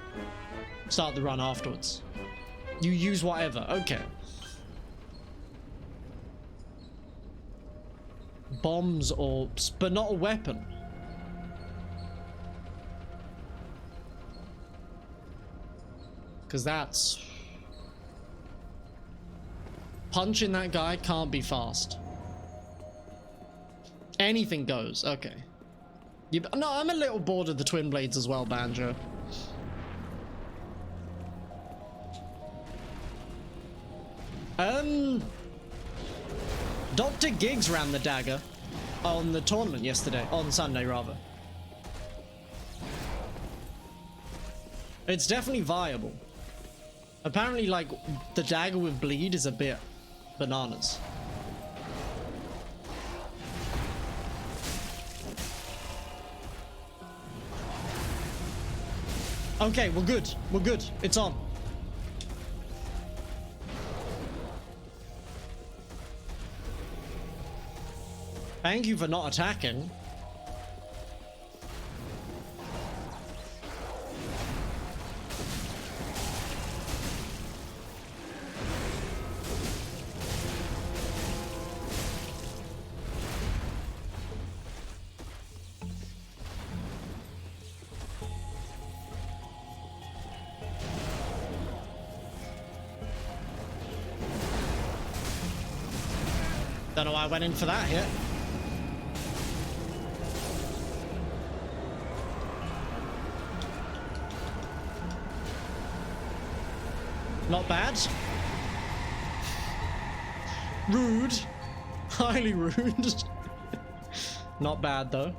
Start the run afterwards. You use whatever. Okay. Bombs orbs, but not a weapon. Because that's... Punching that guy can't be fast. Anything goes. Okay. No, I'm a little bored of the twin blades as well, Banjo. Dr. Giggs ran the dagger on the tournament yesterday, on Sunday rather. It's definitely viable. Apparently, like, the dagger with bleed is a bit bananas. Okay, we're good. We're good. It's on. Thank you for not attacking. Don't know why I went in for that hit. Not bad. Rude. Highly rude. Not bad though.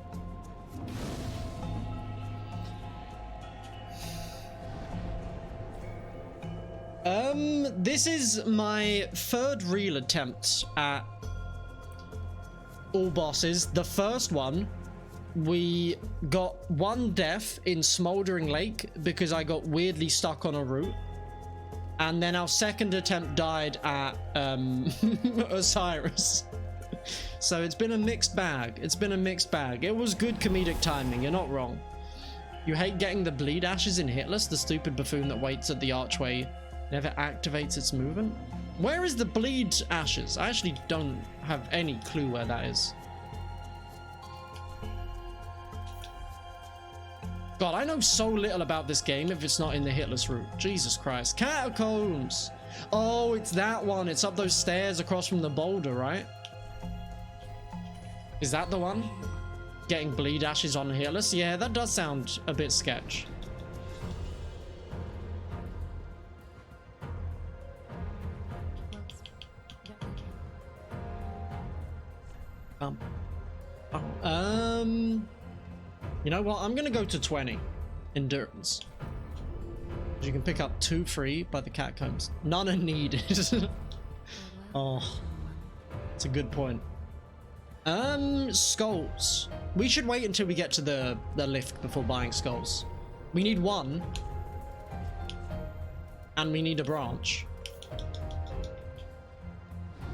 This is my third real attempt at all bosses. The first one, we got one death in Smoldering Lake because I got weirdly stuck on a route. And then our second attempt died at Oceiros. So it's been a mixed bag. It's been a mixed bag. It was good comedic timing, you're not wrong. You hate getting the bleed ashes in Hitless, the stupid buffoon that waits at the archway, never activates its movement. Where is the bleed ashes? I actually don't have any clue where that is. God, I know so little about this game if it's not in the Hitless route. Jesus Christ. Catacombs! Oh, it's that one. It's up those stairs across from the boulder, right? Is that the one? Getting bleed ashes on Hitless? Yeah, that does sound a bit sketch. You know what? I'm gonna go to 20 endurance. You can pick up 2 free by the catacombs. None are needed. Oh, that's a good point. Skulls. We should wait until we get to the lift before buying skulls. We need 1, and we need a branch.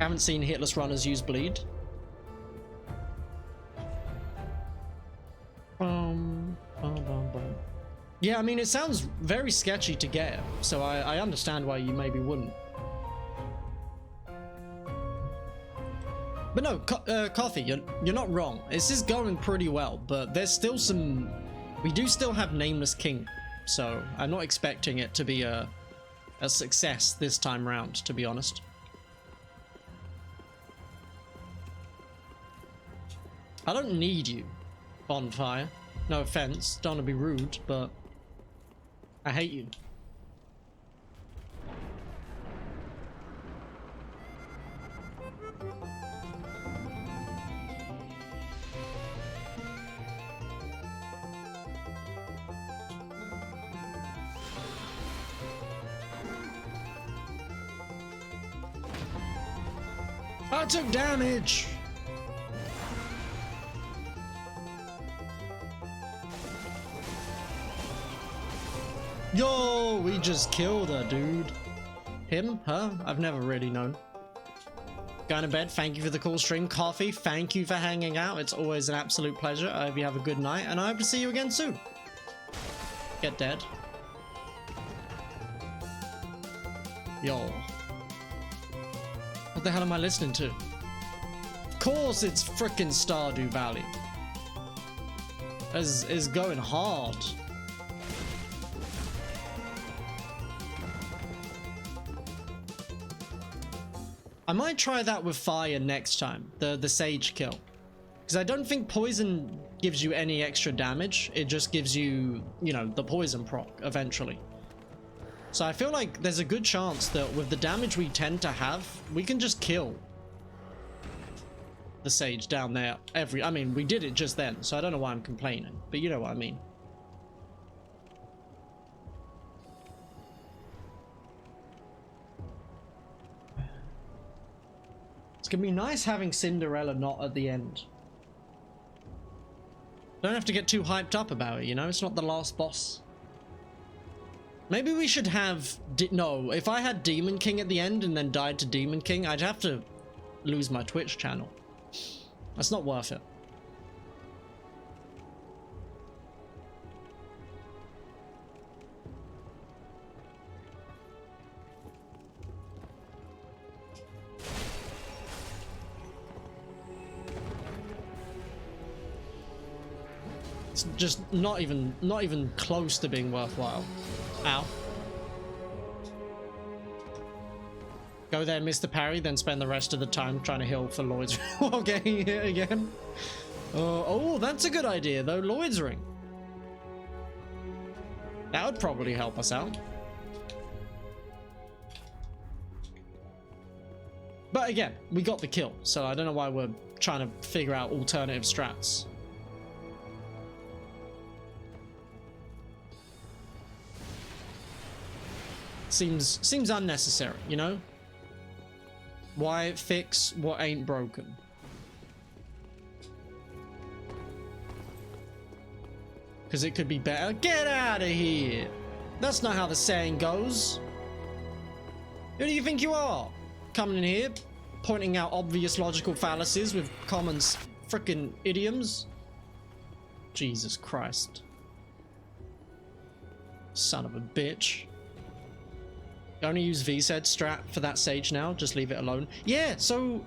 Haven't seen Hitless runners use bleed. Yeah, I mean, it sounds very sketchy to get it, so I understand why you maybe wouldn't. But no, Coffee, you're not wrong. This is going pretty well, but there's still some... We do still have Nameless King, so I'm not expecting it to be a success this time round, to be honest. I don't need you, Bonfire. No offense, don't want to be rude, but I hate you. I took damage! Yo, we just killed her, dude. Him? Her? I've never really known. Going to bed, thank you for the cool stream. Coffee, thank you for hanging out. It's always an absolute pleasure. I hope you have a good night, and I hope to see you again soon. Get dead. Yo. What the hell am I listening to? Of course it's frickin' Stardew Valley. Is going hard. I might try that with fire next time, the sage kill. Because I don't think poison gives you any extra damage. It just gives you, you know, the poison proc eventually. So I feel like there's a good chance that with the damage we tend to have, we can just kill the sage down there I mean, we did it just then, so I don't know why I'm complaining, but you know what I mean. It's gonna be nice having Cinderella not at the end. Don't have to get too hyped up about it, you know? It's not the last boss. Maybe we should have... No, if I had Demon King at the end and then died to Demon King, I'd have to lose my Twitch channel. That's not worth it. It's just not even close to being worthwhile. Ow. Go there, Mr. Parry, then spend the rest of the time trying to heal for Lloyd's while getting hit again. Oh, that's a good idea, though. Lloyd's Ring. That would probably help us out. But again, we got the kill, so I don't know why we're trying to figure out alternative strats. Seems unnecessary, you know? Why fix what ain't broken? Because it could be better. Get out of here! That's not how the saying goes. Who do you think you are? Coming in here, pointing out obvious logical fallacies with common frickin' idioms? Jesus Christ. Son of a bitch. Only use VSED strat for that sage now, just leave it alone. Yeah, so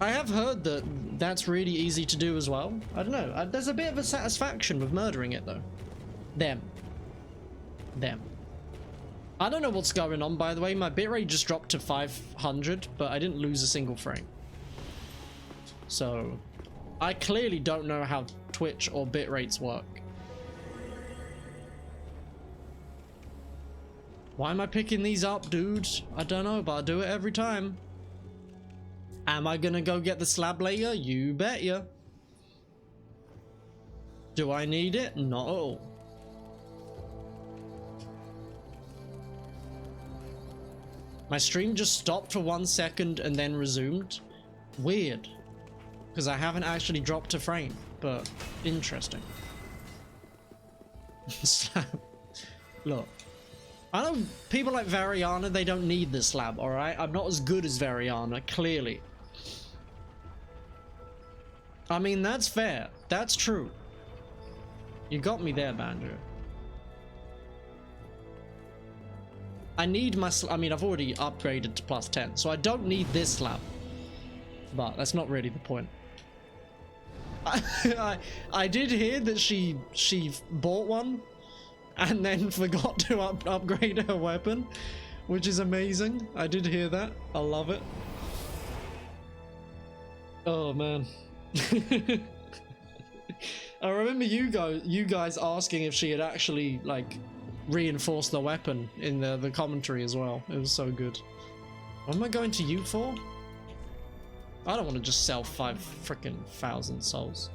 I have heard that that's really easy to do as well. I don't know, there's a bit of a satisfaction with murdering it though. Them. I don't know what's going on, by the way. My bitrate just dropped to 500, but I didn't lose a single frame. So I clearly don't know how Twitch or bitrates work. Why am I picking these up, dude? I don't know, but I do it every time. Am I gonna go get the slab later? You bet ya. Do I need it? Not at all. My stream just stopped for 1 second and then resumed. Weird. Because I haven't actually dropped a frame, but interesting. Slab. Look. I know people like Variana, they don't need this slab, alright? I'm not as good as Variana, clearly. I mean, that's fair. That's true. You got me there, Banjo. I need my I mean, I've already upgraded to +10, so I don't need this slab. But that's not really the point. I did hear that she bought one and then forgot to upgrade her weapon, which is amazing. I did hear that. I love it. Oh man. I remember you guys asking if she had actually like reinforced the weapon in the commentary as well. It was so good. What am I going to you for? I don't want to just sell 5,000 souls.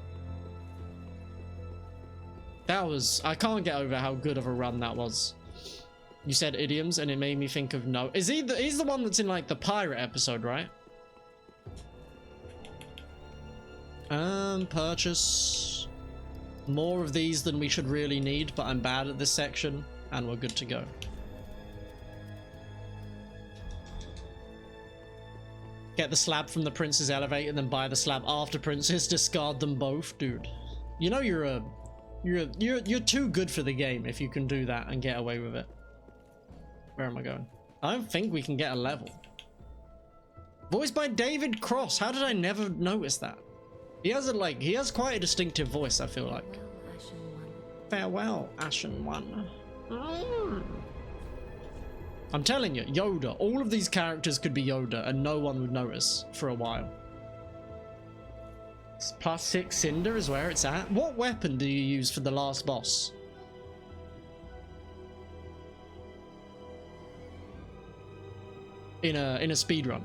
That was... I can't get over how good of a run that was. You said idioms and it made me think of no... he's the one that's in like the pirate episode, right? Purchase more of these than we should really need, but I'm bad at this section and we're good to go. Get the slab from the prince's elevator and then buy the slab after princess, discard them both. Dude, you know you're too good for the game if you can do that and get away with it. Where am I going? I don't think we can get a level. Voiced by David Cross. How did I never notice that? He has quite a distinctive voice, I feel like. Farewell, Ashen One. I'm telling you, Yoda. All of these characters could be Yoda and no one would notice for a while. +6 Cinder is where it's at. What weapon do you use for the last boss? In a speed run.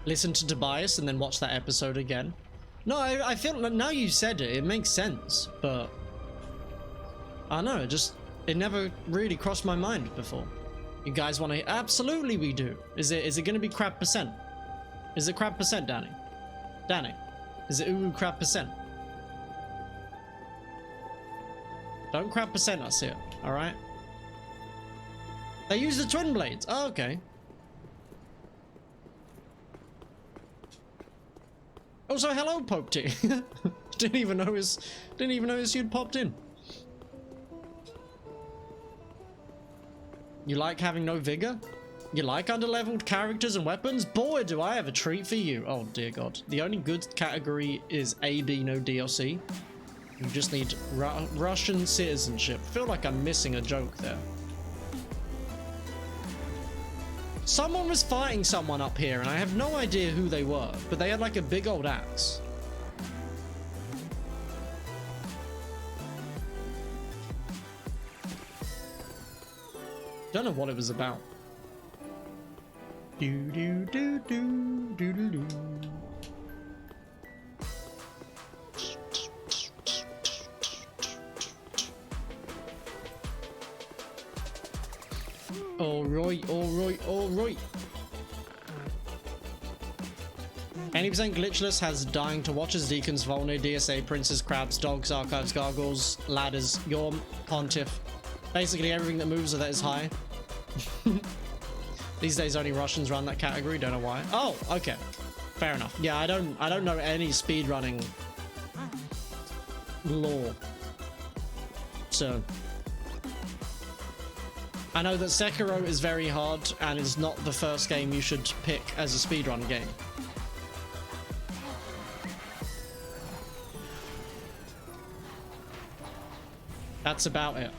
Listen to Tobias and then watch that episode again. No, I feel like now you said it, it makes sense, but I don't know, it never really crossed my mind before. You guys want to? Absolutely, we do. Is it going to be crab percent? Is it crab percent, Danny? Danny, is it ooh crab percent? Don't crab percent us here, all right? They use the twin blades. Oh, okay. Also, hello, Pope T. didn't even notice you'd popped in. You like having no vigor? You like underleveled characters and weapons? Boy, do I have a treat for you. Oh dear God. The only good category is AB, no DLC. You just need Russian citizenship. I feel like I'm missing a joke there. Someone was fighting someone up here and I have no idea who they were, but they had like a big old axe. Don't know what it was about. Do do do do do do do. Alright, alright, alright. 80% glitchless has dying to watchers, Deacons, Wolnir, DSA, Princes, Crabs, Dogs, Archives, Gargoyles, Ladders, Yhorm, Pontiff. Basically everything that moves or that is high. These days only Russians run that category, don't know why. Oh, okay. Fair enough. Yeah, I don't know any speedrunning lore. So I know that Sekiro is very hard and is not the first game you should pick as a speedrun game. That's about it.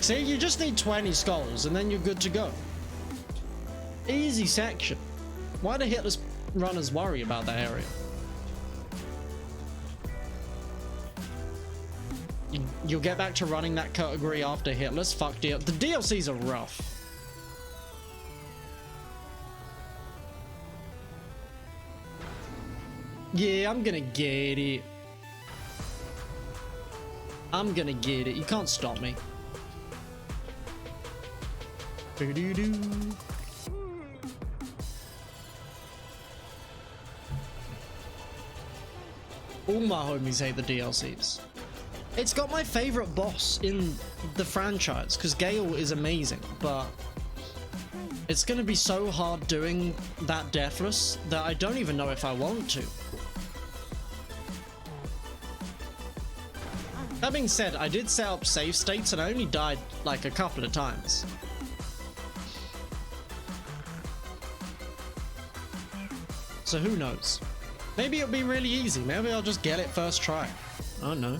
See, you just need 20 skulls and then you're good to go. Easy section. Why do hitless runners worry about that area? You'll get back to running that category after hitless. Fuck the DLCs are rough. Yeah, I'm gonna get it. I'm gonna get it. You can't stop me. Do-do-do. All my homies hate the DLCs. It's got my favorite boss in the franchise because Gale is amazing, but it's gonna be so hard doing that Deathless that I don't even know if I want to. That being said, I did set up save states and I only died like a couple of times. So who knows? Maybe it'll be really easy. Maybe I'll just get it first try. I don't know.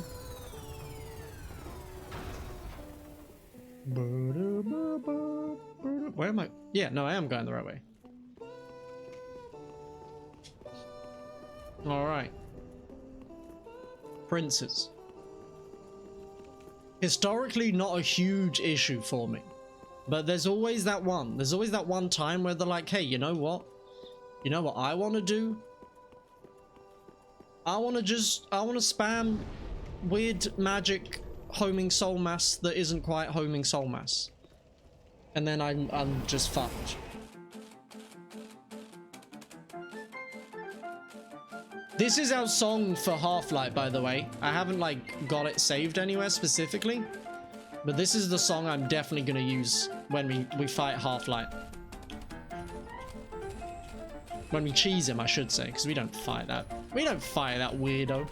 Where am I? Yeah, no, I am going the right way. Alright. Princes. Historically, not a huge issue for me. But there's always that one. There's always that one time where they're like, hey, you know what? You know what I want to do? I want to spam weird magic homing soul mass that isn't quite homing soul mass. And then I'm just fucked. This is our song for Half-Light, by the way. I haven't like got it saved anywhere specifically, but this is the song I'm definitely gonna use when we fight Half-Light. When we cheese him, I should say, because we don't fight that. We don't fight that weirdo.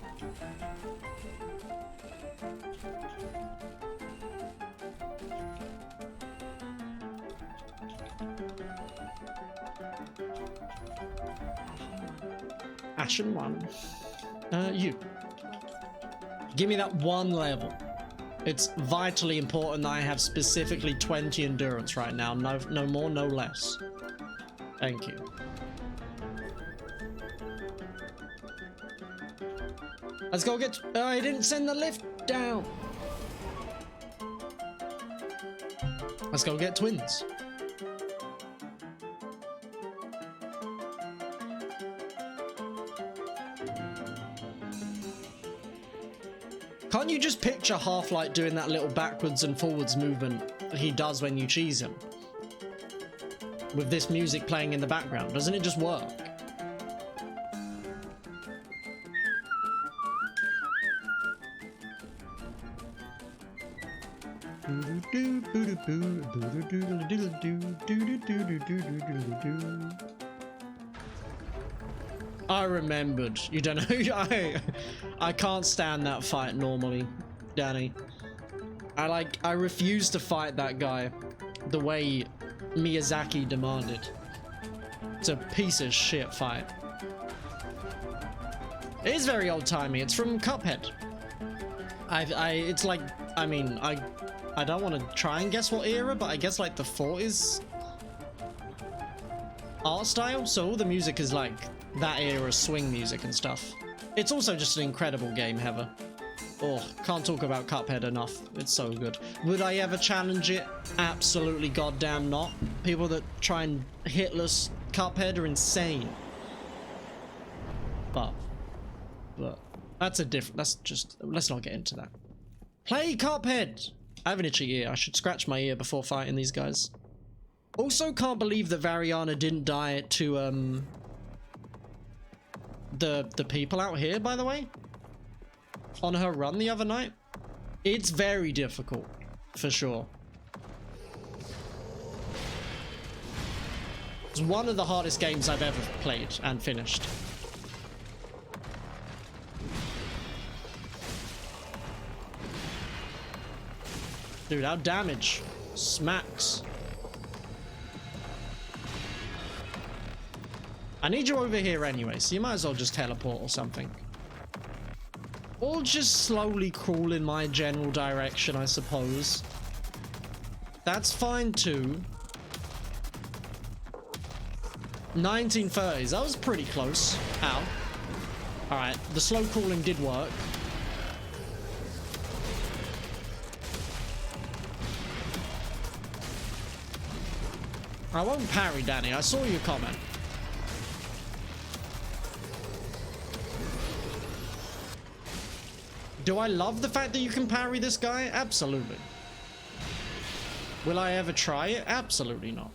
Ashen one. You. Give me that one level. It's vitally important that I have specifically 20 endurance right now. No more, no less. Thank you. Let's go get... I didn't send the lift down. Let's go get twins. Can't you just picture Half-Light doing that little backwards and forwards movement that he does when you cheese him? With this music playing in the background, doesn't it just work? I remembered. You don't know. I can't stand that fight normally, Danny. I refuse to fight that guy the way Miyazaki demanded. It's a piece of shit fight. It is very old-timey. It's from Cuphead. It's like, I mean, I don't want to try and guess what era, but I guess like the 40s art style. So all the music is like that era swing music and stuff. It's also just an incredible game, Heather. Oh, can't talk about Cuphead enough. It's so good. Would I ever challenge it? Absolutely goddamn not. People that try and hitless Cuphead are insane. But that's a different... That's just... Let's not get into that. Play Cuphead! I have an itchy ear. I should scratch my ear before fighting these guys. Also, can't believe that Variana didn't die to, the people out here, by the way. On her run the other night. It's very difficult, for sure. It's one of the hardest games I've ever played and finished. Dude, our damage smacks. I need you over here anyway, so you might as well just teleport or something. Or just slowly crawl in my general direction, I suppose. That's fine too. 1930s, that was pretty close. Ow. Alright, the slow crawling did work. I won't parry, Danny. I saw your comment. Do I love the fact that you can parry this guy? Absolutely. Will I ever try it? Absolutely not.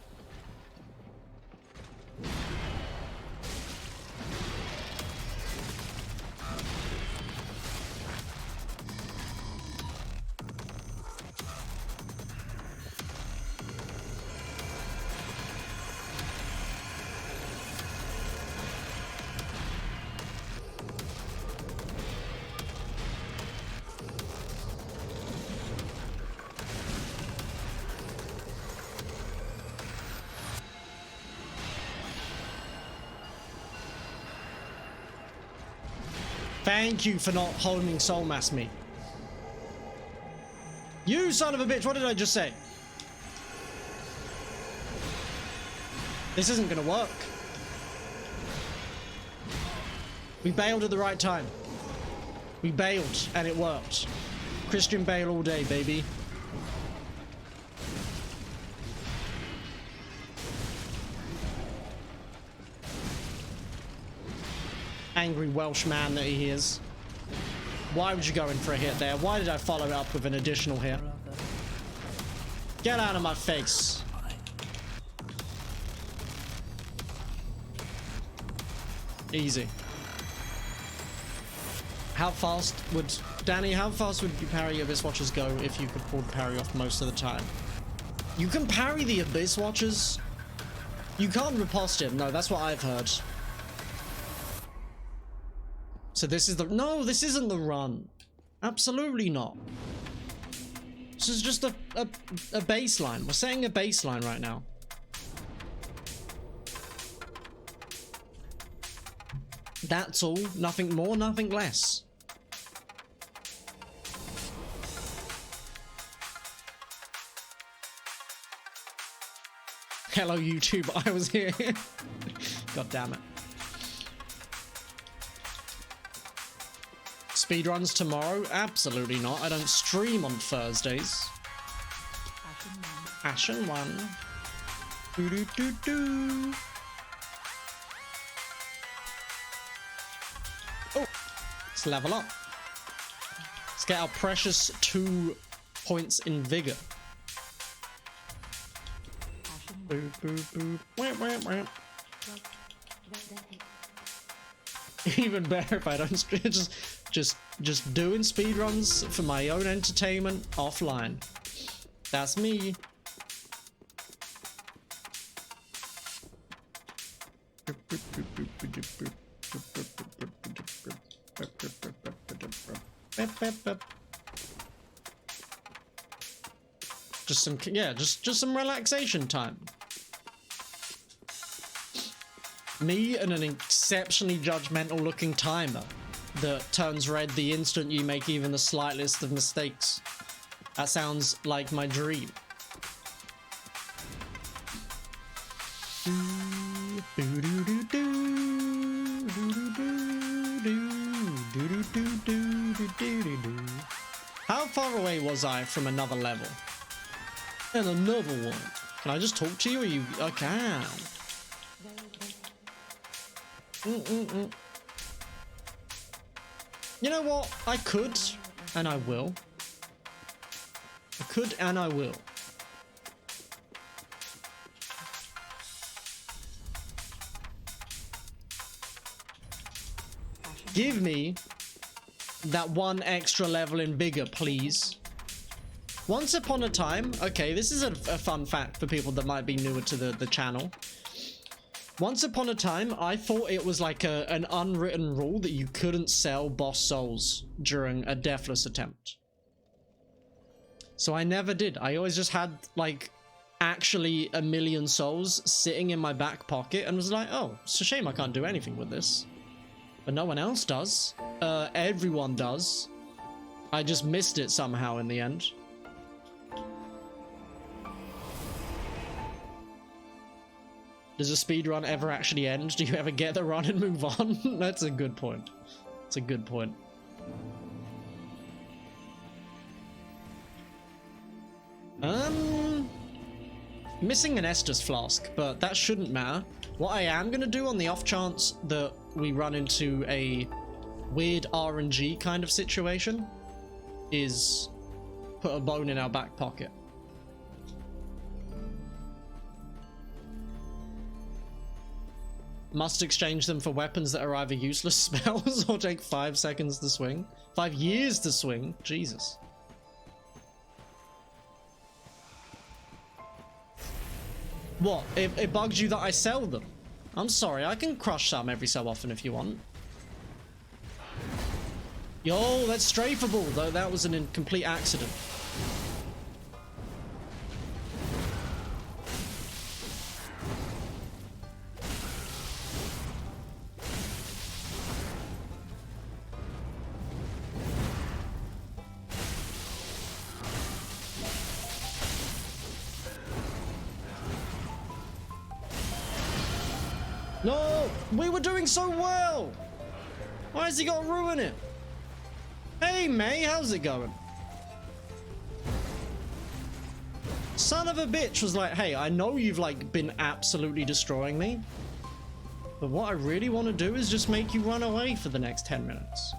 Thank you for not homing soul mass me. You son of a bitch, what did I just say? This isn't gonna work. We bailed at the right time. We bailed and it worked. Christian Bale all day, baby. Angry Welsh man that he is. Why would you go in for a hit there? Why did I follow it up with an additional hit? Get out of my face. Easy. How fast would... Danny, how fast would you parry Abyss Watchers go if you could pull the parry off most of the time? You can parry the Abyss Watchers. You can't riposte him. No, that's what I've heard. So this is the... No, this isn't the run. Absolutely not. This is just a baseline. We're setting a baseline right now. That's all. Nothing more, nothing less. Hello, YouTube. I was here. God damn it. Speedruns tomorrow? Absolutely not. I don't stream on Thursdays. Ashen 1. Doo-doo-doo-doo. Oh, let's level up. Let's get our precious 2 points in vigor. Boop, boop, boop. Wah, wah, wah. Even better if I don't just doing speedruns for my own entertainment offline. That's me. Just some, yeah, just some relaxation time. Me and an exceptionally judgmental looking timer that turns red the instant you make even the slightest of mistakes. That sounds like my dream. How far away was I from another level? And another one. Can I just talk to you or you... I can. You know what? I could, and I will. I could, and I will. Give me that 1 extra level in vigor, please. Once upon a time, okay, this is a fun fact for people that might be newer to the channel. Once upon a time, I thought it was like an unwritten rule that you couldn't sell boss souls during a Deathless attempt. So I never did. I always just had, like, actually 1,000,000 souls sitting in my back pocket and was like, oh, it's a shame I can't do anything with this. But no one else does. Everyone does. I just missed it somehow in the end. Does a speedrun ever actually end? Do you ever get the run and move on? That's a good point. That's a good point. Missing an Estus flask, but that shouldn't matter. What I am going to do on the off chance that we run into a weird RNG kind of situation is put a bone in our back pocket. Must exchange them for weapons that are either useless spells or take 5 seconds to swing. 5 years to swing. Jesus. What? It bugs you that I sell them? I'm sorry, I can crush some every so often if you want. Yo, that's strafable, though that was an incomplete accident. No! We were doing so well! Why has he got to ruin it? Hey, May, how's it going? Son of a bitch was like, hey, I know you've, like, been absolutely destroying me. But what I really want to do is just make you run away for the next 10 minutes.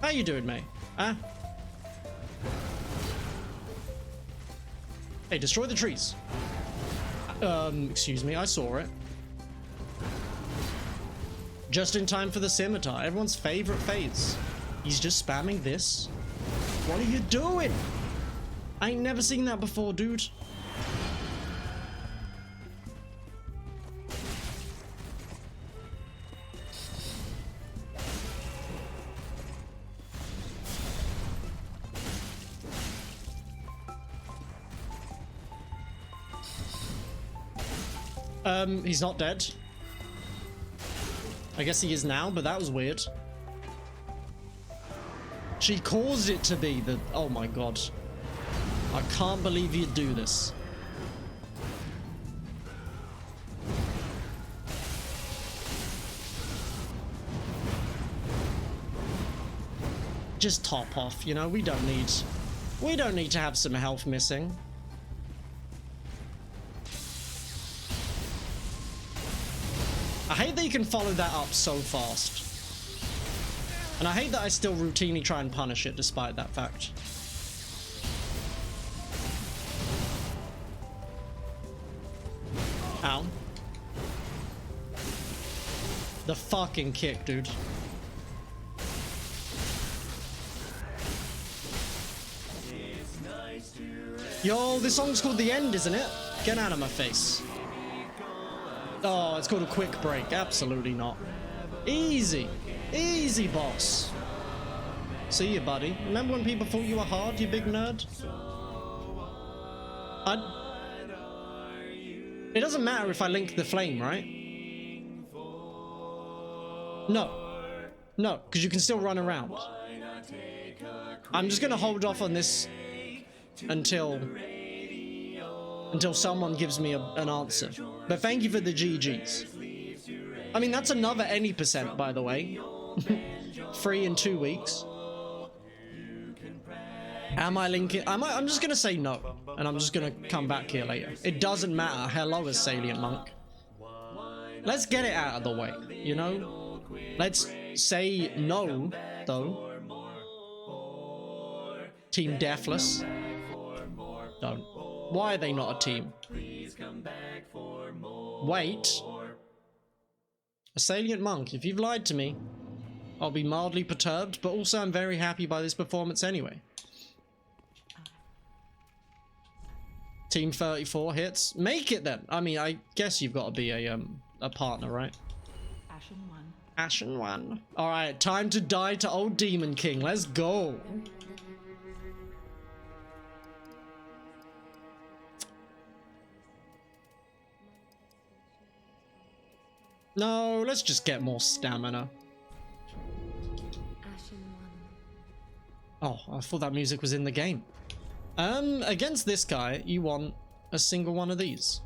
How you doing, May? Huh? Hey, destroy the trees. Excuse me, I saw it. Just in time for the scimitar, everyone's favorite phase. He's just spamming this. What are you doing? I ain't never seen that before, dude. He's not dead. I guess he is now, but that was weird. She caused it to be the... Oh my god. I can't believe you'd do this. Just top off, you know? We don't need to have some health missing. I hate that you can follow that up so fast. And I hate that I still routinely try and punish it despite that fact. Ow. The fucking kick, dude. Yo, this song's called The End, isn't it? Get out of my face. Oh, it's called a quick break. Absolutely not. Easy. Easy, boss. See you, buddy. Remember when people thought you were hard, you big nerd? It doesn't matter if I link the flame, right? No. No, because you can still run around. I'm just going to hold off on this until someone gives me an answer. But thank you for the GGs. I mean, that's another any percent, by the way. 3 in 2 weeks. Am I linking? I'm just going to say no. And I'm just going to come back here later. It doesn't matter. Hello, Salient Monk. Let's get it out of the way, you know? Let's say no, though. Team Deathless. Don't. Why are they not a team? Wait. A Salient Monk, if you've lied to me, I'll be mildly perturbed, but also I'm very happy by this performance anyway. Team 34 hits. Make it then. I mean, I guess you've got to be a partner, right? Ashen 1. Ashen 1. Alright, time to die to old Daemon King. Let's go. No, let's just get more stamina. Ashen 1. Oh, I thought that music was in the game. Against this guy, you want a single one of these.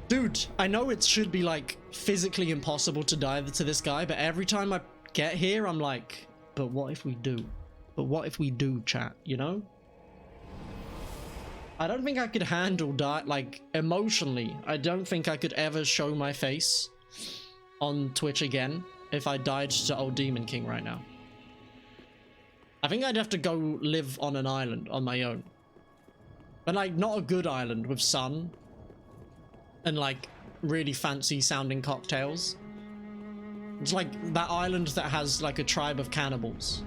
Dude, I know it should be, like, physically impossible to dive to this guy, but every time I get here, I'm like, but what if we do? But what if we do, chat, you know? I don't think I could handle that, like, emotionally. I don't think I could ever show my face on Twitch again if I died to old Daemon King right now. I think I'd have to go live on an island on my own. But, like, not a good island with sun and, like, really fancy sounding cocktails. It's like that island that has, like, a tribe of cannibals.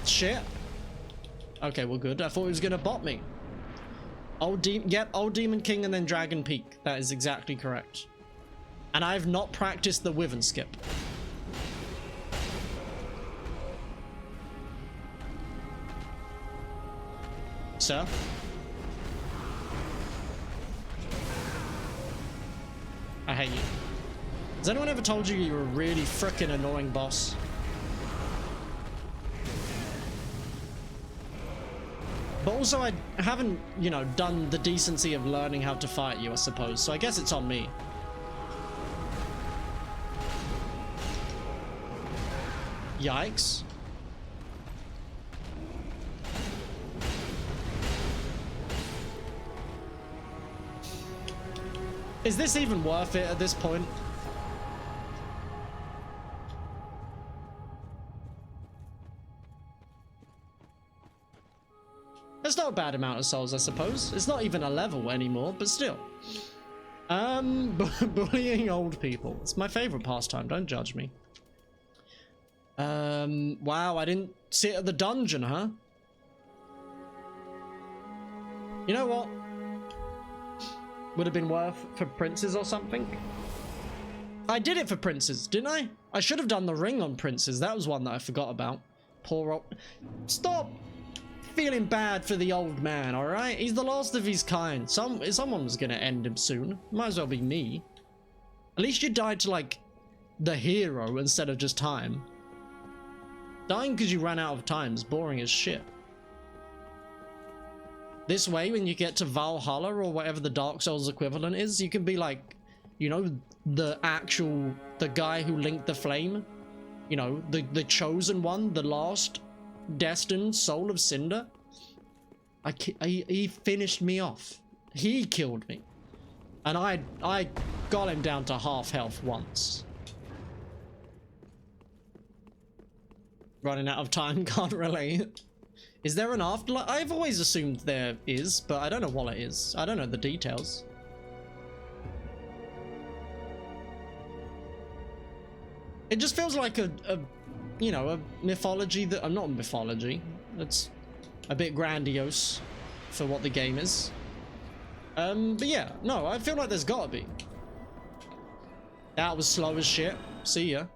Shit. Okay, well, good. I thought he was gonna bot me. Old Daemon King and then Dragon Peak. That is exactly correct. And I have not practiced the Wyvern skip. Sir? I hate you. Has anyone ever told you you're a really frickin' annoying boss? But also, I haven't, you know, done the decency of learning how to fight you, I suppose. So I guess it's on me. Yikes. Is this even worth it at this point? That's not a bad amount of souls, I suppose. It's not even a level anymore, but still. Bullying old people. It's my favorite pastime, don't judge me. Wow, I didn't sit at the dungeon, huh? You know what? Would have been worth for princes or something. I did it for princes, didn't I? I should have done the ring on princes. That was one that I forgot about. Poor old... Stop feeling bad for the old man, alright? He's the last of his kind. Someone was gonna end him soon. Might as well be me. At least you died to, like, the hero instead of just time. Dying because you ran out of time is boring as shit. This way, when you get to Valhalla or whatever the Dark Souls equivalent is, you can be like, you know, the guy who linked the flame. You know, the chosen one, the last destined soul of Cinder. He finished me off. He killed me. And I got him down to half health once. Running out of time, can't relate. Is there an afterlife? I've always assumed there is, but I don't know what it is. I don't know the details. It just feels like a you know, a mythology that... not a mythology. It's a bit grandiose for what the game is. But yeah, no, I feel like there's gotta be. That was slow as shit. See ya.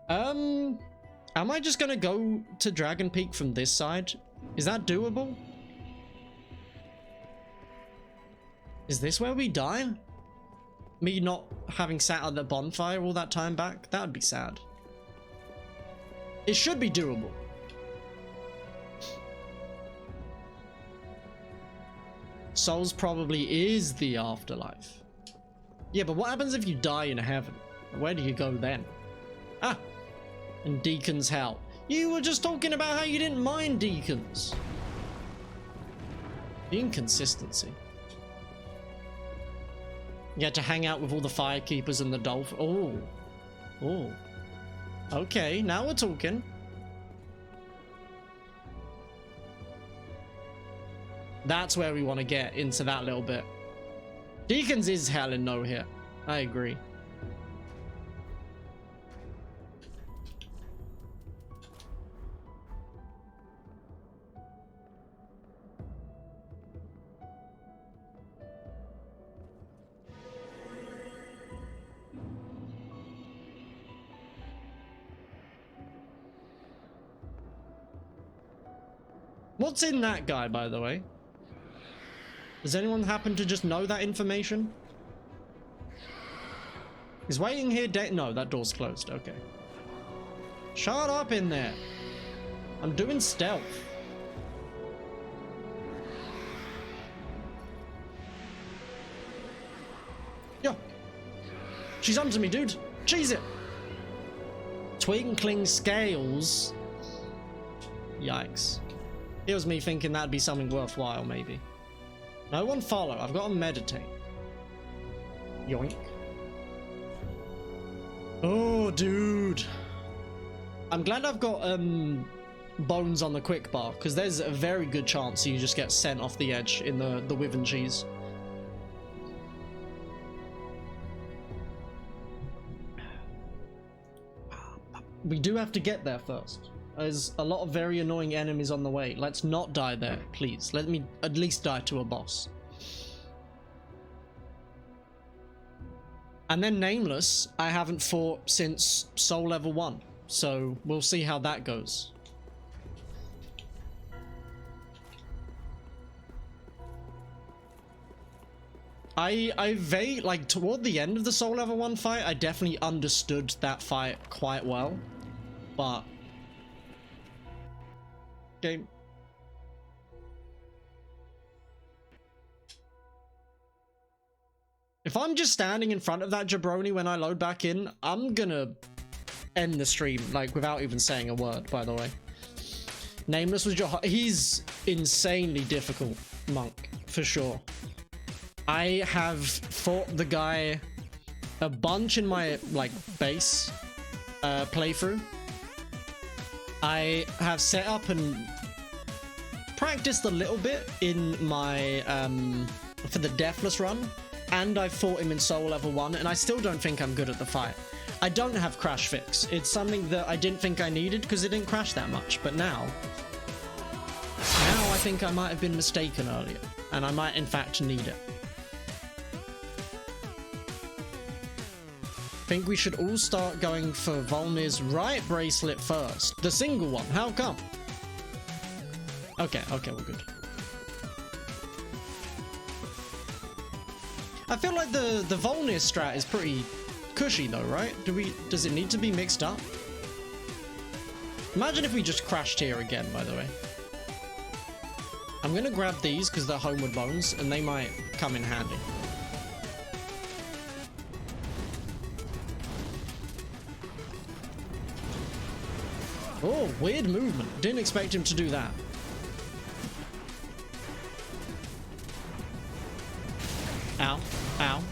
Am I just gonna go to Dragon Peak from this side? Is that doable? Is this where we die? Me not having sat at the bonfire all that time back? That would be sad. It should be doable. Souls probably is the afterlife. Yeah, but what happens if you die in heaven? Where do you go then? Ah! And Deacons hell. You were just talking about how you didn't mind Deacons. The inconsistency. You had to hang out with all the firekeepers and the dolphin. Oh. Oh. Okay, now we're talking. That's where we want to get into that little bit. Deacons is hell and no here. I agree. What's in that guy, by the way? Does anyone happen to just know that information? He's waiting here. No, that door's closed. Okay. Shut up in there. I'm doing stealth. Yo. She's onto me, dude. Cheese it. Twinkling scales. Yikes. It was me thinking that'd be something worthwhile, maybe. No one follow. I've got to meditate. Yoink. Oh, dude. I'm glad I've got bones on the quick bar, because there's a very good chance you just get sent off the edge in the Wyvern cheese. We do have to get there first. There's a lot of very annoying enemies on the way. Let's not die there, please. Let me at least die to a boss. And then Nameless, I haven't fought since Soul Level 1. So we'll see how that goes. like toward the end of the Soul Level 1 fight, I definitely understood that fight quite well. But game. If I'm just standing in front of that jabroni when I load back in, I'm gonna end the stream, like, without even saying a word, by the way. Nameless was he's insanely difficult monk, for sure. I have fought the guy a bunch in my, like, base playthrough. I have set up and practiced a little bit in my for the Deathless run, and I've fought him in soul level 1, and I still don't think I'm good at the fight. I don't have crash fix. It's something that I didn't think I needed because it didn't crash that much, but now I think I might have been mistaken earlier, and I might in fact need it. I think we should all start going for Wolnir's right bracelet first. The single one. How come? Okay, we're good. I feel like the Wolnir strat is pretty cushy though, right? Does it need to be mixed up? Imagine if we just crashed here again, by the way. I'm gonna grab these because they're homeward bones and they might come in handy. Oh, weird movement. Didn't expect him to do that. Ow. Ow.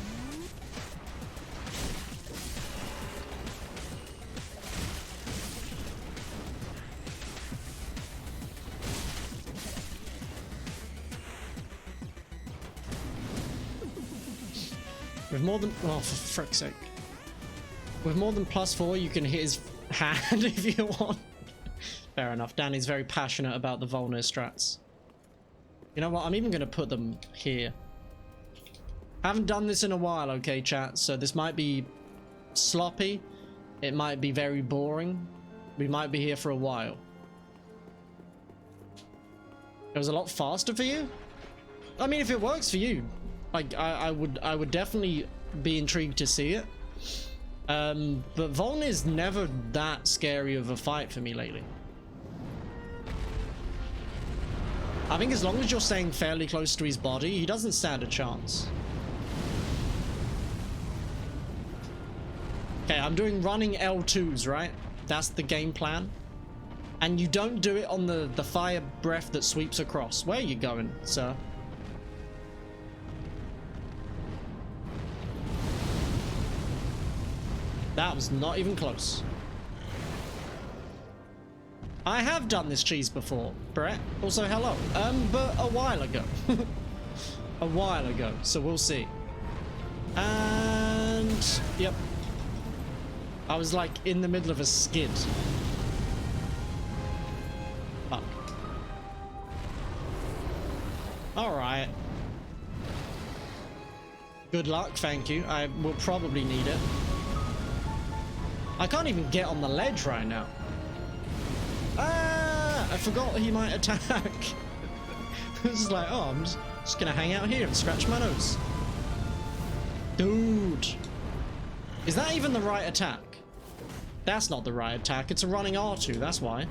With more than... Oh, for frick's sake. With more than +4, you can hit his hand if you want. Fair enough. Danny's very passionate about the Wolnir strats. You know what? I'm even going to put them here. Haven't done this in a while, okay, chat? So this might be sloppy. It might be very boring. We might be here for a while. It was a lot faster for you? I mean, if it works for you, like, I would definitely be intrigued to see it. But Wolnir's never that scary of a fight for me lately. I think as long as you're staying fairly close to his body, he doesn't stand a chance. Okay, I'm doing running L2s, right? That's the game plan. And you don't do it on the fire breath that sweeps across. Where are you going, sir? That was not even close. I have done this cheese before, Brett. Also, hello. But a while ago. A while ago, so we'll see. And... yep. I was like in the middle of a skid. Fuck. Alright. Good luck, thank you. I will probably need it. I can't even get on the ledge right now. Ah! I forgot he might attack. This is like, oh, I'm just gonna hang out here and scratch my nose. Dude. Is that even the right attack? That's not the right attack. It's a running R2, that's why.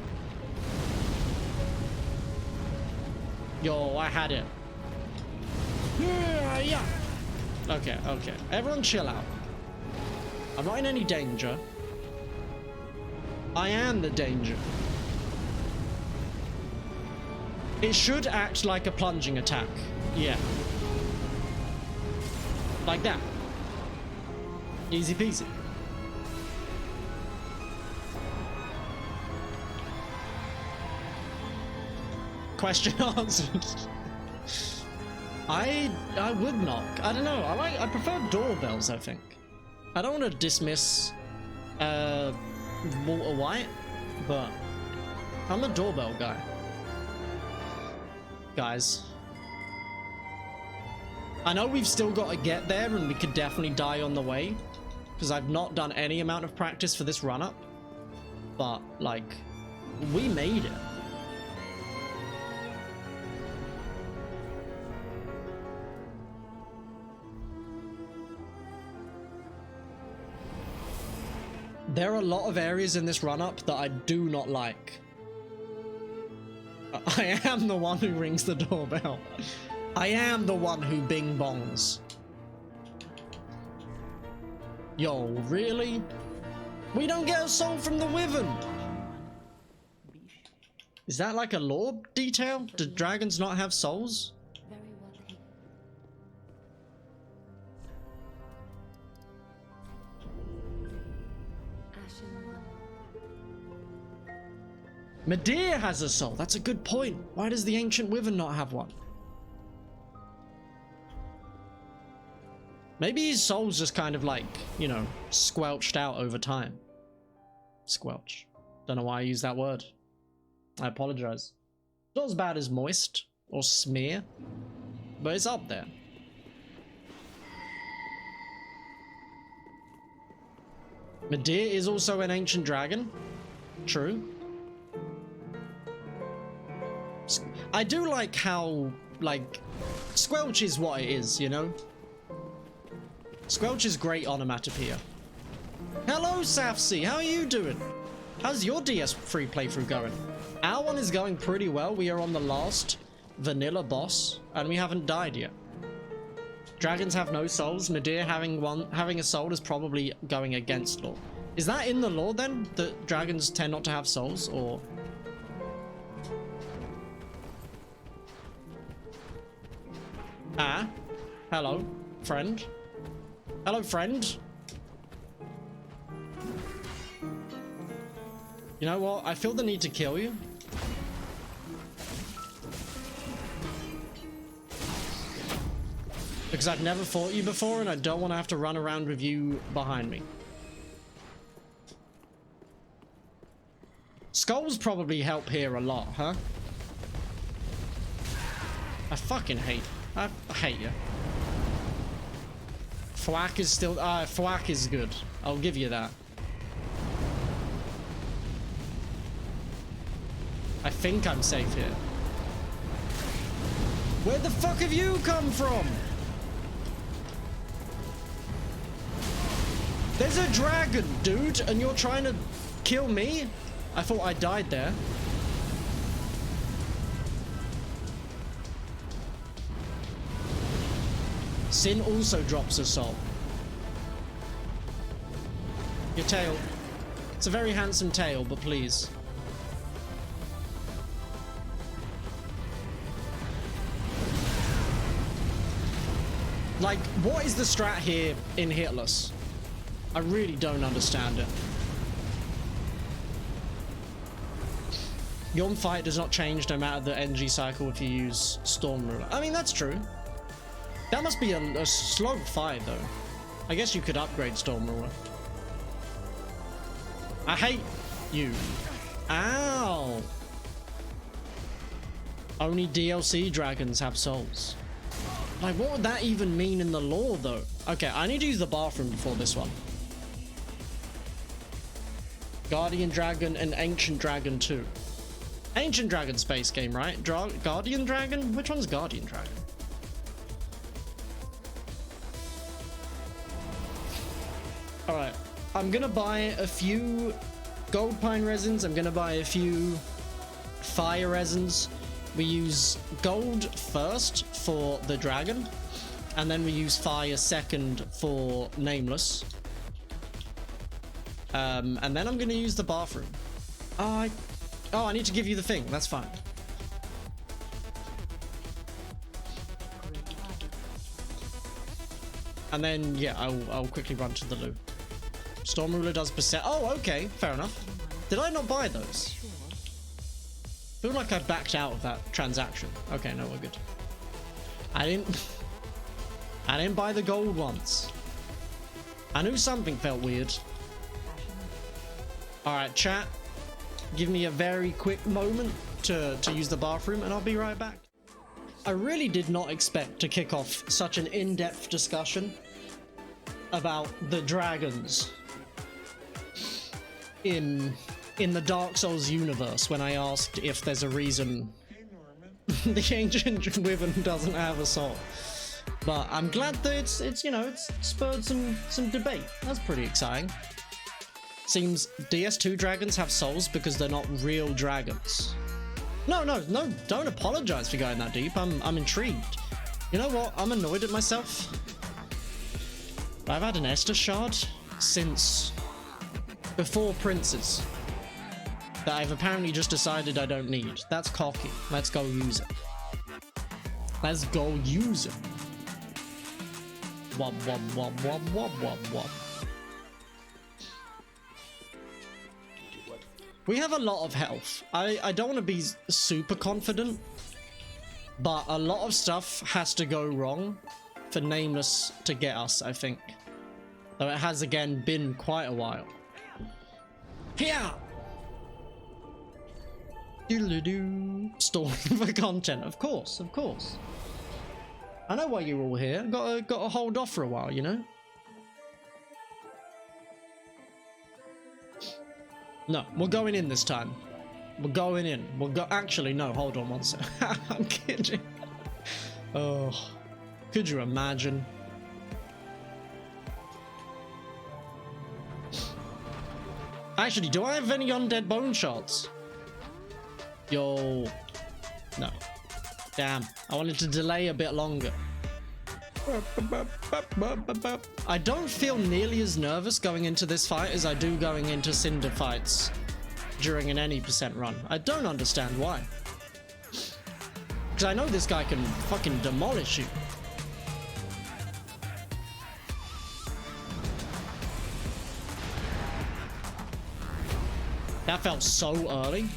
Yo, I had it. Yeah. Okay. Everyone chill out. I'm not in any danger. I am the danger. It should act like a plunging attack. Yeah. Like that. Easy peasy. Question answered. I would knock. I don't know. I prefer doorbells, I think. I don't want to dismiss Walter White, but I'm a doorbell guy. Guys. I know we've still got to get there and we could definitely die on the way, because I've not done any amount of practice for this run-up, but, like, we made it. There are a lot of areas in this run-up that I do not like. I am the one who rings the doorbell. I am the one who bing bongs. Yo, really? We don't get a soul from the Wyvern. Is that like a lore detail? Do dragons not have souls? Medea has a soul. That's a good point. Why does the ancient Wyvern not have one? Maybe his soul's just kind of like, you know, squelched out over time. Squelch. Don't know why I use that word. I apologize. It's not as bad as moist or smear, but it's up there. Midir is also an ancient dragon. True. I do like how, like, Squelch is what it is, you know? Squelch is great onomatopoeia. Hello, Safsy, how are you doing? How's your DS free playthrough going? Our one is going pretty well. We are on the last vanilla boss, and we haven't died yet. Dragons have no souls. Midir having a soul is probably going against lore. Is that in the lore then? That dragons tend not to have souls, or? Ah, hello, friend. Hello, friend. You know what? I feel the need to kill you. Because I've never fought you before and I don't want to have to run around with you behind me. Skulls probably help here a lot, huh? I fucking hate. I hate you. Thwack is still... Thwack is good. I'll give you that. I think I'm safe here. Where the fuck have you come from? There's a dragon, dude, and you're trying to kill me? I thought I died there. Sin also drops a soul. Your tail. It's a very handsome tail, but please. Like, what is the strat here in Hitless? I really don't understand it. Yhorm fight does not change no matter the NG cycle if you use Storm Ruler. I mean, that's true. That must be a slow fight, though. I guess you could upgrade Storm Ruler. I hate you. Ow! Only DLC dragons have souls. Like, what would that even mean in the lore, though? Okay, I need to use the bathroom before this one. Guardian Dragon and Ancient Dragon 2. Ancient Dragon space game, right? Guardian Dragon? Which one's Guardian Dragon? Alright, I'm gonna buy a few gold pine resins. I'm gonna buy a few fire resins. We use gold first for the dragon, and then we use fire second for Nameless. And then I'm gonna use the bathroom. Oh, I need to give you the thing. That's fine. And then, yeah, I'll quickly run to the loo. Storm Ruler does percent. Oh, okay, fair enough. Did I not buy those? I feel like I backed out of that transaction. Okay, no, we're good. I didn't buy the gold ones. I knew something felt weird. Alright, chat. Give me a very quick moment to use the bathroom and I'll be right back. I really did not expect to kick off such an in-depth discussion about the dragons in the Dark Souls universe when I asked if there's a reason the ancient Wyvern doesn't have a soul. But I'm glad that it's you know, it's spurred some debate. That's pretty exciting. Seems DS2 dragons have souls because they're not real dragons. No, don't apologize for going that deep. I'm intrigued. You know what? I'm annoyed at myself. I've had an Estus shard since before Princes that I've apparently just decided I don't need. That's cocky. Let's go use it. Let's go use it. Wub, wub, wub, wub, wub, wub, wub. We have a lot of health. I don't want to be super confident, but a lot of stuff has to go wrong for Nameless to get us, I think. Though it has again been quite a while. Here! Doodle-doo. Stalling for content, of course, of course. I know why you're all here. Gotta hold off for a while, you know? No, we're going in this time. We're going in. Actually, no, hold on one sec. I'm kidding. Oh, could you imagine? Actually, do I have any undead bone shards? Yo. No. Damn. I wanted to delay a bit longer. I don't feel nearly as nervous going into this fight as I do going into Cinder fights during an any % run. I don't understand why. Because I know this guy can fucking demolish you. That felt so early.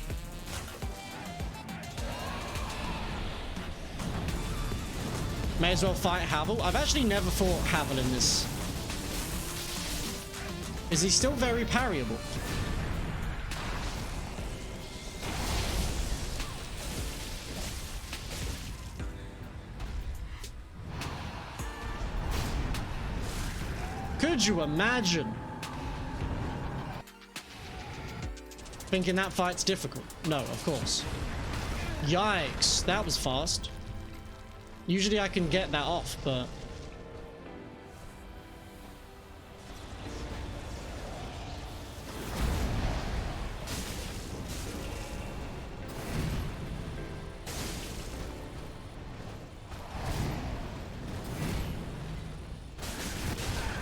May as well fight Havel. I've actually never fought Havel in this. Is he still very parryable? Could you imagine? Thinking that fight's difficult? No, of course. Yikes, that was fast. Usually I can get that off, but...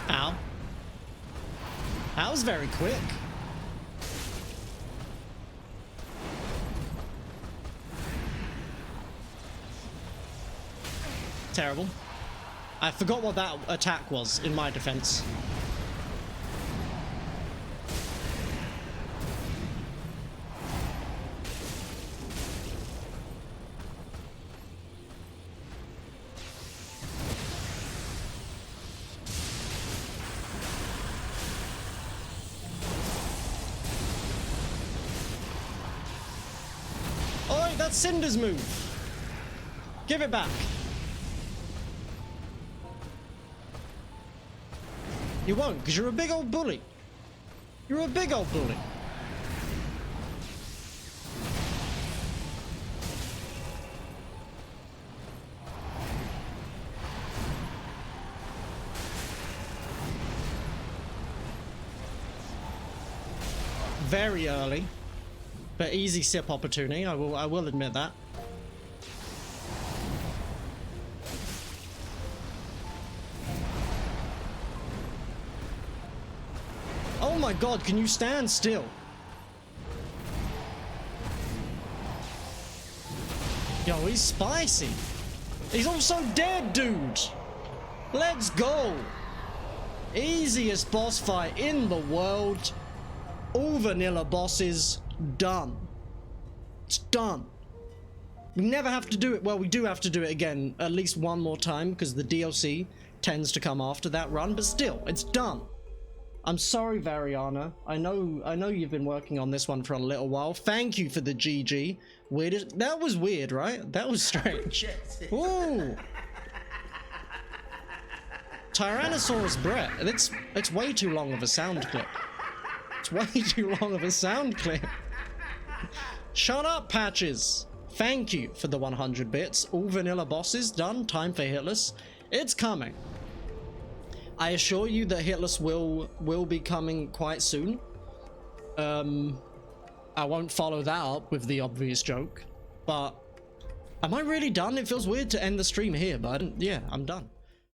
Ow. That was very quick. Terrible. I forgot what that attack was, in my defense. Oh, that's Cinder's move. Give it back. You won't, because you're a big old bully. You're a big old bully. Very early, but easy sip opportunity. I will admit that. Oh my god, can you stand still? Yo, he's spicy. He's also dead, dude. Let's go. Easiest boss fight in the world. All vanilla bosses done. It's done. We never have to do it. Well, we do have to do it again at least one more time because the DLC tends to come after that run, but still, it's done. I'm sorry, Variana. I know you've been working on this one for a little while. Thank you for the GG. Weird. That was weird, right? That was strange. Ooh. Tyrannosaurus Brett. It's way too long of a sound clip. It's way too long of a sound clip. Shut up, Patches. Thank you for the 100 bits. All vanilla bosses done. Time for Hitless. It's coming. I assure you that Hitless will be coming quite soon. I won't follow that up with the obvious joke, but am I really done? It feels weird to end the stream here, but yeah, I'm done.